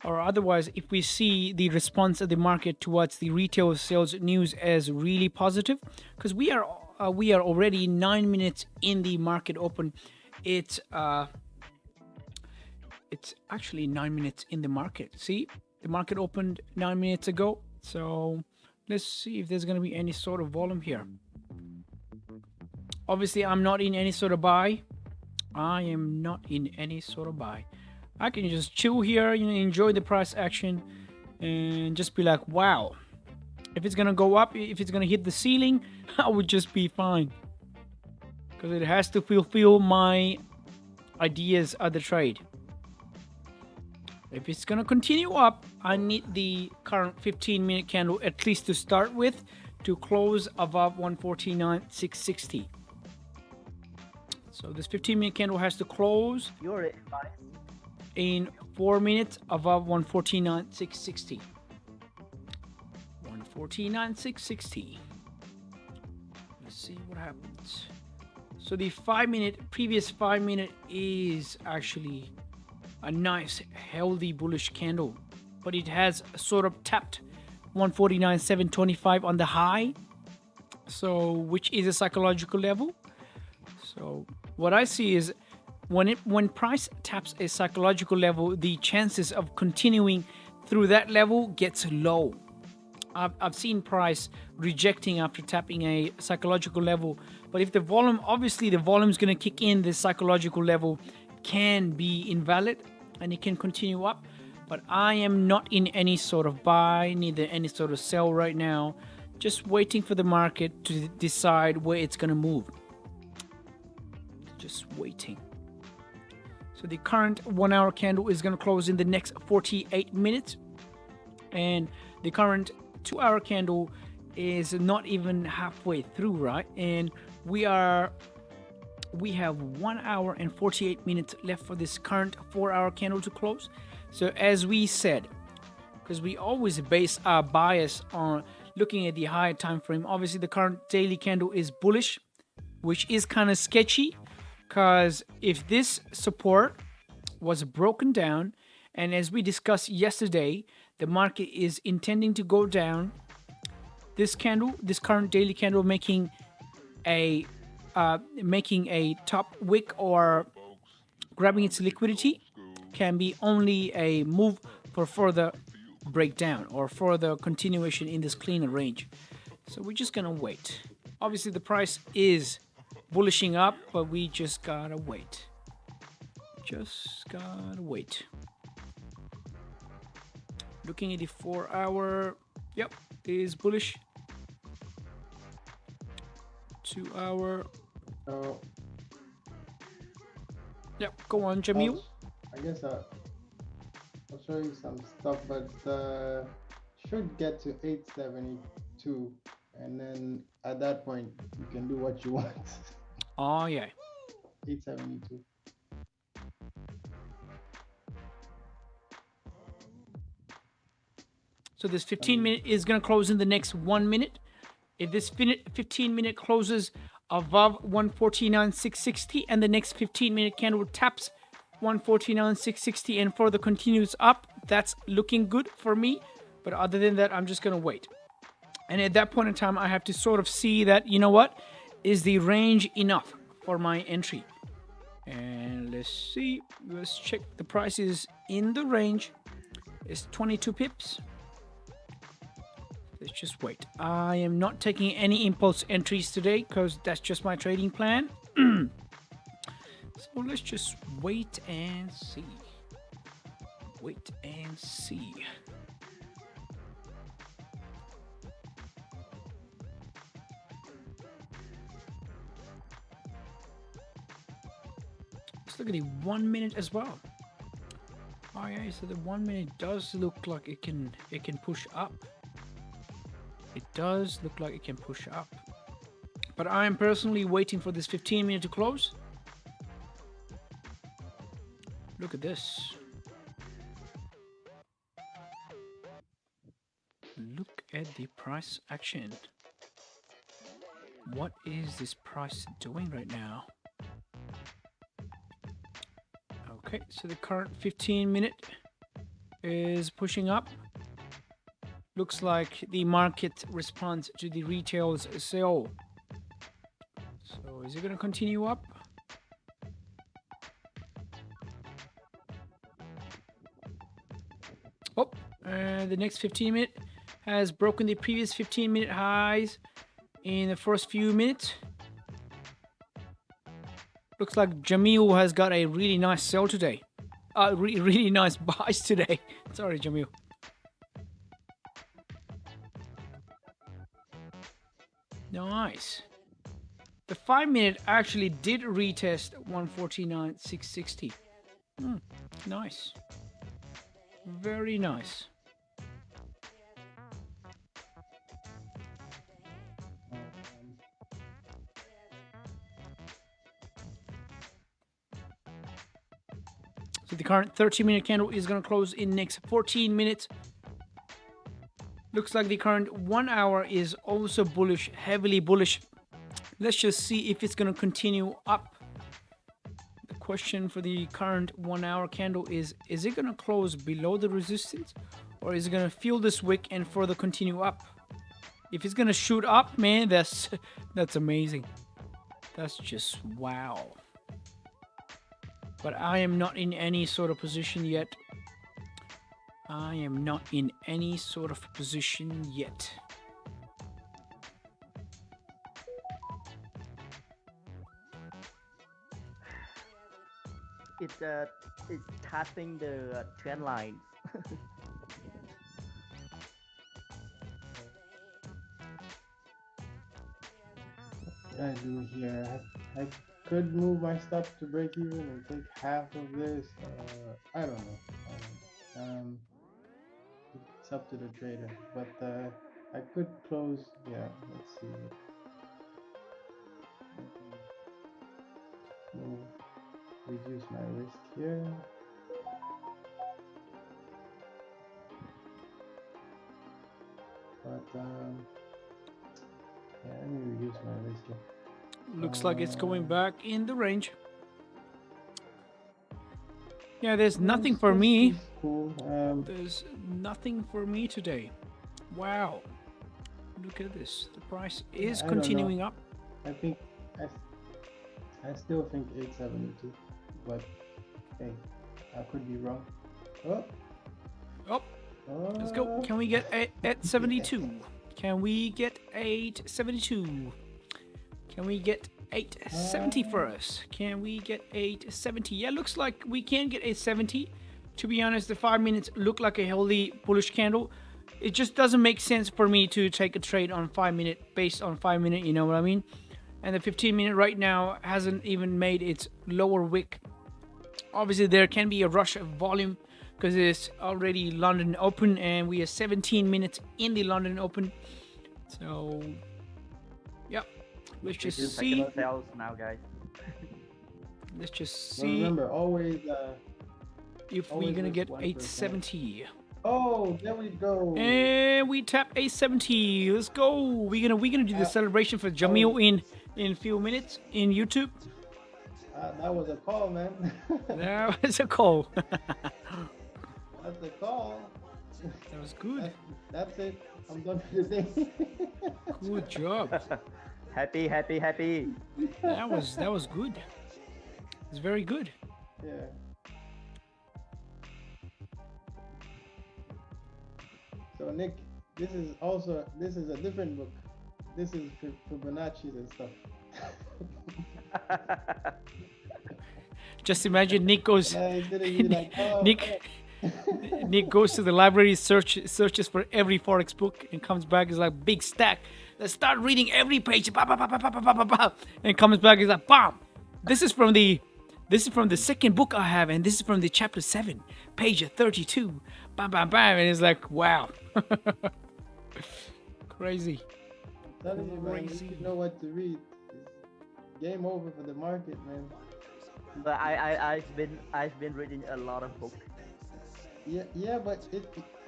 Or otherwise, if we see the response of the market towards the retail sales news as really positive, because we are already 9 minutes in the market open. It's actually 9 minutes in the market. See, the market opened 9 minutes ago. So let's see if there's going to be any sort of volume here. Obviously, I'm not in any sort of buy. I am not in any sort of buy. I can just chill here, enjoy the price action, and just be like, wow. If it's gonna go up, if it's gonna hit the ceiling, I would just be fine, because it has to fulfill my ideas of the trade. If it's gonna continue up, I need the current 15-minute candle at least to start with to close above 149.660. So this 15-minute candle has to close you're advised. in 4 minutes above 149.660. 149.660. Let's see what happens. So the previous 5 minute is actually a nice healthy bullish candle, but it has sort of tapped 149.725 on the high, so which is a psychological level. So what I see is when price taps a psychological level, the chances of continuing through that level gets low. I've seen price rejecting after tapping a psychological level, but if the volume, obviously the volume is going to kick in, the psychological level can be invalid and it can continue up. But I am not in any sort of buy, neither any sort of sell right now. Just waiting for the market to decide where it's going to move. Just waiting. So the current 1 hour candle is going to close in the next 48 minutes. And the current 2 hour candle is not even halfway through, right? And we have 1 hour and 48 minutes left for this current 4 hour candle to close. So as we said, because we always base our bias on looking at the higher time frame, obviously the current daily candle is bullish, which is kind of sketchy, because if this support was broken down, and as we discussed yesterday, the market is intending to go down, this current daily candle making a top wick or grabbing its liquidity can be only a move for further breakdown or further continuation in this cleaner range. So we're just gonna wait. Obviously the price is bullishing up, but we just gotta wait. Looking at the 4 hour, yep, it is bullish. 2 hour, yep, go on, Jamil. I guess I'll show you some stuff, but should get to 872, and then at that point you can do what you want. Oh yeah, 872. so this 15 minute is gonna close in the next 1 minute. If this 15 minute closes above 149.660 and the next 15 minute candle taps 149.660 and further continues up, that's looking good for me. But other than that, I'm just gonna wait. And at that point in time, I have to sort of see that, you know what, Is the range enough for my entry? And let's see. Let's check the prices in the range. It's 22 pips. Let's just wait. I am not taking any impulse entries today because that's just my trading plan. So let's just wait and see. Wait and see. Let's look at the 1 minute as well. Oh yeah, so the 1 minute does look like it can push up. It does look like it can push up. But I am personally waiting for this 15 minute to close. Look at this. Look at the price action. What is this price doing right now? Okay, so the current 15 minute is pushing up. Looks like the market responds to the retail's sale. So is it going to continue up? Oh, the next 15 minute has broken the previous 15 minute highs in the first few minutes. Looks like Jamil has got a really nice sell today. Really nice buys today. Sorry, Jamil. Nice. The 5 minute actually did retest 149.660. Nice. Very nice. So the current 30-minute candle is going to close in next 14 minutes. Looks like the current 1 hour is also bullish, heavily bullish. Let's just see if it's going to continue up. The question for the current 1 hour candle is it going to close below the resistance, or is it going to feel this wick and further continue up? If it's going to shoot up, man, that's amazing. That's just wow. But I am not in any sort of position yet. I am not in any sort of position yet. It's tapping the trend lines. What I do here? I could move my stuff to break even and take half of this. I don't know. It's up to the trader, but I could close. Yeah, let's see. Reduce my risk here. But yeah, let me reduce my risk here. Looks like it's going back in the range. Yeah, there's nothing for me. Cool. There's nothing for me today. Wow. Look at this. The price is continuing up. I think I still think 872, but hey, I could be wrong. Let's go. Can we get 872? Can we get 872? Can we get 870 for us? Can we get 870? Yeah, looks like we can get 870. To be honest, the 5 minutes look like a healthy bullish candle. It just doesn't make sense for me to take a trade on 5 minute based on 5 minute, you know what I mean? And the 15 minute right now hasn't even made its lower wick. Obviously, there can be a rush of volume because it's already London Open and we are 17 minutes in the London Open. So, yeah. Let's just see. Sales now, guys. Let's just see. Remember, always. If we're gonna get 870. Oh, there we go. And we tap 870. Let's go. We're gonna do the celebration for Jamil in a few minutes in YouTube. That was a call, man. That was a call. That's a call. That was good. That's it. I'm done for the day. Good job. Happy, happy, happy. That was good. It's very good. Yeah. So Nick, this is a different book. This is Fibonacci and stuff. Just imagine Nick goes. And it's gonna be like, oh, Nick Nick goes to the library, searches for every forex book, and comes back is like big stack. Let's start reading every page. Bah, bah, bah, bah, bah, bah, bah, bah, and comes back is like, bam! This is from the second book I have, and this is from the chapter 7, page 32. Bam, bam, bam, and it's like, wow, crazy. I'm telling you, man, Crazy. you know what to read. It's game over for the market, man. But I've been reading a lot of books. Yeah, but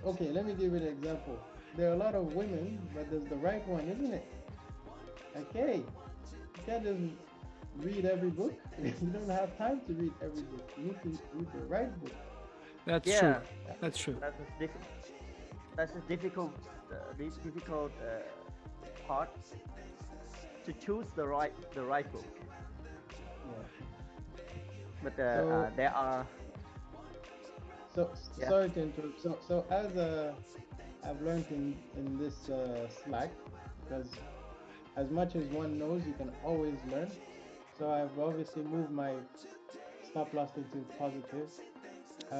okay, let me give you an example. There are a lot of women, but there's the right one, isn't it? Okay, you can't just read every book. You don't have time to read every book. You need to read the right book. That's Yeah. true. That's true. That's a difficult, part to choose the right book. Yeah. But So- there are So Yeah. sorry to interrupt. So as I've learned in this Slack, because as much as one knows, you can always learn. So I've obviously moved my stop loss into positive.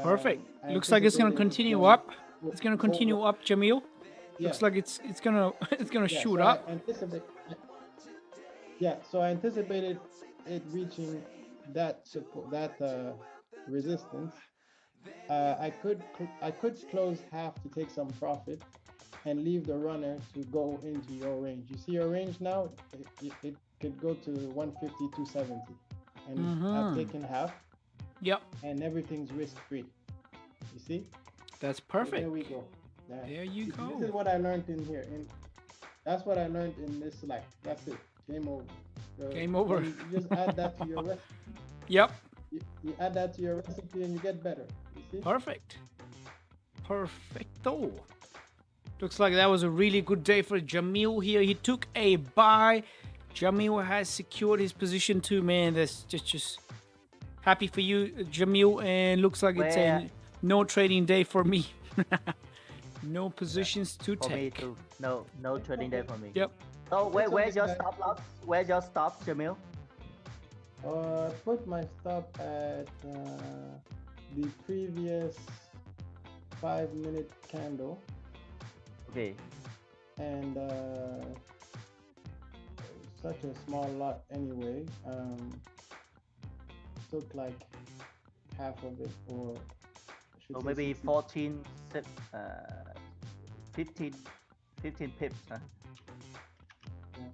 Perfect. I Looks like it's gonna anticipated continue going up. It's gonna continue over- up, Jamil. Yeah. Looks like it's gonna Yeah, shoot so up. I anticipate. Yeah, so I anticipated it reaching that support, that resistance. I could close half to take some profit and leave the runner to go into your range. You see your range now, it could go to 150, 270. And I've Mhm. taken half Yep, and everything's risk free. You see? that's So there perfect. we go. Yeah. There you This go. is what I learned in here. And that's what I learned in this Slack. That's it. Game over. So Game over. then you just add that to your recipe. Yep, You add that to your recipe and you get better. You see? perfect. Perfecto. Looks like that was a really good day for Jamil here. He took a buy. Jamil has secured his position too, man. That's just happy for you, Jamil. And looks like it's a Where- no trading day for me. No positions to for me take. too. No trading day for me. Yep. So It's where's okay, your guys. stop loss? Where's your stop, Jamil? Put my stop at the previous 5-minute candle, Okay. and such a small lot anyway. Took like half of it, or I should So say maybe 60. 14, 15, 15 pips. Huh? Yeah.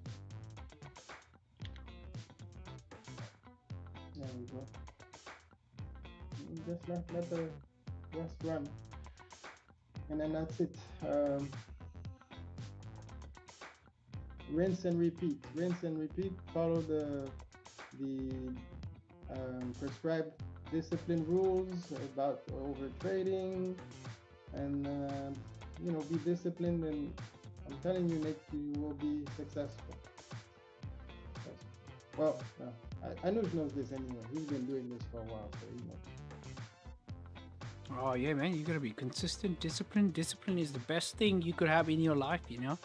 There we go. Just let the rest run, and then that's it. Rinse and repeat. Rinse and repeat. Follow the prescribed discipline rules about over trading, and be disciplined. And I'm telling you, Nick, you will be successful. Well, Anuj knows this anyway. He's been doing this for a while, so he knows. Oh yeah, man, you gotta be consistent, disciplined. Discipline is the best thing you could have in your life, you know.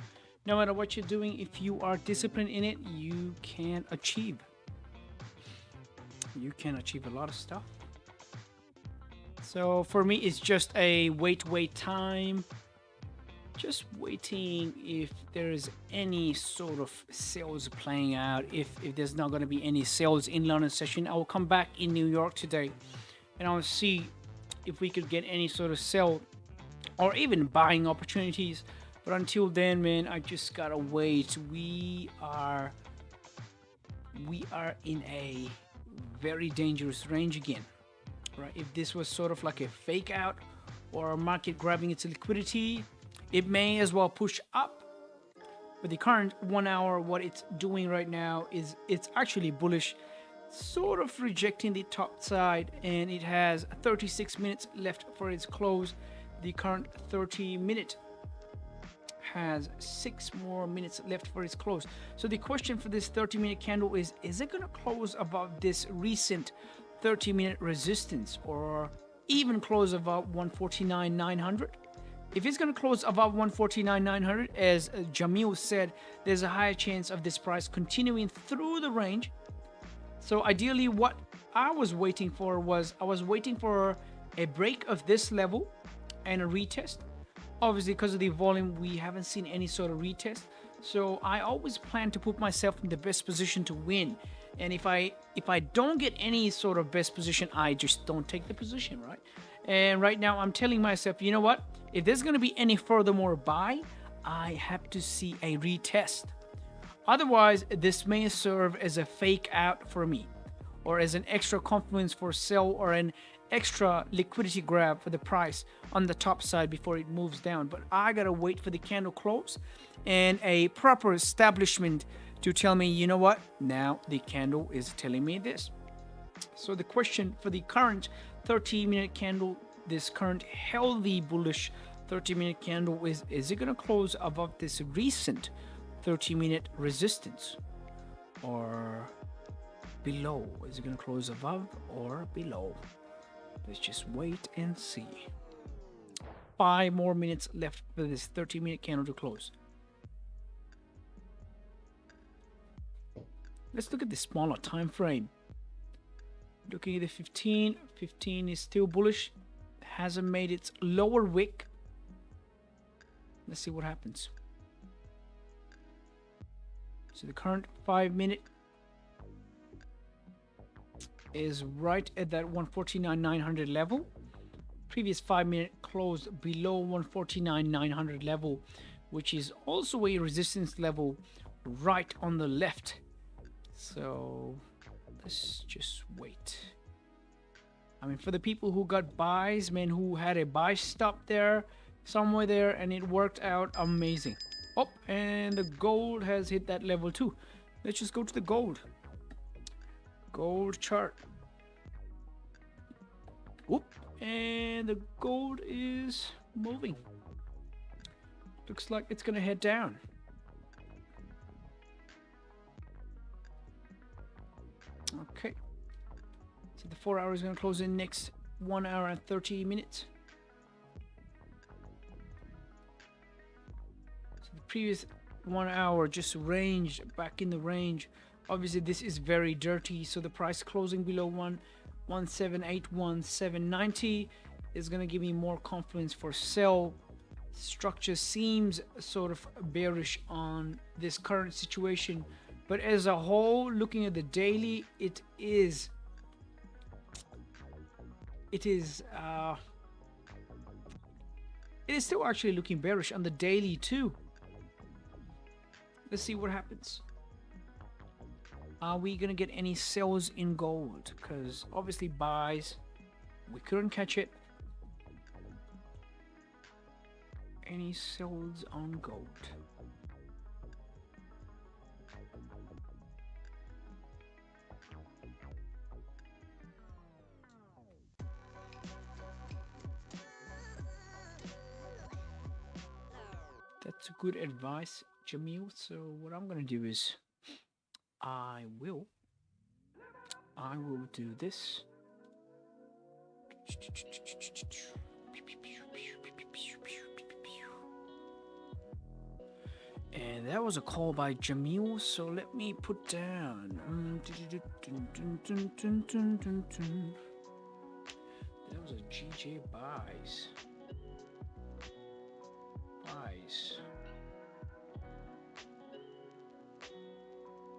No matter what you're doing, if you are disciplined in it, you can achieve. You can achieve a lot of stuff. So for me, it's just a wait time. Just waiting if there is any sort of sales playing out. If there's not going to be any sales in London session, I will come back in New York today, and I'll see if we could get any sort of sell or even buying opportunities. But until then, man, I just gotta wait. We are in a very dangerous range again, right? If this was sort of like a fake out or a market grabbing its liquidity, it may as well push up. But the current 1 hour, what it's doing right now is it's actually bullish, sort of rejecting the top side, and it has 36 minutes left for its close. The current 30-minute has 6 more minutes left for its close. So the question for this 30-minute candle is it going to close above this recent 30-minute resistance, or even close above 149.900? If it's going to close above 149.900, as Jamil said, there's a higher chance of this price continuing through the range. So ideally, what I was waiting for was a break of this level and a retest. Obviously, because of the volume, we haven't seen any sort of retest. So I always plan to put myself in the best position to win. And if I don't get any sort of best position, I just don't take the position, right? And right now I'm telling myself, you know what? If there's going to be any furthermore buy, I have to see a retest. Otherwise, this may serve as a fake out for me, or as an extra confluence for sell, or an extra liquidity grab for the price on the top side before it moves down. But I gotta wait for the candle close and a proper establishment to tell me, you know what, now the candle is telling me this. So the question for the current 30-minute candle, this current healthy bullish 30-minute candle, is it going to close above this recent 30-minute resistance or below? Is it going to close above or below? Let's just wait and see. 5 more minutes left for this 30-minute candle to close. Let's look at the smaller time frame. Looking at the 15 is still bullish, hasn't made its lower wick. Let's see what happens. So the current 5-minute is right at that 149.900 level. Previous 5-minute closed below 149.900 level, which is also a resistance level right on the left. So let's just wait. I mean, for the people who got buys, man, who had a buy stop there, somewhere there, and it worked out amazing. Oh, and the gold has hit that level too. Let's just go to the gold. Gold chart. Whoop, and the gold is moving. Looks like it's gonna head down. Okay, so the 4 hours is going to close in next 1 hour and 30 minutes. So the previous 1 hour just ranged back in the range. Obviously this is very dirty, so the price closing below 11781, 790 is going to give me more confidence for sell. Structure seems sort of bearish on this current situation. But as a whole, looking at the daily, it is still actually looking bearish on the daily too. Let's see what happens. Are we gonna get any sells in gold? Because obviously buys, we couldn't catch it. Any sells on gold? That's good advice, Jamil. So what I'm gonna do is I will do this. And that was a call by Jamil, so let me put down. That was a GJ buys.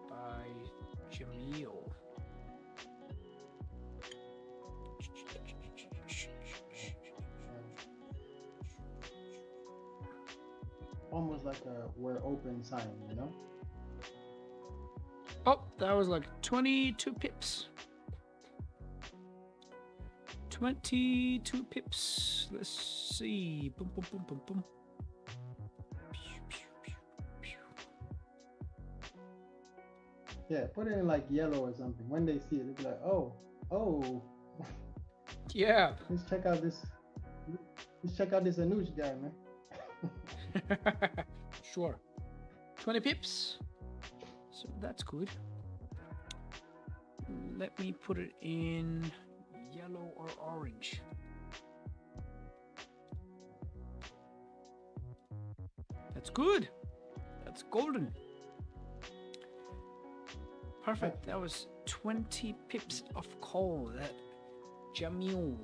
By Jamil. Almost like a we're open sign, you know? Oh, that was like 22 pips. 22 pips. Let's see. Boom, boom, boom, boom, boom. Yeah, put it in like yellow or something. When they see it, they'll be like, oh. Yeah. Let's check out this Anush guy, man. Sure. 20 pips. So that's good. Let me put it in yellow or orange. That's good. That's golden. Perfect. That was 20 pips of call that Jamil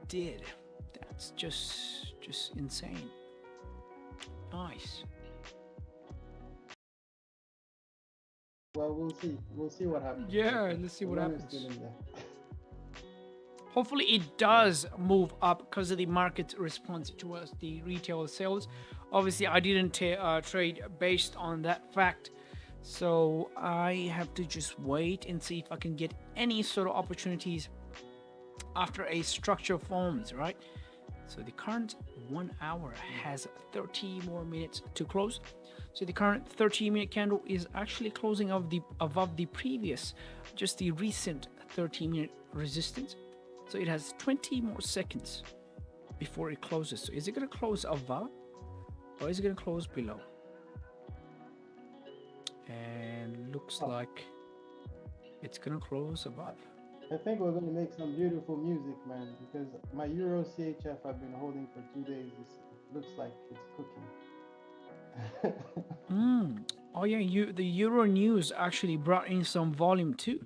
did. That's just insane. Nice. Well, we'll see. We'll see what happens. Yeah, let's see what We're happens. still in there. Hopefully it does move up because of the market's response towards the retail sales. Obviously, I didn't trade based on that fact. So I have to just wait and see if I can get any sort of opportunities after a structure forms, right? So the current 1 hour has 30 more minutes to close. So the current 30-minute candle is actually closing above the previous, just the recent 30-minute resistance. So it has 20 more seconds before it closes. So is it going to close above or is it going to close below? And looks like it's going to close above. I think we're going to make some beautiful music, man, because my Euro CHF I've been holding for 2 days. It looks like it's cooking. Oh yeah, the Euro news actually brought in some volume too.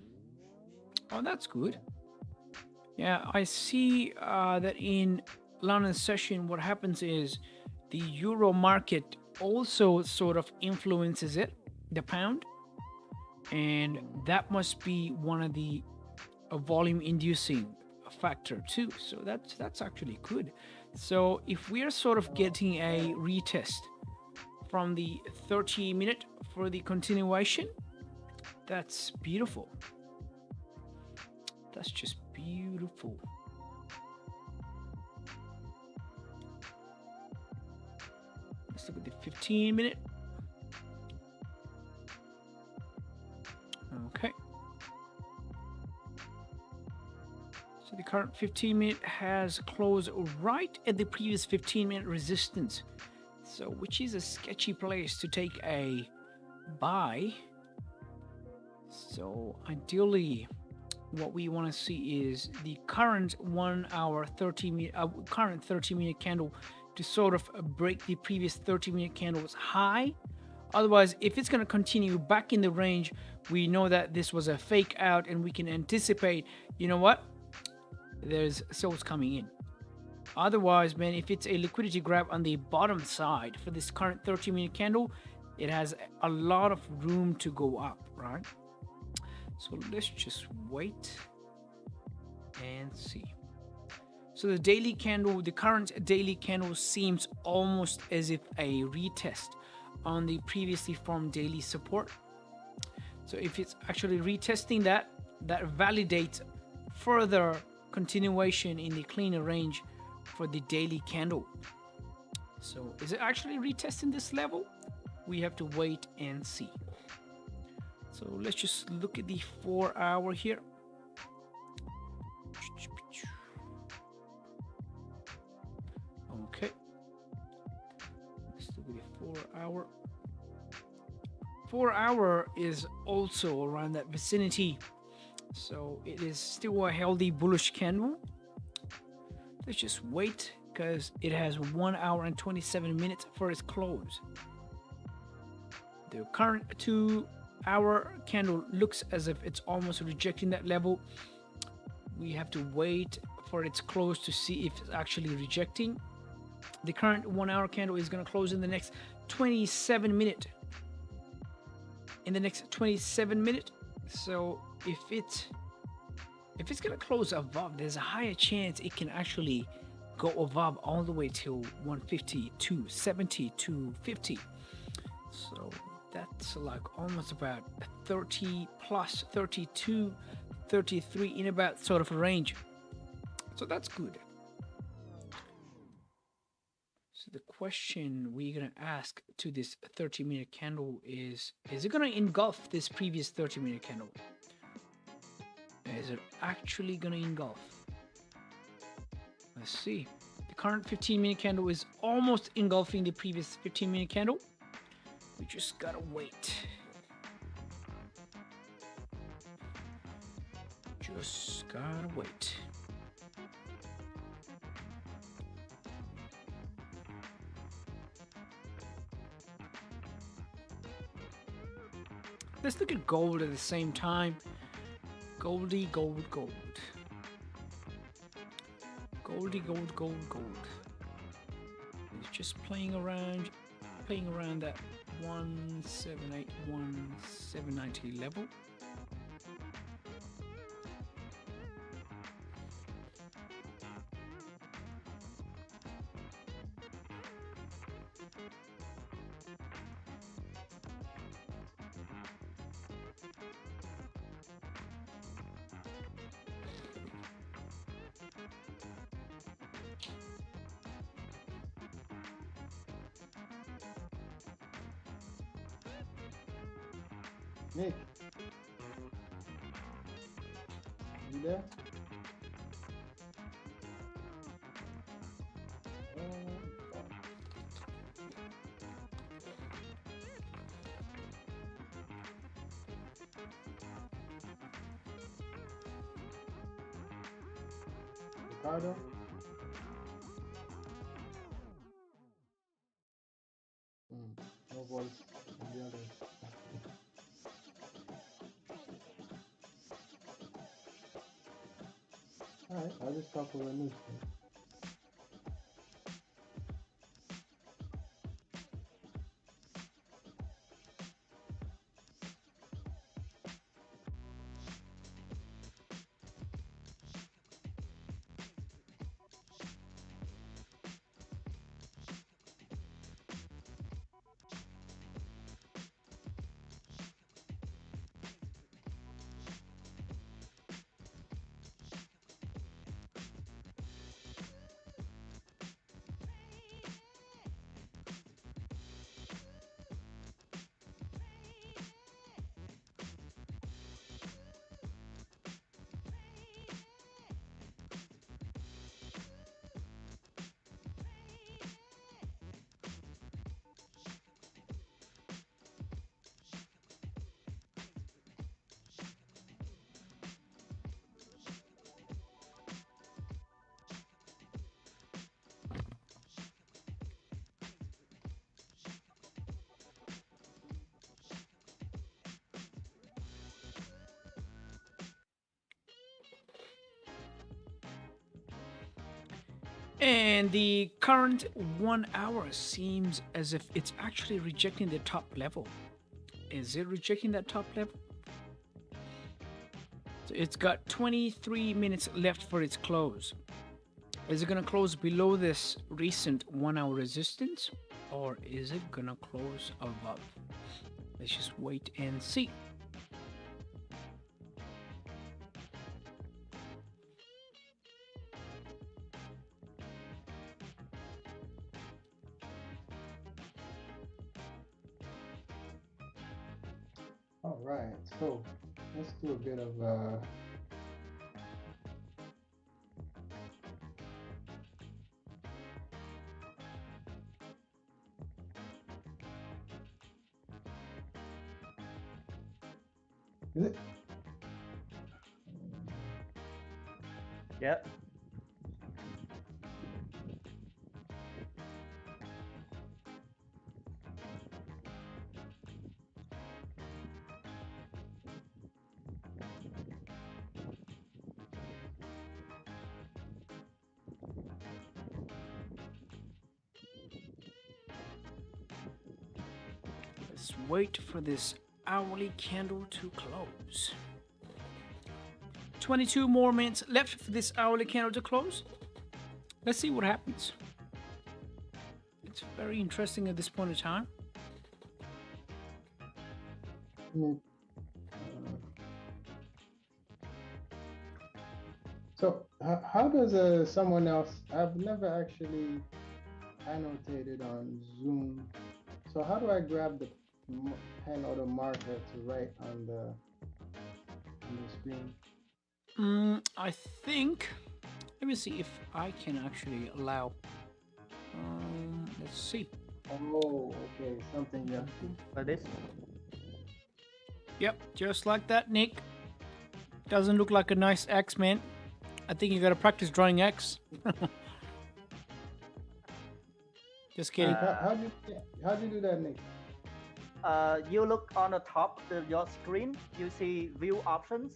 Oh, that's good. Yeah, I see that in London session, what happens is the Euro market also sort of influences it, the pound, and that must be one of the volume inducing factor too. So that's actually good. So if we are sort of getting a retest from the 30-minute for the continuation, that's beautiful. That's just beautiful. Let's look at the 15-minute. Okay. So the current 15-minute has closed right at the previous 15-minute resistance. So which is a sketchy place to take a buy. So ideally, what we want to see is the current 1 hour 30-minute candle to sort of break the previous 30-minute candle's high. Otherwise, if it's going to continue back in the range, we know that this was a fake out and we can anticipate, you know what, there's sales coming in. Otherwise, man, if it's a liquidity grab on the bottom side for this current 30-minute candle, it has a lot of room to go up, right? So let's just wait and see. So the daily candle, the current daily candle seems almost as if a retest on the previously formed daily support. So if it's actually retesting that, that validates further continuation in the cleaner range for the daily candle. So is it actually retesting this level? We have to wait and see. So let's just look at the 4 hour here. Okay. Let's look at the 4 hour. 4 hour is also around that vicinity. So it is still a healthy bullish candle. Let's just wait because it has 1 hour and 27 minutes for its close. The current 2 hour candle looks as if it's almost rejecting that level. We have to wait for its close to see if it's actually rejecting. The current 1 hour candle is going to close in the next 27 minutes. In the next 27 minutes. So if it's going to close above, there's a higher chance it can actually go above all the way till 150, 270, 250. So that's like almost about 30 plus 32, 33 in about sort of a range. So that's good. So the question we're going to ask to this 30-minute candle is it going to engulf this previous 30-minute candle? Is it actually going to engulf? Let's see. The current 15-minute candle is almost engulfing the previous 15-minute candle. We just gotta wait. Just gotta wait. Let's look at gold at the same time. Goldie, gold, gold. Goldie, gold, gold, gold. It's just playing around that 178, 1790 level. Nick, you there? Ricardo? No voice on the other. Alright, I'll just talk over the news. And the current 1 hour seems as if it's actually rejecting the top level. Is it rejecting that top level? So it's got 23 minutes left for its close. Is it going to close below this recent 1 hour resistance, or is it going to close above? Let's just wait and see. All right, so let's do a bit of is it? Yep. Let's wait for this hourly candle to close. 22 more minutes left for this hourly candle to close. Let's see what happens. It's very interesting at this point in time. So how does someone else? I've never actually annotated on Zoom. So how do I grab the pen or the marker to write on the screen? I think. Let me see if I can actually allow. Let's see. Oh, okay. Something you have to. like this. Yep, just like that, Nick. Doesn't look like a nice X, man. I think you gotta practice drawing X. Just kidding. Nick, how do you do that, Nick? You look on the top of your screen. You see view options.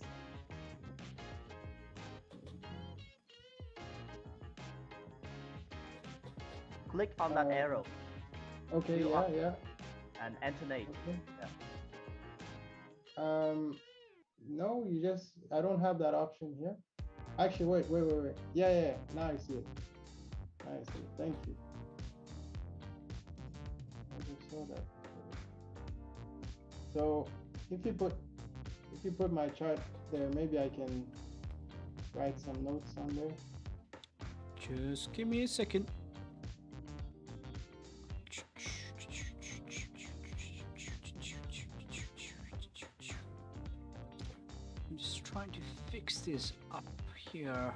Click on that arrow Okay, view yeah, options yeah. and alternate. Okay. Yeah. No, you just I don't have that option here. Actually, wait. Yeah, yeah, yeah. Now I see it. Now I see it. Thank you. I just saw that. So if you put my chart there, maybe I can write some notes on there. Just give me a second. I'm just trying to fix this up here.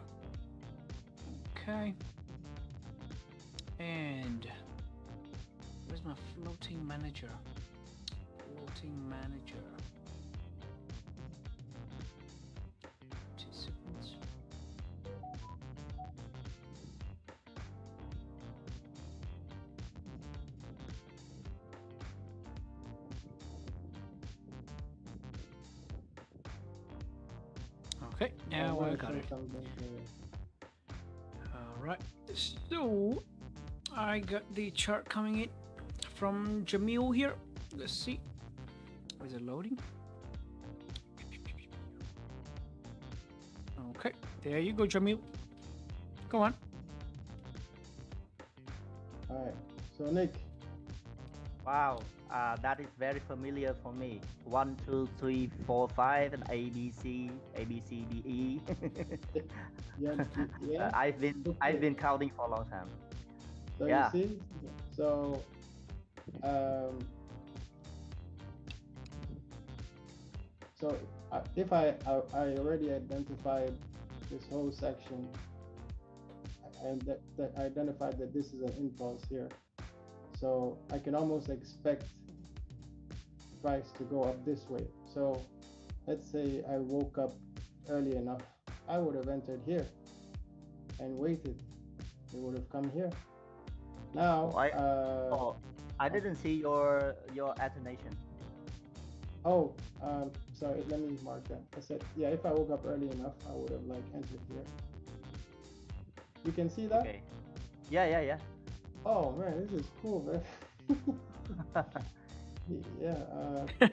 Okay. And where's my floating manager? Floating manager. 2 seconds. Okay, now I got it. Alright, so I got the chart coming in from Jamil here. Let's see. Is it loading? Okay, there you go, Jamil. Go on. All right. So Nick, Wow, that is very familiar for me. 1, 2, 3, 4, 5, and A, B, C, A, B, C, D, E. yeah. I've been counting for a long time. So Yeah. you see, so um, so if I already identified this whole section and that identified that this is an impulse here, so I can almost expect price to go up this way. So let's say I woke up early enough, I would have entered here and waited. It would have come here. Now, I didn't see your alternation. Oh, sorry, let me mark that. I said, yeah, if I woke up early enough, I would have like entered here. You can see that? Okay. Yeah. Oh man, this is cool, man. Yeah.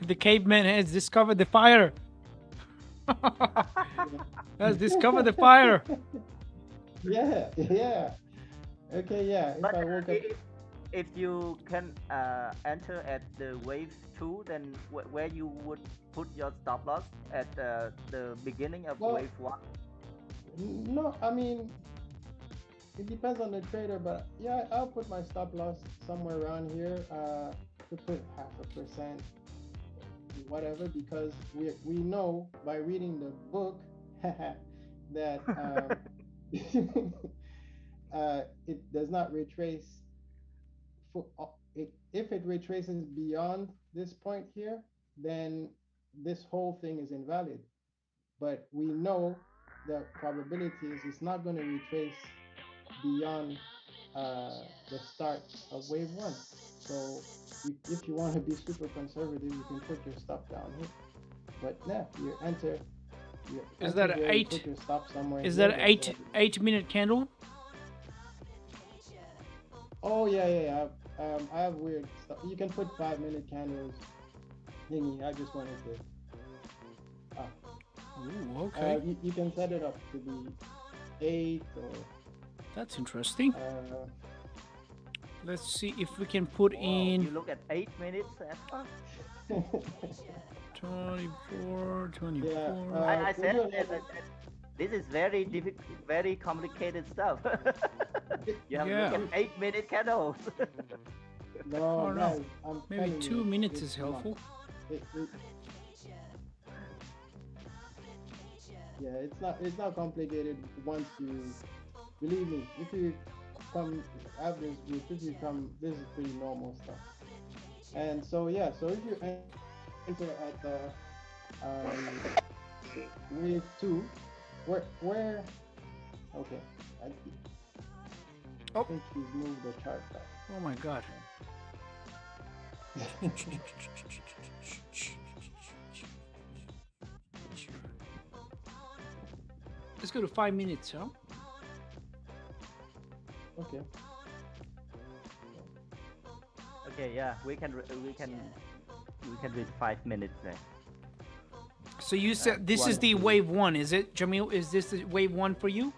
The caveman has discovered the fire. Has discovered the fire. Yeah. Okay, yeah. If I woke up. If you can enter at the wave 2, then where you would put your stop loss at the beginning of wave 1? No, I mean, it depends on the trader, but yeah, I'll put my stop loss somewhere around here. To put 0.5%, whatever, because we know by reading the book that it does not retrace. If it retraces beyond this point here, then this whole thing is invalid. But we know the probability is it's not going to retrace beyond the start of wave 1. So if you want to be super conservative, you can put your stop down here. But yeah, you enter. Is that there, eight? Put your stop somewhere. Is that 8-minute candle? Oh yeah. I have weird stuff. You can put 5-minute candles. Thingy. I just wanted to. Ooh, okay. You can set it up to be 8 or. That's interesting. Let's see if we can put in. You look at 8 minutes extra. 24, 24. Yeah, I said that this is very difficult, very complicated stuff. You have to look at 8-minute candles. No, guys, maybe 2 minutes is helpful. Yeah, it's not complicated once you believe me. If you come out this group, if you come, this is pretty normal stuff. And so yeah, so if you enter at the um, wave two, where okay, I, I Oh, think he's moved the chart back. oh my God. Let's go to 5 minutes, huh? Okay. Okay, yeah, we can read 5 minutes there. So you said this is One, the two. wave one, is it, Jamil? Is this the wave one for you?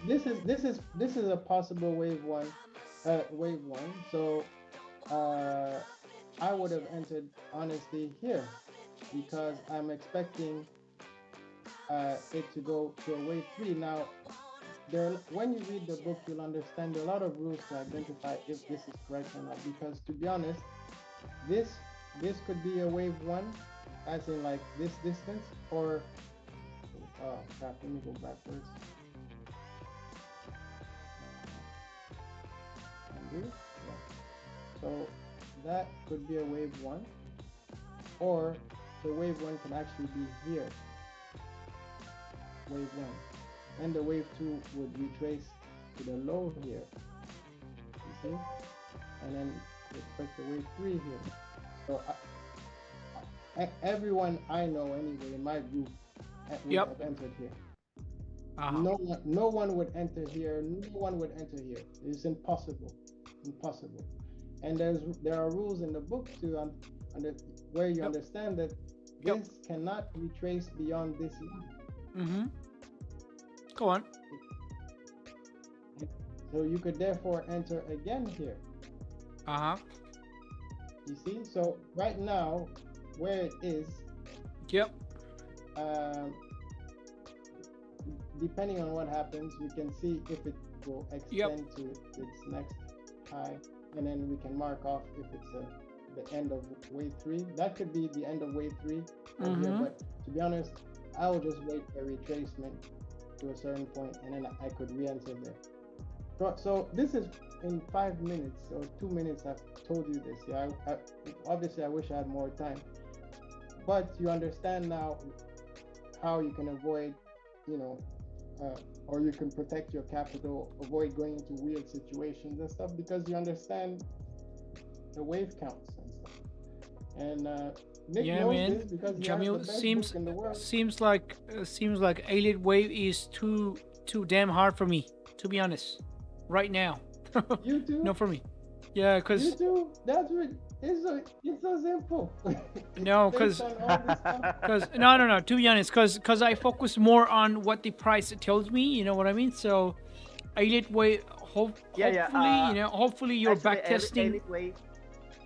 This is a possible wave one. So uh, I would have entered honestly here because I'm expecting it to go to a wave three. Now, when you read the book, you'll understand there are a lot of rules to identify if this is correct or not. Because to be honest, this this could be a wave one, as in like this distance, or oh crap, let me go backwards. Undo. Yeah. So that could be a wave one, or the wave one can actually be here, wave one, and the wave two would retrace to the low here. You see, and then expect the wave three here. So everyone I know anyway in my group would Yep. have entered here. Uh-huh. No one would enter here. No one would enter here. It's impossible, impossible. And there are rules in the book to under, where you Yep. understand that Yep. this cannot retrace beyond this line. Mm-hmm. Go on. So you could therefore enter again here. Uh-huh. You see? So right now, where it is, Yep. um, depending on what happens, we can see if it will extend to its next high, and then we can mark off if it's the end of wave three. That could be the end of wave three here, Mm-hmm. but to be honest, I will just wait for retracement to a certain point, and then I could re-enter there. So this is in 5 minutes or 2 minutes. I've told you this. Yeah, obviously I wish I had more time, but you understand now how you can avoid, you know, or you can protect your capital, avoid going into weird situations and stuff because you understand the wave counts and stuff. And Nick Yeah, knows man. this because he has the Jamil, best seems book in the world. seems like Alien Wave is too damn hard for me, to be honest. Right now. You too? No, for me. Yeah, You cause too? That's what it's so simple. no, Based cause on all this stuff. cause no. To be honest, cause I focus more on what the price tells me. You know what I mean? So, Alien Wave. Yeah, yeah. Hopefully, hopefully you're Actually, back testing. Elite Wave,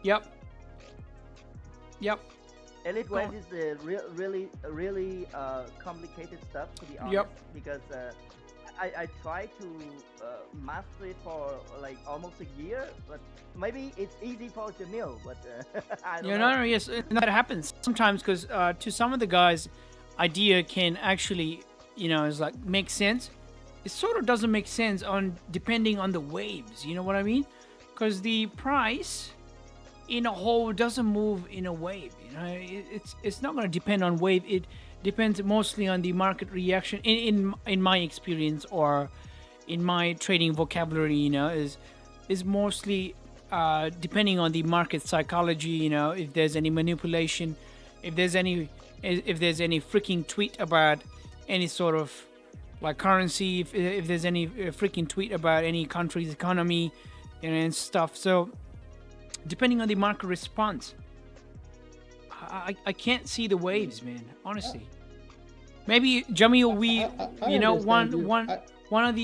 Yep. Yep. Elite Go Wave on. is really complicated stuff to be honest. Yep. Because I tried to master it for like almost a year, but maybe it's easy for Jamil, but I don't Yeah, know. no, yes, that happens sometimes because to some of the guys, idea can actually, is like make sense. It sort of doesn't make sense on depending on the waves. You know what I mean? Because the price in a whole doesn't move in a wave. It's not going to depend on wave. It depends mostly on the market reaction. In my experience or in my trading vocabulary, is mostly depending on the market psychology. If there's any manipulation, if there's any freaking tweet about any sort of like currency, if there's any freaking tweet about any country's economy and stuff. So depending on the market response, I can't see the waves, man. Honestly, maybe Jamil, we I understand you. one of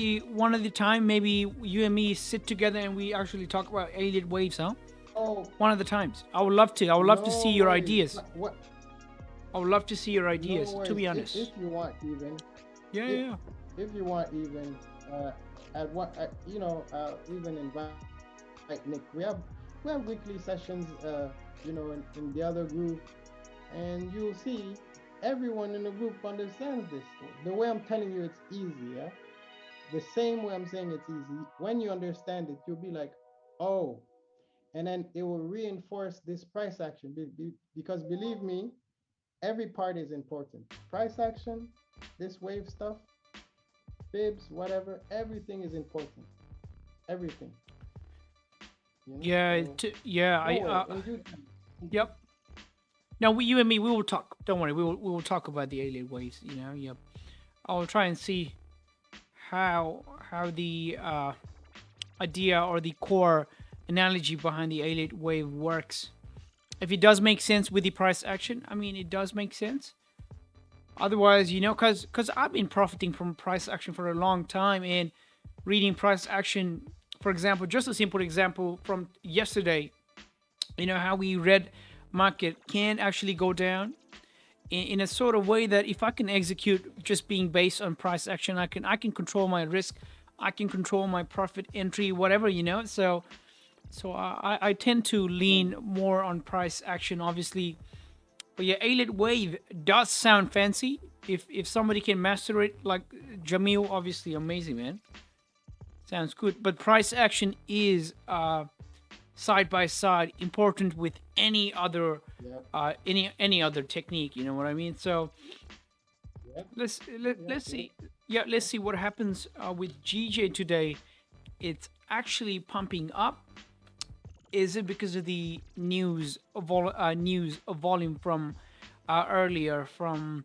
the time, maybe you and me sit together and we actually talk about alien waves, huh? Oh, One of the times. I would love to. I would love to no see your worries. ideas. What? I would love to see your No ideas. To be worries. honest. If you want, even. Yeah, if, yeah. if you want, even even invite Nick. We have weekly sessions, in the other group, and you'll see everyone in the group understands this. The way I'm telling you, it's easy. Yeah? the same way I'm saying it's easy, when you understand it, you'll be like, oh, and then it will reinforce this price action because believe me, every part is important. Price action, this wave stuff, fibs, whatever, everything is important. Everything, Yeah, So yeah. don't worry, in due time. Yep. Now, you and me, we will talk. Don't worry, we will talk about the alien waves. Yep. I'll try and see how the idea or the core analogy behind the alien wave works. If it does make sense with the price action, I mean, it does make sense. Otherwise, because I've been profiting from price action for a long time and reading price action. For example, just a simple example from yesterday. How we read market can actually go down in a sort of way that if I can execute just being based on price action, I can control my risk, I can control my profit entry, whatever. So I tend to lean more on price action, obviously. But yeah, A-lit wave does sound fancy. If somebody can master it, like Jamil, obviously amazing, man. Sounds good. But price action is side by side important with any other Yep, any other technique. You know what I mean? So yep, let's yep. see. Yeah, let's see what happens with GJ today. It's actually pumping up. Is it because of the news of volume from earlier from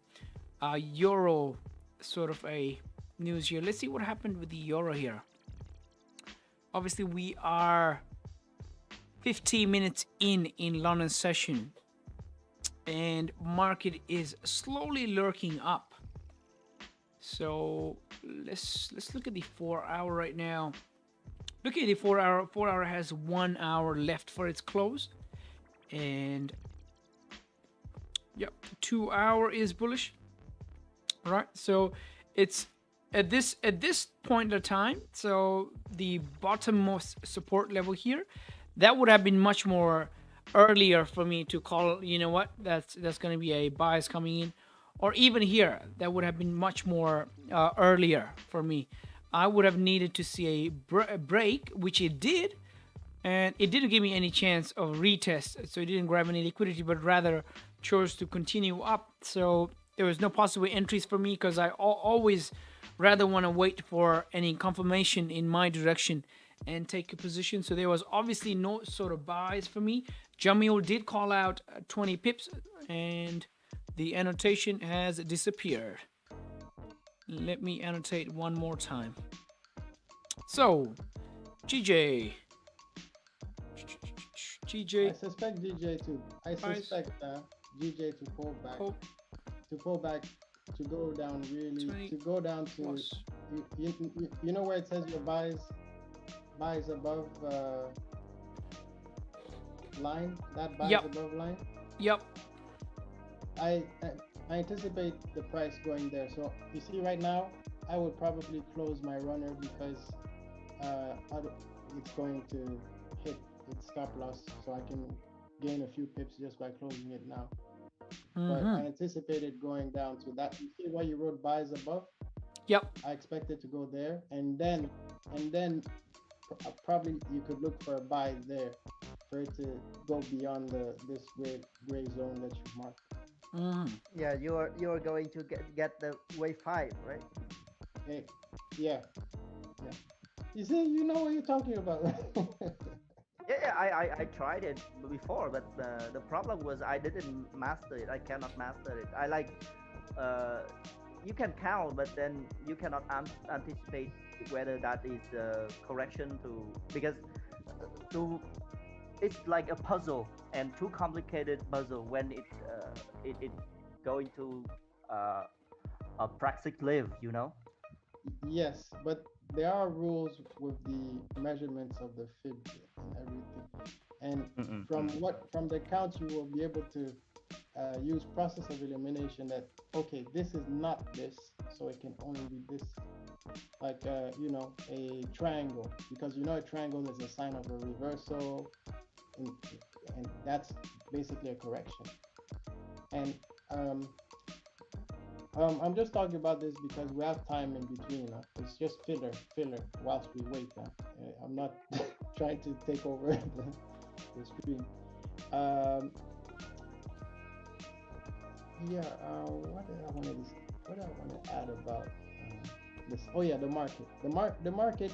euro, sort of a news here? Let's see what happened with the euro here. Obviously, we are 15 minutes in London session, and market is slowly lurking up. So let's look at the 4 hour right now. Look at the 4 hour. 4 hour has 1 hour left for its close, and yep, 2 hour is bullish. Right. So it's at this point of time. So the bottommost support level here, that would have been much more earlier for me to call. You know what? That's going to be a bias coming in, or even here, that would have been much more earlier for me. I would have needed to see a break, which it did, and it didn't give me any chance of retest. So it didn't grab any liquidity, but rather chose to continue up. So there was no possible entries for me because I always rather want to wait for any confirmation in my direction and take a position. So there was obviously no sort of buys for me. Jamil did call out 20 pips, and the annotation has disappeared. Let me annotate one more time. So, GJ. I GJ. suspect DJ to. I Price. suspect GJ to pull back, Hope to pull back, to go down really, 20 to go down to. plus. You know where it says your buys above line, that buys Yep. above line. Yep. I, I I anticipate the price going there. So you see, right now, I would probably close my runner because it's going to hit its stop loss, so I can gain a few pips just by closing it now. But I Mm-hmm. anticipated going down to that. You see why you wrote buys above? Yep. I expected to go there, and then probably you could look for a buy there for it to go beyond this gray zone that you marked. Mm-hmm. Yeah, you're going to get the wave five, right? Hey, yeah, yeah. You see, you know what you're talking about. Yeah, yeah, I tried it before, but the problem was I didn't master it. I cannot master it. I like uh, you can count, but then you cannot anticipate whether that is correction to, because to it's like a puzzle and too complicated puzzle when it going to uh, a practice live, you know. Yes, but there are rules with the measurements of the fibs and everything. And from the counts, you will be able to use process of elimination that, okay, this is not this, so it can only be this, like a triangle, because a triangle is a sign of a reversal, and, and that's basically a correction. And I'm just talking about this because we have time in between. It's just filler whilst we wait. I'm not trying to take over the screen. Um, yeah. What I want to add about this? Oh yeah, the market. The market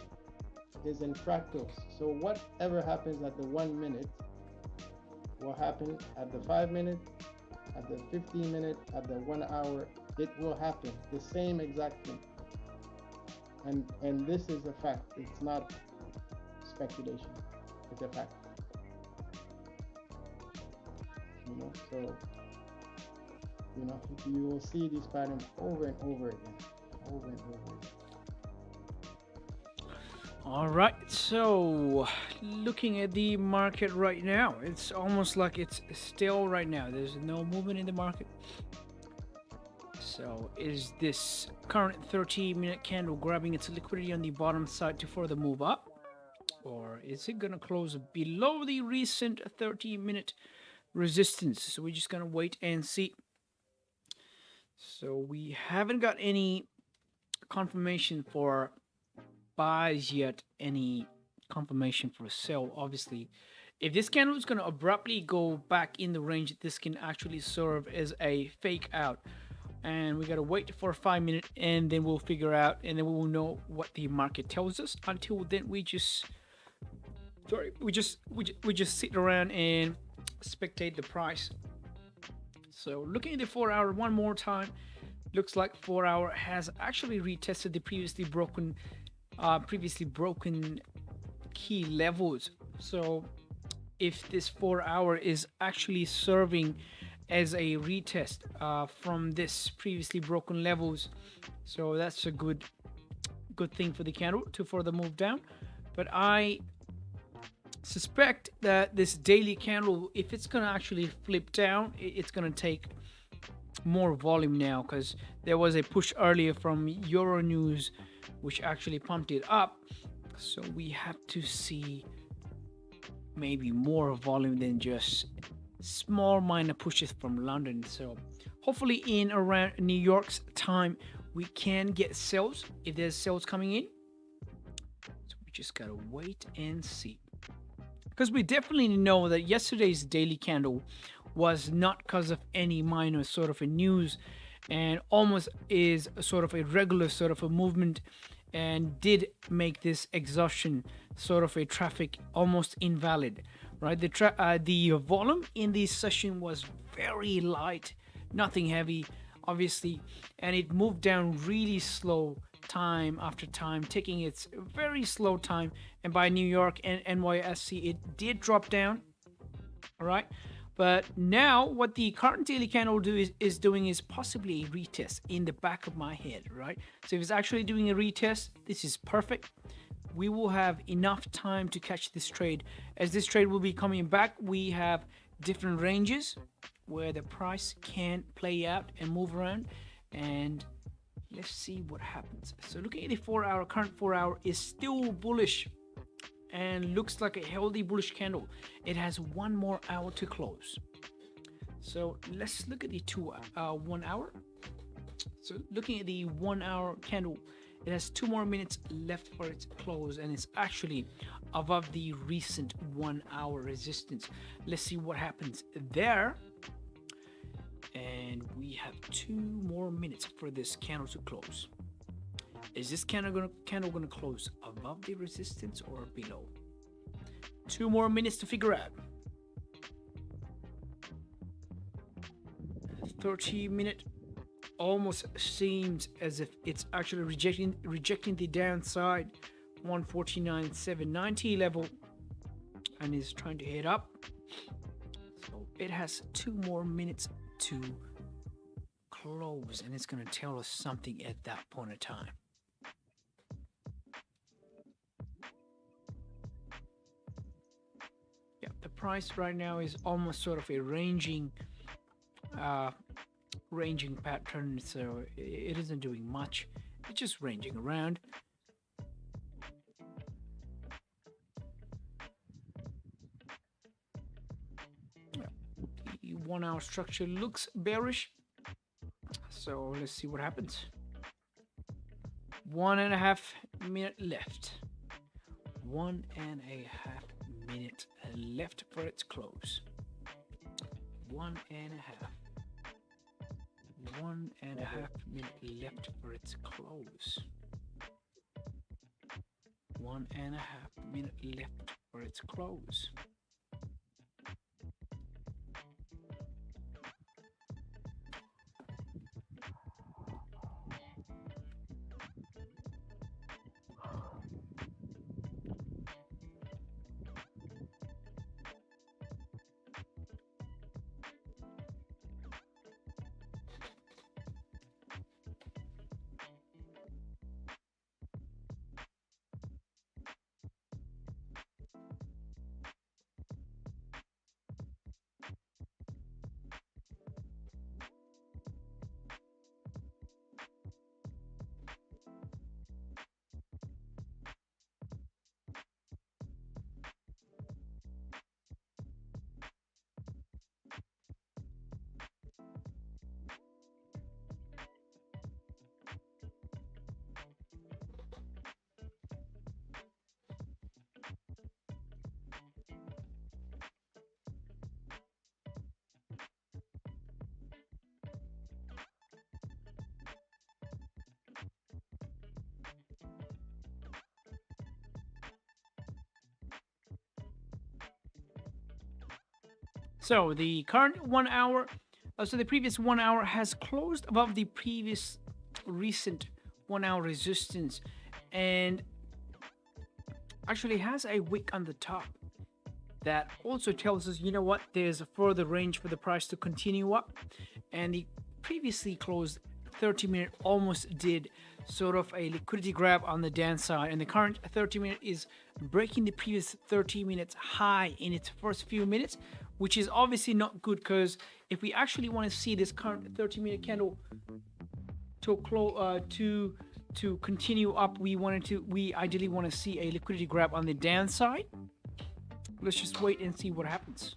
is in fractals. So whatever happens at the 1 minute will happen at the 5 minute, at the 15 minute, at the 1 hour. It will happen. The same exact thing. And this is a fact. It's not speculation. It's a fact. So you will see these patterns over and over again, over and over again. All right, so looking at the market right now, it's almost like it's still right now. There's no movement in the market. So is this current 30-minute candle grabbing its liquidity on the bottom side to further move up? Or is it going to close below the recent 30-minute resistance? So we're just going to wait and see. So we haven't got any confirmation for buys yet, any confirmation for sell. Obviously, if this candle is going to abruptly go back in the range, this can actually serve as a fake out, and we got to wait for 5 minutes, and then we'll figure out, and then we will know what the market tells us. Until then, we just sit around and spectate the price. So looking at the 4-hour one more time, looks like 4-hour has actually retested the previously broken key levels. So if this 4-hour is actually serving as a retest from this previously broken levels, so that's a good thing for the candle to further move down. But I suspect that this daily candle, if it's going to actually flip down, it's going to take more volume now, because there was a push earlier from Euro News which actually pumped it up. So we have to see maybe more volume than just small minor pushes from London. So hopefully in around New York's time we can get sales, if there's sales coming in. So we just gotta wait and see, because we definitely know that yesterday's daily candle was not because of any minor sort of a news, and almost is a sort of a regular sort of a movement, and did make this exhaustion sort of a traffic almost invalid, right? The volume in this session was very light, nothing heavy, obviously, and it moved down really slow time after time, taking its very slow time. And by New York and NYSE, it did drop down, all right? But now what the current daily candle is doing is possibly a retest in the back of my head, right? So if it's actually doing a retest, this is perfect. We will have enough time to catch this trade. As this trade will be coming back, we have different ranges where the price can play out and move around, and let's see what happens. So looking at the 4-hour, current 4-hour is still bullish and looks like a healthy bullish candle. It has one more hour to close. So let's look at the 1 hour. So looking at the 1 hour candle, it has 2 more minutes left for its close, and it's actually above the recent 1 hour resistance. Let's see what happens there. And we have 2 more minutes for this candle to close. Is this candle gonna close above the resistance or below? 2 more minutes to figure out. 30-minute almost seems as if it's actually rejecting the downside 149.790 level, and is trying to head up. So it has 2 more minutes to close, and it's going to tell us something at that point of time. Yeah, the price right now is almost sort of a ranging pattern, so it isn't doing much. It's just ranging around. The 1 hour structure looks bearish, So let's see what happens. 1.5 minute left. 1.5 minute left for its close. 1.5. 1.5 minute left for its close. 1.5 minute left for its close. So the current 1 hour, so the previous 1 hour has closed above the previous recent 1 hour resistance and actually has a wick on the top. That also tells us, you know what, there's a further range for the price to continue up. And the previously closed 30-minute almost did sort of a liquidity grab on the downside, and the current 30-minute is breaking the previous 30 minutes high in its first few minutes, which is obviously not good, because if we actually want to see this current 30-minute candle to continue up, we ideally want to see a liquidity grab on the downside. Let's just wait and see what happens.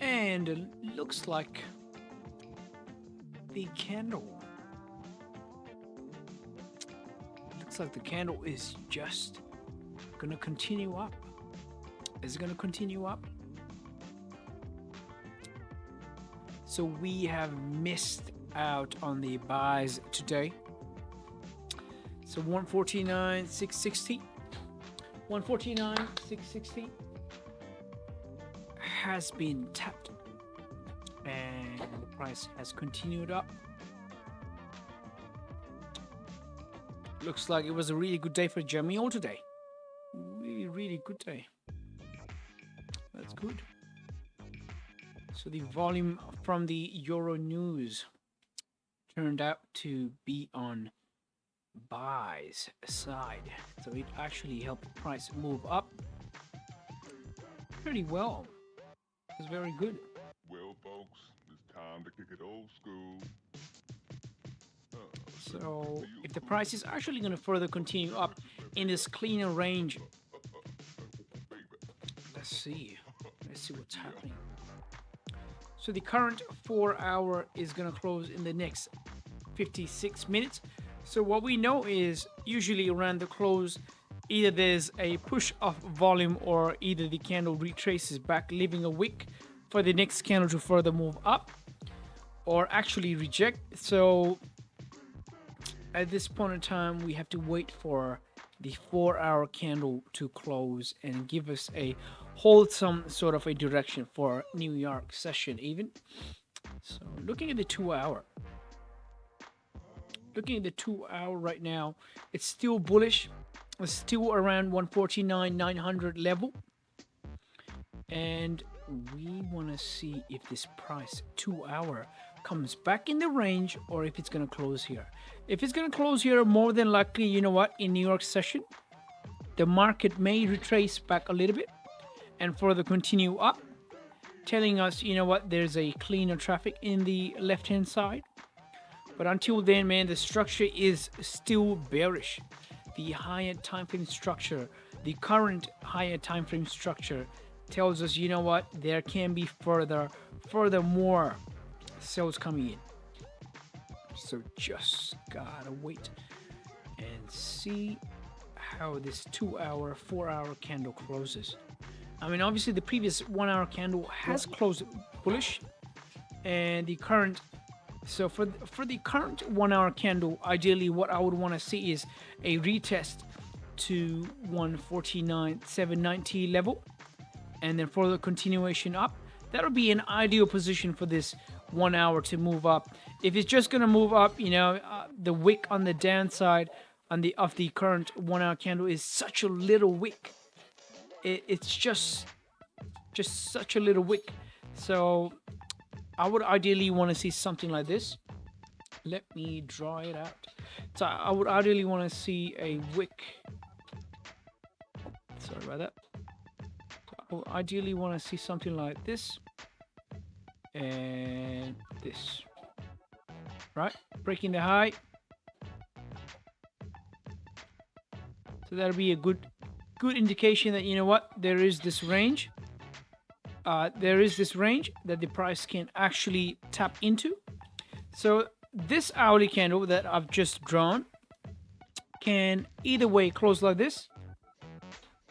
And it looks like the candle is just gonna continue up. Is it gonna continue up? So we have missed out on the buys today. So 149,660, 149,660 has been tapped, and the price has continued up. Looks like it was a really good day for Jamil today. Really good day. That's good. So the volume from the Euro News turned out to be on buys side, so it actually helped the price move up pretty well. It's very good. Well, folks, it's time to kick it old school. So if the price is actually going to further continue up in this cleaner range, let's see what's happening. So the current 4 hour is going to close in the next 56 minutes. So what we know is usually around the close, either there's a push of volume or either the candle retraces back, leaving a wick for the next candle to further move up or actually reject. So at this point in time, we have to wait for the 4-hour candle to close and give us a wholesome sort of a direction for New York session even. So looking at the 2-hour. Looking at the 2-hour right now, it's still bullish. It's still around 149,900 level. And we want to see if this price 2-hour comes back in the range or if it's going to close here. If it's going to close here, more than likely, you know what, in New York session, the market may retrace back a little bit and further continue up, telling us, you know what, there's a cleaner traffic in the left hand side. But until then, man, the structure is still bearish. The higher time frame structure, the current higher time frame structure tells us, you know what, there can be furthermore sales coming in. So just gotta wait and see how this 2-hour, 4-hour candle closes. I mean, obviously the previous 1-hour candle has closed bullish, and the current, so for the current 1-hour candle, ideally what I would want to see is a retest to 149,790 level, and then further continuation up. That'll be an ideal position for this 1 hour to move up. If it's just gonna move up, you know, the wick on the downside of the current 1 hour candle is such a little wick. It's just such a little wick. So I would ideally want to see something like this. Let me draw it out. So I would ideally want to see a wick. Sorry about that. So I would ideally want to see something like this and this. Right? Breaking the high. So that'll be a good indication that, you know what, there is this range. There is this range that the price can actually tap into. So this hourly candle that I've just drawn can either way close like this,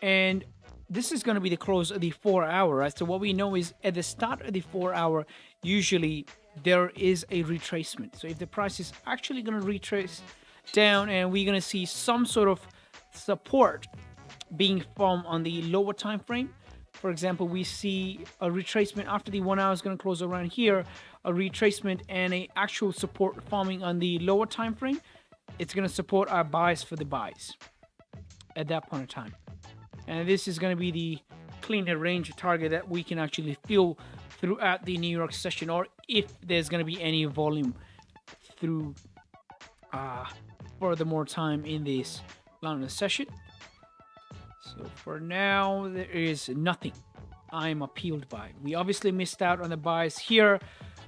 and this is going to be the close of the 4 hour, right? So what we know is at the start of the 4 hour, usually there is a retracement. So if the price is actually going to retrace down and we're going to see some sort of support being formed on the lower time frame, for example, we see a retracement after the 1 hour is going to close around here, a retracement and a actual support forming on the lower time frame, it's going to support our buys for the buys at that point in time. And this is going to be the cleaner range target that we can actually feel throughout the New York session, or if there's going to be any volume through furthermore time in this London session. So for now, there is nothing I'm appealed by. We obviously missed out on the buys here.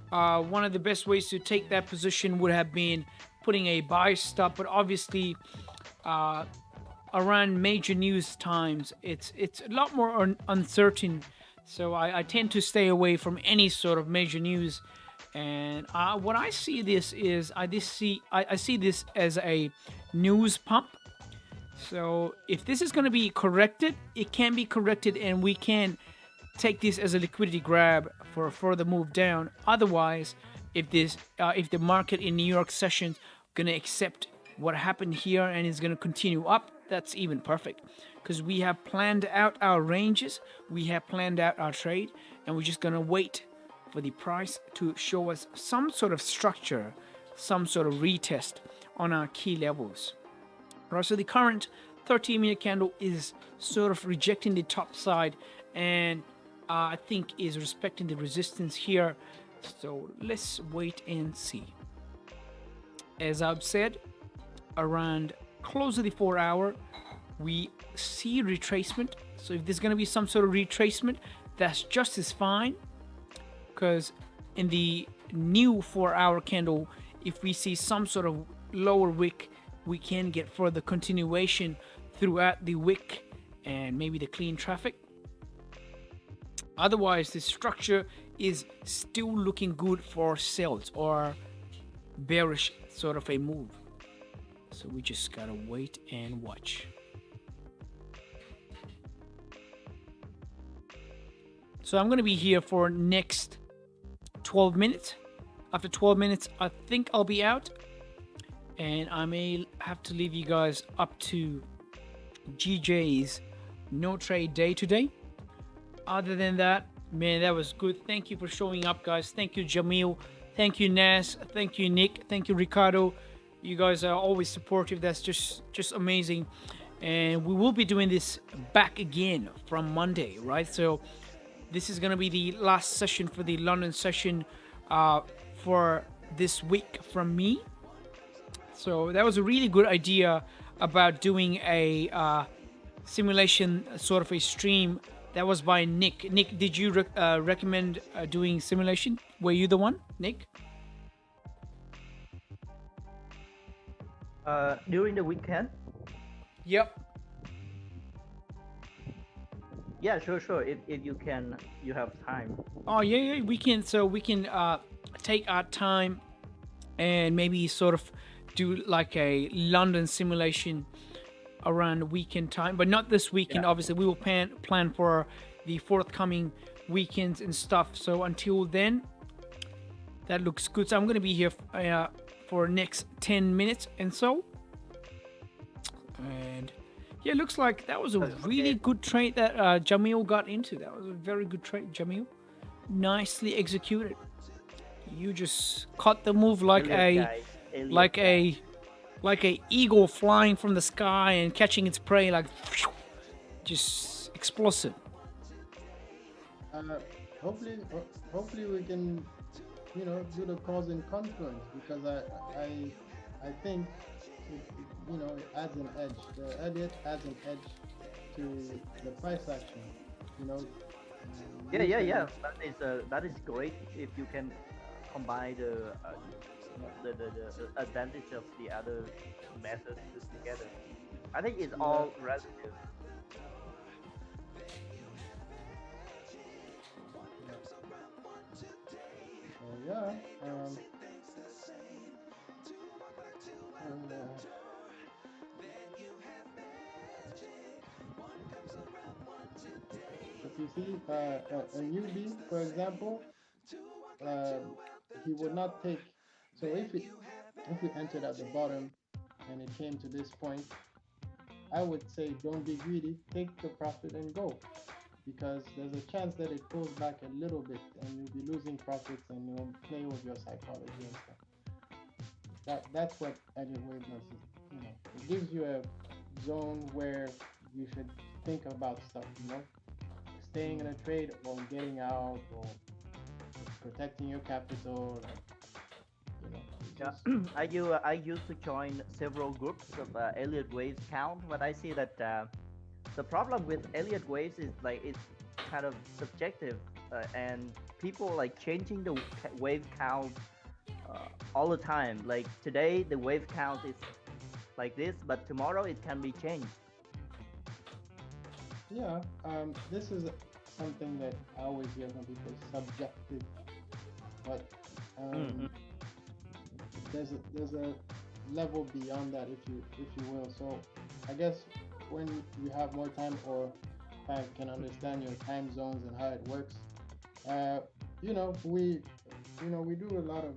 One of the best ways to take that position would have been putting a buy stop, but obviously around major news times, it's a lot more uncertain. So I tend to stay away from any sort of major news. And what I see this is, I see this as a news pump. So if this is going to be corrected, it can be corrected and we can take this as a liquidity grab for a further move down. Otherwise, if the market in New York session going to accept what happened here and is going to continue up, that's even perfect, because we have planned out our ranges, we have planned out our trade, and we're just going to wait for the price to show us some sort of structure, some sort of retest on our key levels. Right, so the current 30-minute candle is sort of rejecting the top side, and I think is respecting the resistance here. So let's wait and see. As I've said, around close of the 4 hour, we see retracement. So if there's going to be some sort of retracement, that's just as fine, because in the new 4 hour candle, if we see some sort of lower wick, we can get further continuation throughout the wick and maybe the clean traffic. Otherwise, the structure is still looking good for sales or bearish sort of a move. So we just gotta wait and watch. So I'm going to be here for next 12 minutes. After 12 minutes, I think I'll be out. And I may have to leave you guys up to GJ's no trade day today. Other than that, man, that was good. Thank you for showing up, guys. Thank you, Jamil. Thank you, Nas. Thank you, Nick. Thank you, Ricardo. You guys are always supportive. That's just amazing. And we will be doing this back again from Monday, right? So this is going to be the last session for the London session for this week from me. So that was a really good idea about doing a simulation sort of a stream. That was by Nick. Nick, did you recommend doing simulation? Were you the one, Nick? During the weekend? Yep. Yeah, sure. If you can, you have time. Oh yeah, we can. So we can take our time and maybe sort of do like a London simulation around weekend time, but not this weekend. Yeah. Obviously, we will plan for the forthcoming weekends and stuff. So until then, that looks good. So I'm going to be here for next 10 minutes and so. And yeah, it looks like that was a really good trade that Jamil got into. That was a very good trade, Jamil. Nicely executed. You just caught the move like like a eagle flying from the sky and catching its prey, like just explosive. Hopefully we can, do the cause and confluence, because I think it adds an edge. The Elliott adds an edge to the price action. Yeah. That is great if you can combine the advantage of the other methods together. I think it's all relative. If you see a newbie, for example, he would not take. So if we entered at the bottom and it came to this point, I would say don't be greedy, take the profit and go, because there's a chance that it pulls back a little bit and you'll be losing profits and you'll play with your psychology and stuff. That's what Elliott Wave does. It gives you a zone where you should think about stuff, staying in a trade or getting out or protecting your capital. I used to join several groups of Elliott Waves count, but I see that the problem with Elliott Waves is like it's kind of subjective, and people like changing the wave count all the time. Like today the wave count is like this, but tomorrow it can be changed. Yeah, this is something that I always hear from people, subjective, but there's a level beyond that, if you will. So I guess when you have more time or can understand your time zones and how it works, we do a lot of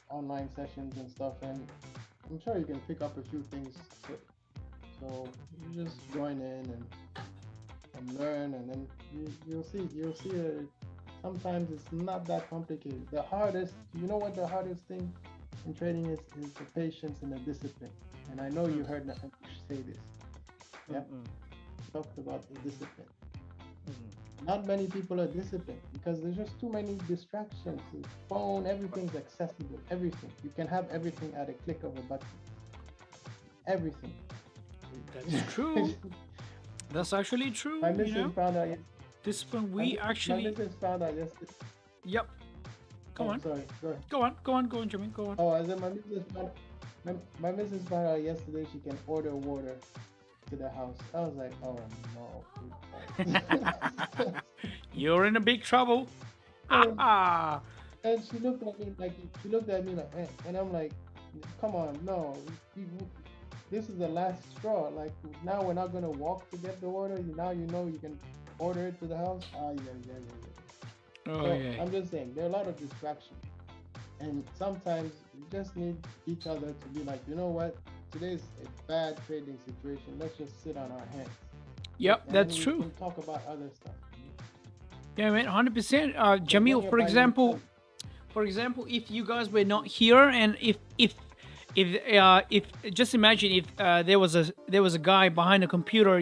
online sessions and stuff, and I'm sure you can pick up a few things. So you just join in and learn, and then you'll see sometimes it's not that complicated. The hardest thing in trading is the patience and the discipline. And I know you heard me say this. Yeah, talked about the discipline. Not many people are disciplined because there's just too many distractions. The phone, everything's accessible. Everything, you can have everything at a click of a button. Everything. That's true. That's actually true. My missus found out. Discipline. My missus found out yesterday. Yep. Go on. Sorry. Go on, Jimmy. Go on. Oh, I said my missus found out yesterday she can order water to the house. I was like, oh no. You're in a big trouble. And she looked at me like, and I'm like, come on, no. This is the last straw. Like, now we're not gonna walk to get the water. Now you can order it to the house. Yeah. Oh So yeah. I'm just saying there are a lot of distractions, and sometimes we just need each other to be like, you know what, today's a bad trading situation. Let's just sit on our hands, Yep, and then that's we true. can talk about other stuff. Yeah, man, 100%. Because when Jamil, you're for by example, yourself, if you guys were not here, and if just imagine if there was a guy behind a computer,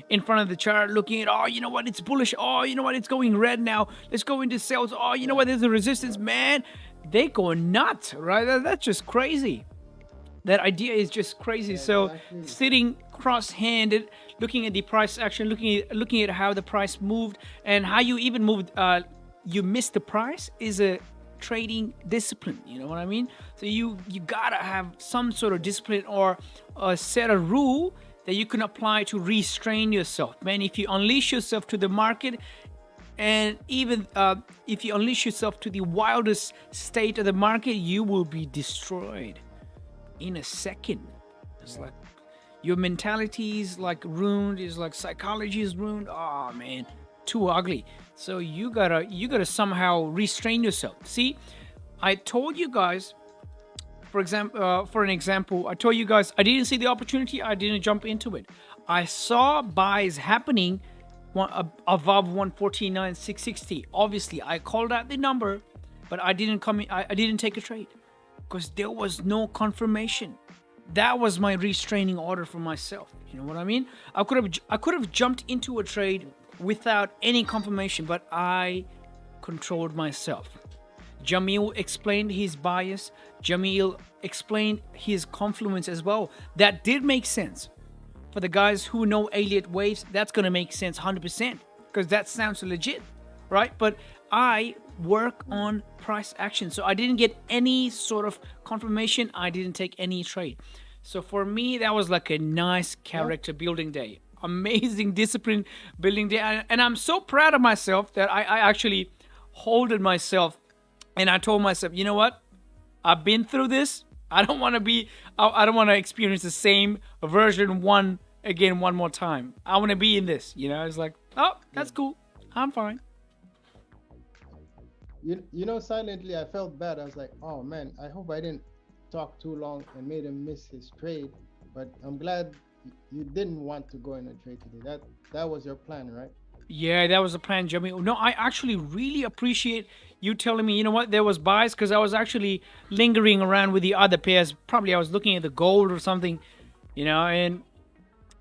in front of the chart, looking at, oh, you know what, it's bullish. Oh, you know what, it's going red now. Let's go into sales. Oh, you know what, there's a resistance, man. They go nuts, right? That's just crazy. That idea is just crazy. yeah, So exactly. sitting cross-handed, looking at the price action, looking at how the price moved and how you even moved. You missed the price is a trading discipline. You know what I mean? So you gotta have some sort of discipline or a set of rule that you can apply to restrain yourself. Man, if you unleash yourself to the market, and even if you unleash yourself to the wildest state of the market, you will be destroyed in a second. It's like your mentality is like ruined, is like psychology is ruined. Oh man, too ugly. So you gotta somehow restrain yourself. See, I told you guys, for an example, I told you guys I didn't see the opportunity, I didn't jump into it. I saw buys happening above 149,660. Obviously I called out the number, but I didn't come in, I didn't take a trade because there was no confirmation. That was my restraining order for myself. You know what I mean? I could have jumped into a trade without any confirmation, but I controlled myself. Jamil explained his bias. Jamil explained his confluence as well. That did make sense. For the guys who know Elliott waves, that's going to make sense 100% because that sounds legit, right? But I work on price action, so I didn't get any sort of confirmation. I didn't take any trade. So for me, that was like a nice character building day, amazing discipline building day, and I'm so proud of myself that I actually holded myself, and I told myself, you know what, I've been through this. I don't want to experience the same version one more time. I want to be in this. It's like, oh, that's cool. I'm fine. Silently I felt bad. I was like, oh man, I hope I didn't talk too long and made him miss his trade. But I'm glad you didn't want to go in a trade today. That was your plan, right? Yeah, that was the plan, Jimmy. No, I actually really appreciate you telling me, you know what, there was buys, because I was actually lingering around with the other pairs. Probably I was looking at the gold or something, and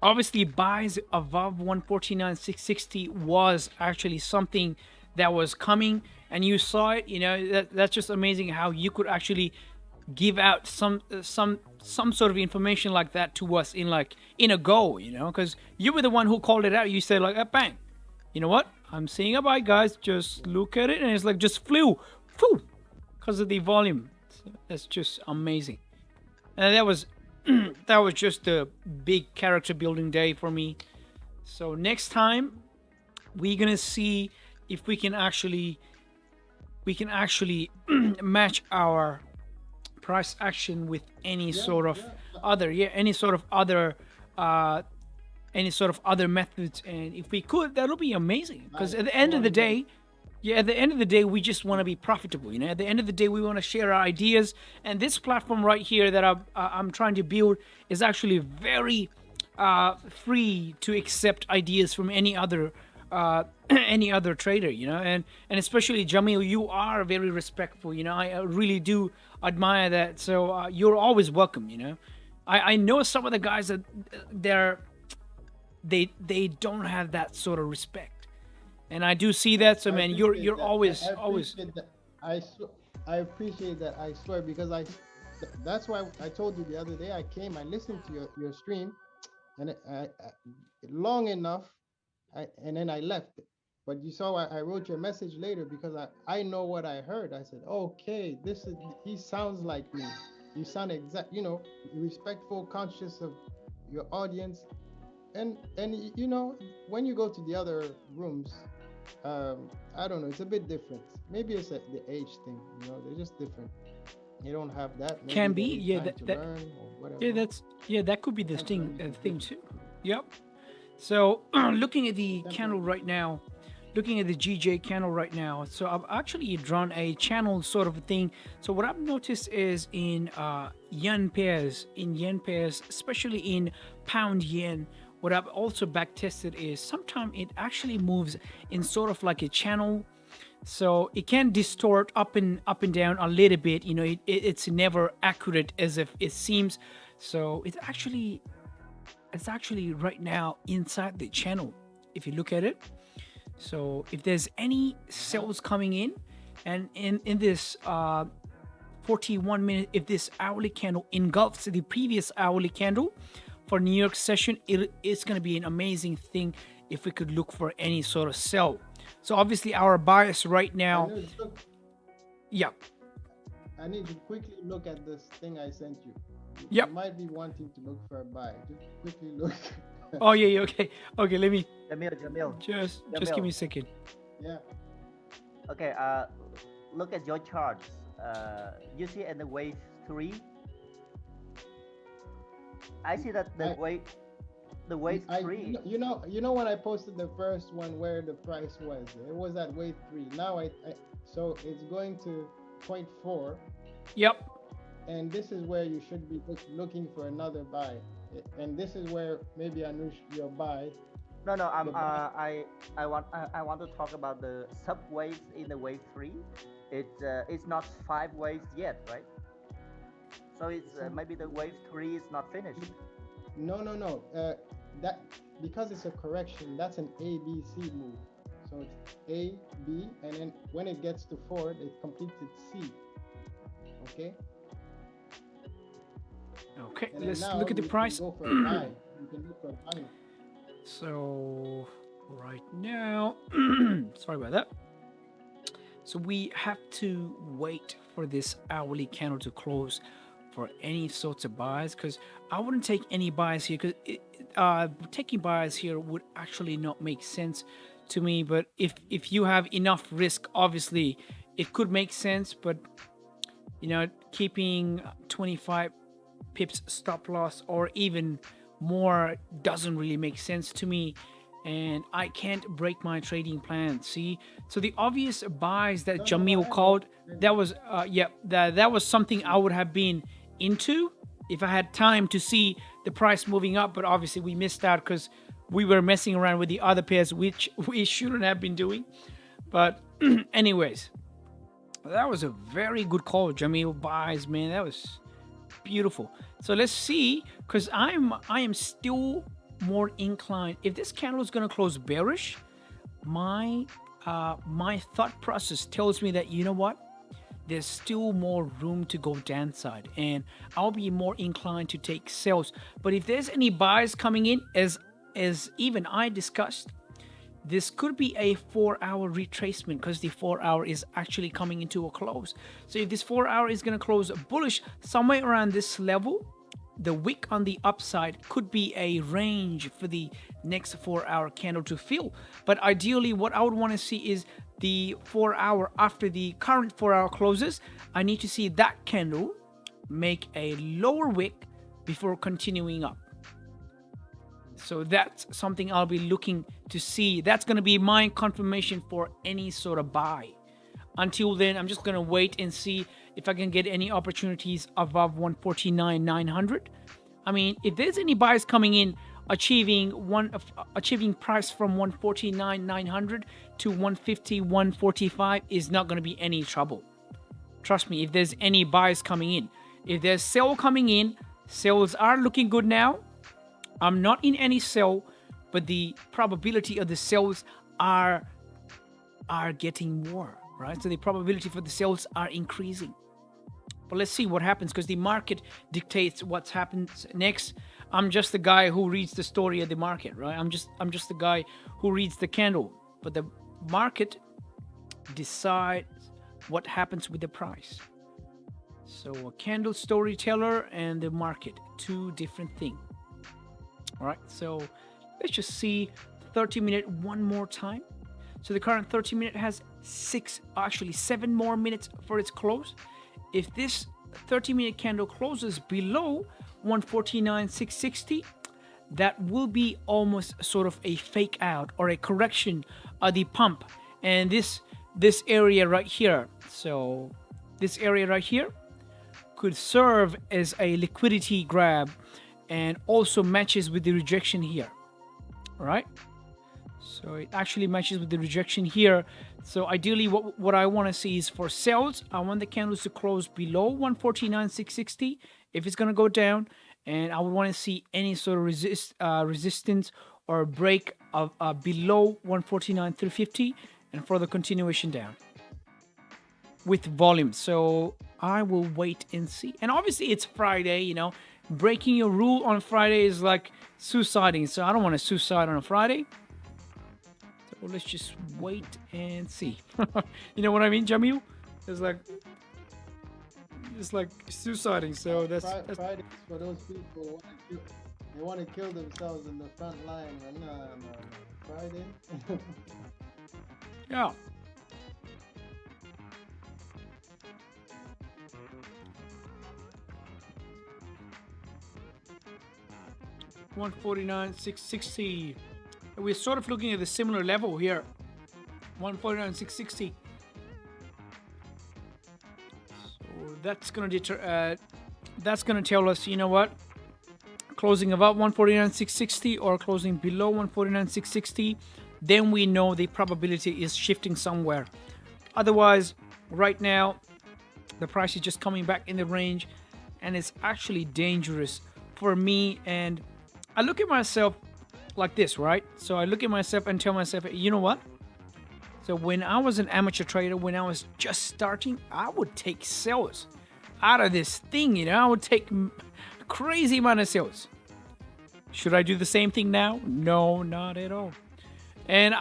obviously buys above 149,660 was actually something that was coming, and you saw it. That's just amazing how you could actually give out some sort of information like that to us in a go, because you were the one who called it out. You said like, bang, you know what, I'm seeing a buy, guys, just look at it, and it's like just flew because of the volume. That's just amazing. And that was that was just a big character building day for me. So next time we're gonna see if we can actually match our price action with any sort of other methods, and if we could, that'll be amazing, because at the end of the day, we just want to be profitable. At the end of the day, we want to share our ideas, and this platform right here that I'm trying to build is actually very free to accept ideas from any other trader, and especially Jamil, you are very respectful. I really do admire that. So you're always welcome. I know some of the guys that they don't have that sort of respect, and I do see that. So man, you're always. I appreciate that. I swear, because that's why I told you the other day. I listened to your stream, and I long enough, and then I left. But you saw I wrote your message later, because I know what I heard. I said, okay, he sounds like me. You sound respectful, conscious of your audience. And when you go to the other rooms, I don't know, it's a bit different. Maybe it's the age thing. They're just different. You don't have that. Maybe Can be, yeah. That that could be the thing too. Yep. So looking at the candle right now, looking at the GJ candle right now, so I've actually drawn a channel sort of a thing. So what I've noticed is in yen pairs, especially in pound yen, what I've also back tested is sometimes it actually moves in sort of like a channel. So it can distort up and down a little bit. You know, it's never accurate as if it seems. So it's actually right now inside the channel if you look at it. So if there's any sales coming in, and in this 41 minute, if this hourly candle engulfs the previous hourly candle for New York session, it's going to be an amazing thing if we could look for any sort of sell. So obviously our bias right now, yeah, I need to quickly look at this thing I sent you. Yep. You might be wanting to look for a buy. Just quickly look. Oh yeah, okay, let me Jamil. just Jamil. give me a second. Yeah. Okay, look at your charts. You see in the wave 3, I see that the wave 3. You know when I posted the first one where the price was, it was at wave 3. Now so it's going to 0.4. Yep. And this is where you should be looking for another buy. And this is where maybe Anush your buy. No, I want to talk about the sub waves in the wave 3. It's not 5 waves yet, right? So it's maybe the wave 3 is not finished. No. That because it's a correction, that's an A B C move. So it's A B, and then when it gets to 4, it completes its C. Okay. Okay, And let's now look at the you price. Can go for a buy. You can look for a buy. So right now, sorry about that. So we have to wait for this hourly candle to close for any sorts of buys, because I wouldn't take any buys here, because taking buys here would actually not make sense to me. But if you have enough risk, obviously it could make sense. But you know, keeping 25 pips stop loss or even more doesn't really make sense to me, and I can't break my trading plan. See, so the obvious buys that Jamil called, that was that was something I would have been into if I had time to see the price moving up, but obviously we missed out because we were messing around with the other pairs, which we shouldn't have been doing. But anyways, that was a very good call, Jamil. Buys, man, that was beautiful. So let's see, because I am still more inclined. If this candle is going to close bearish, my thought process tells me that, you know what, there's still more room to go downside, and I'll be more inclined to take sales. But if there's any buys coming in, as even I discussed, this could be a 4-hour retracement, because the 4-hour is actually coming into a close. So if this 4-hour is going to close bullish somewhere around this level, the wick on the upside could be a range for the next 4-hour candle to fill. But ideally, what I would want to see is the 4-hour after the current 4-hour closes. I need to see that candle make a lower wick before continuing up. So that's something I'll be looking to see. That's going to be my confirmation for any sort of buy. Until then, I'm just going to wait and see if I can get any opportunities above 149.900. I mean, if there's any buys coming in achieving price from 149.900 to 150, 145 is not going to be any trouble. Trust me, if there's any buys coming in. If there's sell coming in, sales are looking good now. I'm not in any sell, but the probability of the sales are getting more, right? So the probability for the sales are increasing. But let's see what happens, because the market dictates what happens next. I'm just the guy who reads the story of the market, right? I'm just the guy who reads the candle, but the market decides what happens with the price. So a candle storyteller and the market, two different things. All right, so let's just see 30-minute one more time. So the current 30-minute has 7 more minutes for its close. If this 30-minute candle closes below 149.660, that will be almost sort of a fake out or a correction of the pump. And this area right here, so this area right here could serve as a liquidity grab and also matches with the rejection here. All right, so it actually matches with the rejection here. So ideally what I want to see is for sales, I want the candles to close below 149.660 if it's going to go down, and I would want to see any sort of resistance or break of below 149.350 and for the continuation down with volume. So I will wait and see. And obviously it's Friday, you know, breaking your rule on Friday is like suiciding. So I don't want to suicide on a Friday. So let's just wait and see. You know what I mean, Jamil? It's like suiciding. So that's Fridays for those people they want to kill themselves in the front line. No. Friday. yeah. $149,660. We're sort of looking at a similar level here. $149,660. So that's gonna tell us, you know what? Closing above 149,660 or closing below 149,660, then we know the probability is shifting somewhere. Otherwise, right now, the price is just coming back in the range, and it's actually dangerous for me. And I look at myself like this, right? So I look at myself and tell myself, you know what? So when I was an amateur trader, when I was just starting, I would take sales out of this thing, you know? I would take crazy amount of sales. Should I do the same thing now? No, not at all. And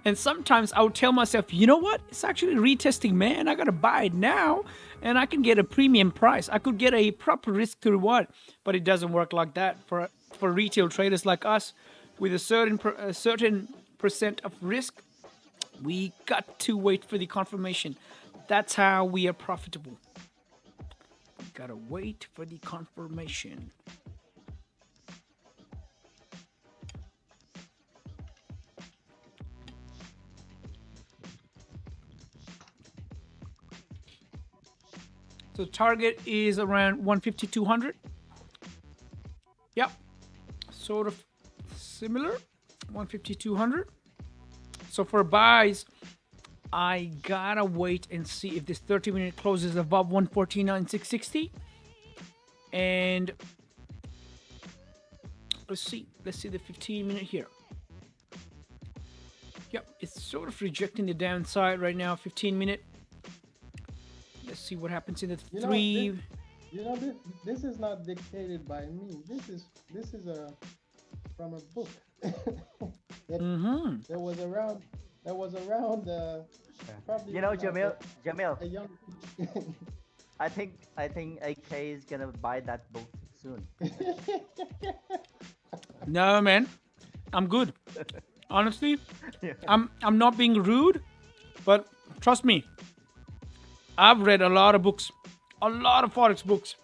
and sometimes I would tell myself, you know what? It's actually retesting, man. I gotta buy it now, and I can get a premium price. I could get a proper risk to reward, but it doesn't work like that for retail traders like us, with a certain percent of risk. We got to wait for the confirmation. That's how we are profitable. We gotta wait for the confirmation. So target is around 150, 200. Yep, sort of similar, 150, 200. So for buys, I gotta wait and see if this 30-minute closes above 149,660. And let's see the 15-minute here. Yep, it's sort of rejecting the downside right now, 15-minute. Let's see what happens in the three. This is not dictated by me. This is from a book that was around. Probably. You know, Jamil. A young. I think AK is gonna buy that book soon. No, man, I'm good. Honestly, Yeah. I'm not being rude, but trust me, I've read a lot of books, a lot of Forex books,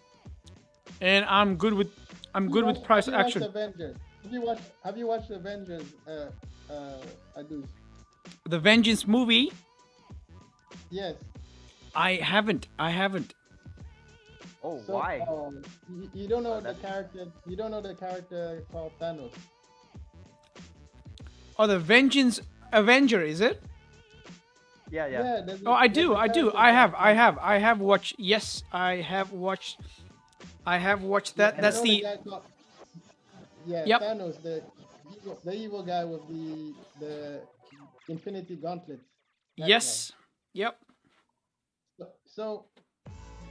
and I'm good with price action. Have you watched Avengers? Adus? The Vengeance movie, Yes. I haven't. Oh, So, why? you don't know Oh, the that's- character. You don't know the character called Thanos. Oh, the Vengeance Avenger, is it? Yeah. there's Oh, I there's do. a I character have watched. Yes, I have watched that. You That's know the. guy called- Yeah, Yep. Thanos, the evil guy with the Infinity Gauntlets. That Yes. Yep. guy. So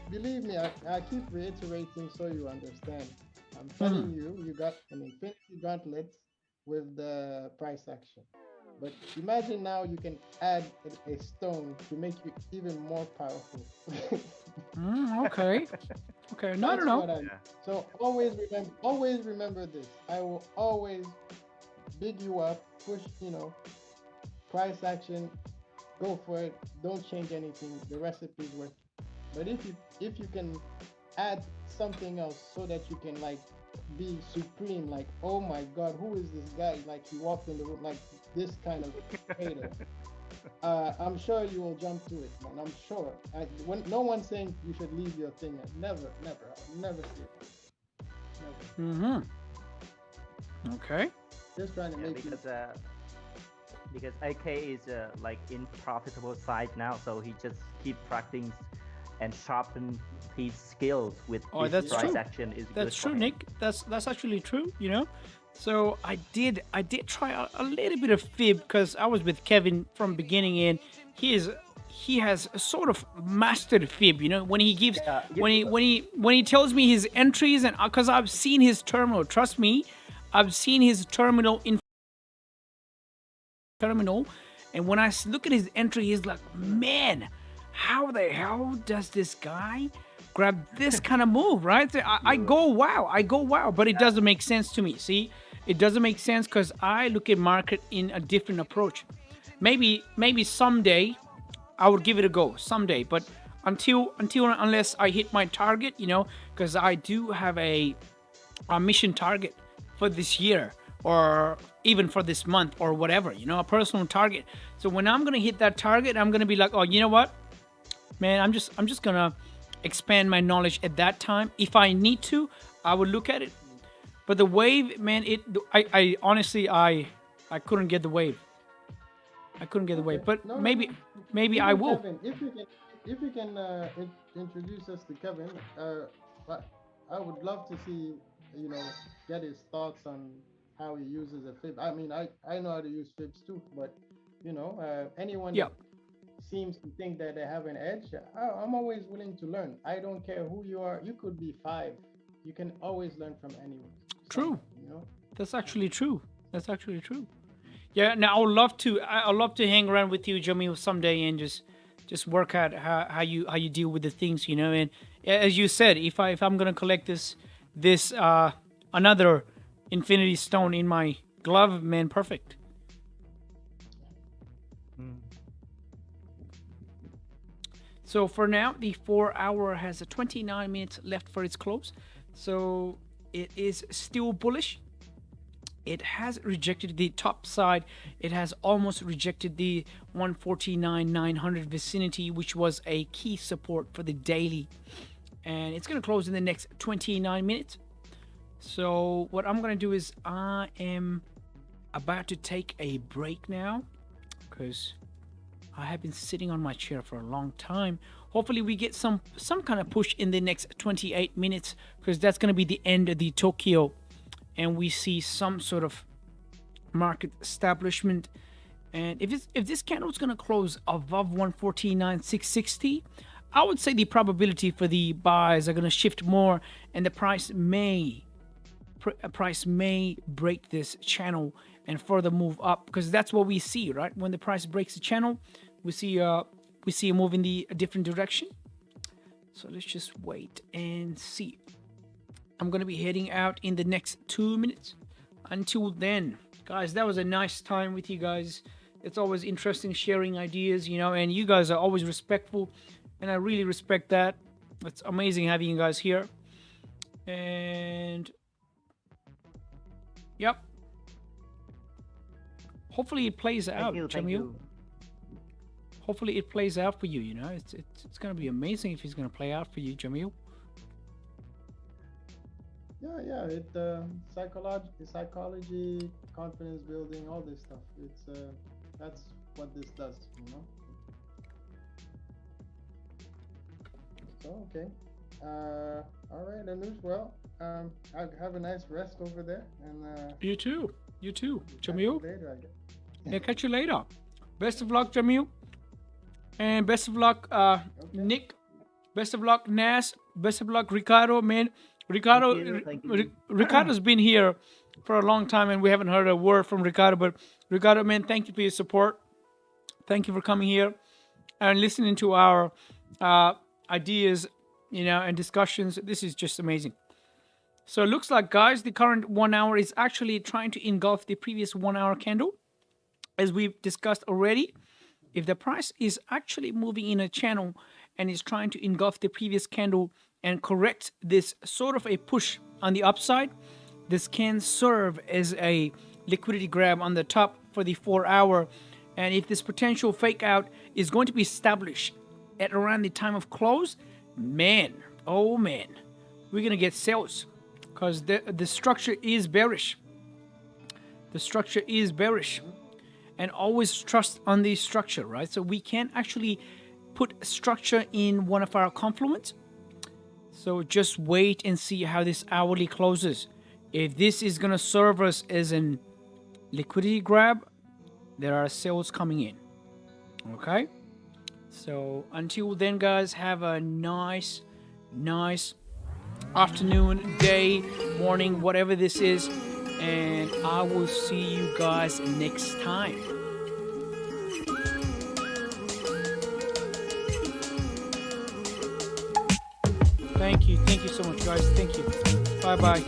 believe me, I keep reiterating so you understand. I'm telling you, you got an Infinity Gauntlet with the price action. But imagine now you can add a stone to make you even more powerful. Okay. Okay. No, That's no, what no. I'm- So always remember this. I will always big you up, push, price action, go for it. Don't change anything. The recipe's working. But if you can add something else so that you can like be supreme, like, oh my God, who is this guy? Like he walked in the room, like this kind of trader. I'm sure you will jump to it, man. I'm sure. When no one's saying you should leave your thing, never, never, I'll never see it. Never. Okay. Just trying to Yeah, make you. because AK is like in profitable side now, so he just keep practicing and sharpen his skills with Oh, this that's price true. action is That's good for true, him. Nick. That's actually true. You know. So I did try a little bit of fib because I was with Kevin from beginning, and he has sort of mastered fib. You know, when he gives Yeah, when he tells me his entries, and because I've seen his terminal. Trust me, I've seen his terminal in terminal, and when I look at his entry, he's like, man, how the hell does this guy grab this kind of move, right? I go wow, but it doesn't make sense to me. See, it doesn't make sense because I look at market in a different approach. Maybe someday I would give it a go someday, but unless I hit my target, you know, because I do have a mission target for this year or even for this month or whatever, you know, a personal target. So when I'm gonna hit that target, I'm gonna be like, oh, you know what, man, I'm just gonna expand my knowledge at that time. If I need to, I would look at it. But the wave, man, I honestly I couldn't get the wave. I couldn't get the wave, but No, no, maybe no. I Even will. Kevin, if you can introduce us to Kevin, but I would love to see, you know, get his thoughts on how he uses a fib. I mean, I know how to use fibs too, but you know, anyone Yeah, that seems to think that they have an edge, I'm always willing to learn. I don't care who you are. You could be 5. You can always learn from anyone. true. Someone, you know. That's actually true. That's actually true. Yeah, now I'd love to. I'd love to hang around with you, Jamil, someday, and just work out how you deal with the things, you know. And as you said, if I'm gonna collect this another Infinity Stone in my glove, man, perfect. So for now, the 4 hour has 29 minutes left for its close. So it is still bullish. It has rejected the top side. It has almost rejected the 149,900 vicinity, which was a key support for the daily. And it's going to close in the next 29 minutes. So what I'm going to do is I am about to take a break now because I have been sitting on my chair for a long time. Hopefully we get some kind of push in the next 28 minutes because that's going to be the end of the Tokyo, and we see some sort of market establishment. And if this candle is going to close above 149,660, I would say the probability for the buys are going to shift more, and the price may break this channel and further move up, because that's what we see, right? When the price breaks the channel, we see a move in a different direction. So let's just wait and see. I'm gonna be heading out in the next 2 minutes. Until then, guys, that was a nice time with you guys. It's always interesting sharing ideas, you know, and you guys are always respectful, and I really respect that. It's amazing having you guys here. And yep, hopefully it plays out, Thank Jamil. you. Hopefully it plays out for you. You know, it's gonna be amazing if it's gonna play out for you, Jamil. Yeah, psychology, confidence building, all this stuff. It's that's what this does, you know. So okay, all right, Anush. Well, have a nice rest over there, and You too, catch you Jamil. later, I guess. Yeah, catch you later. Best of luck, Jamil, and best of luck, Nick. Best of luck, Nas. Best of luck, Ricardo. Man, Thank you. Ricardo's been here for a long time, and we haven't heard a word from Ricardo. But Ricardo, man, thank you for your support. Thank you for coming here and listening to our ideas, you know, and discussions. This is just amazing. So it looks like, guys, the current 1 hour is actually trying to engulf the previous 1 hour candle, as we've discussed already. If the price is actually moving in a channel and is trying to engulf the previous candle and correct this sort of a push on the upside, this can serve as a liquidity grab on the top for the 4-hour. And if this potential fake out is going to be established at around the time of close, man, oh man, we're going to get sales because the structure is bearish. The structure is bearish. And always trust on the structure, right? So we can actually put structure in one of our confluence. So just wait and see how this hourly closes. If this is going to serve us as an liquidity grab, there are sales coming in. Okay? So until then, guys, have a nice afternoon, day, morning, whatever this is. And I will see you guys next time. Thank you so much, guys. Thank you. Bye.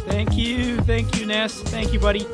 Thank you, Ness. Thank you, buddy.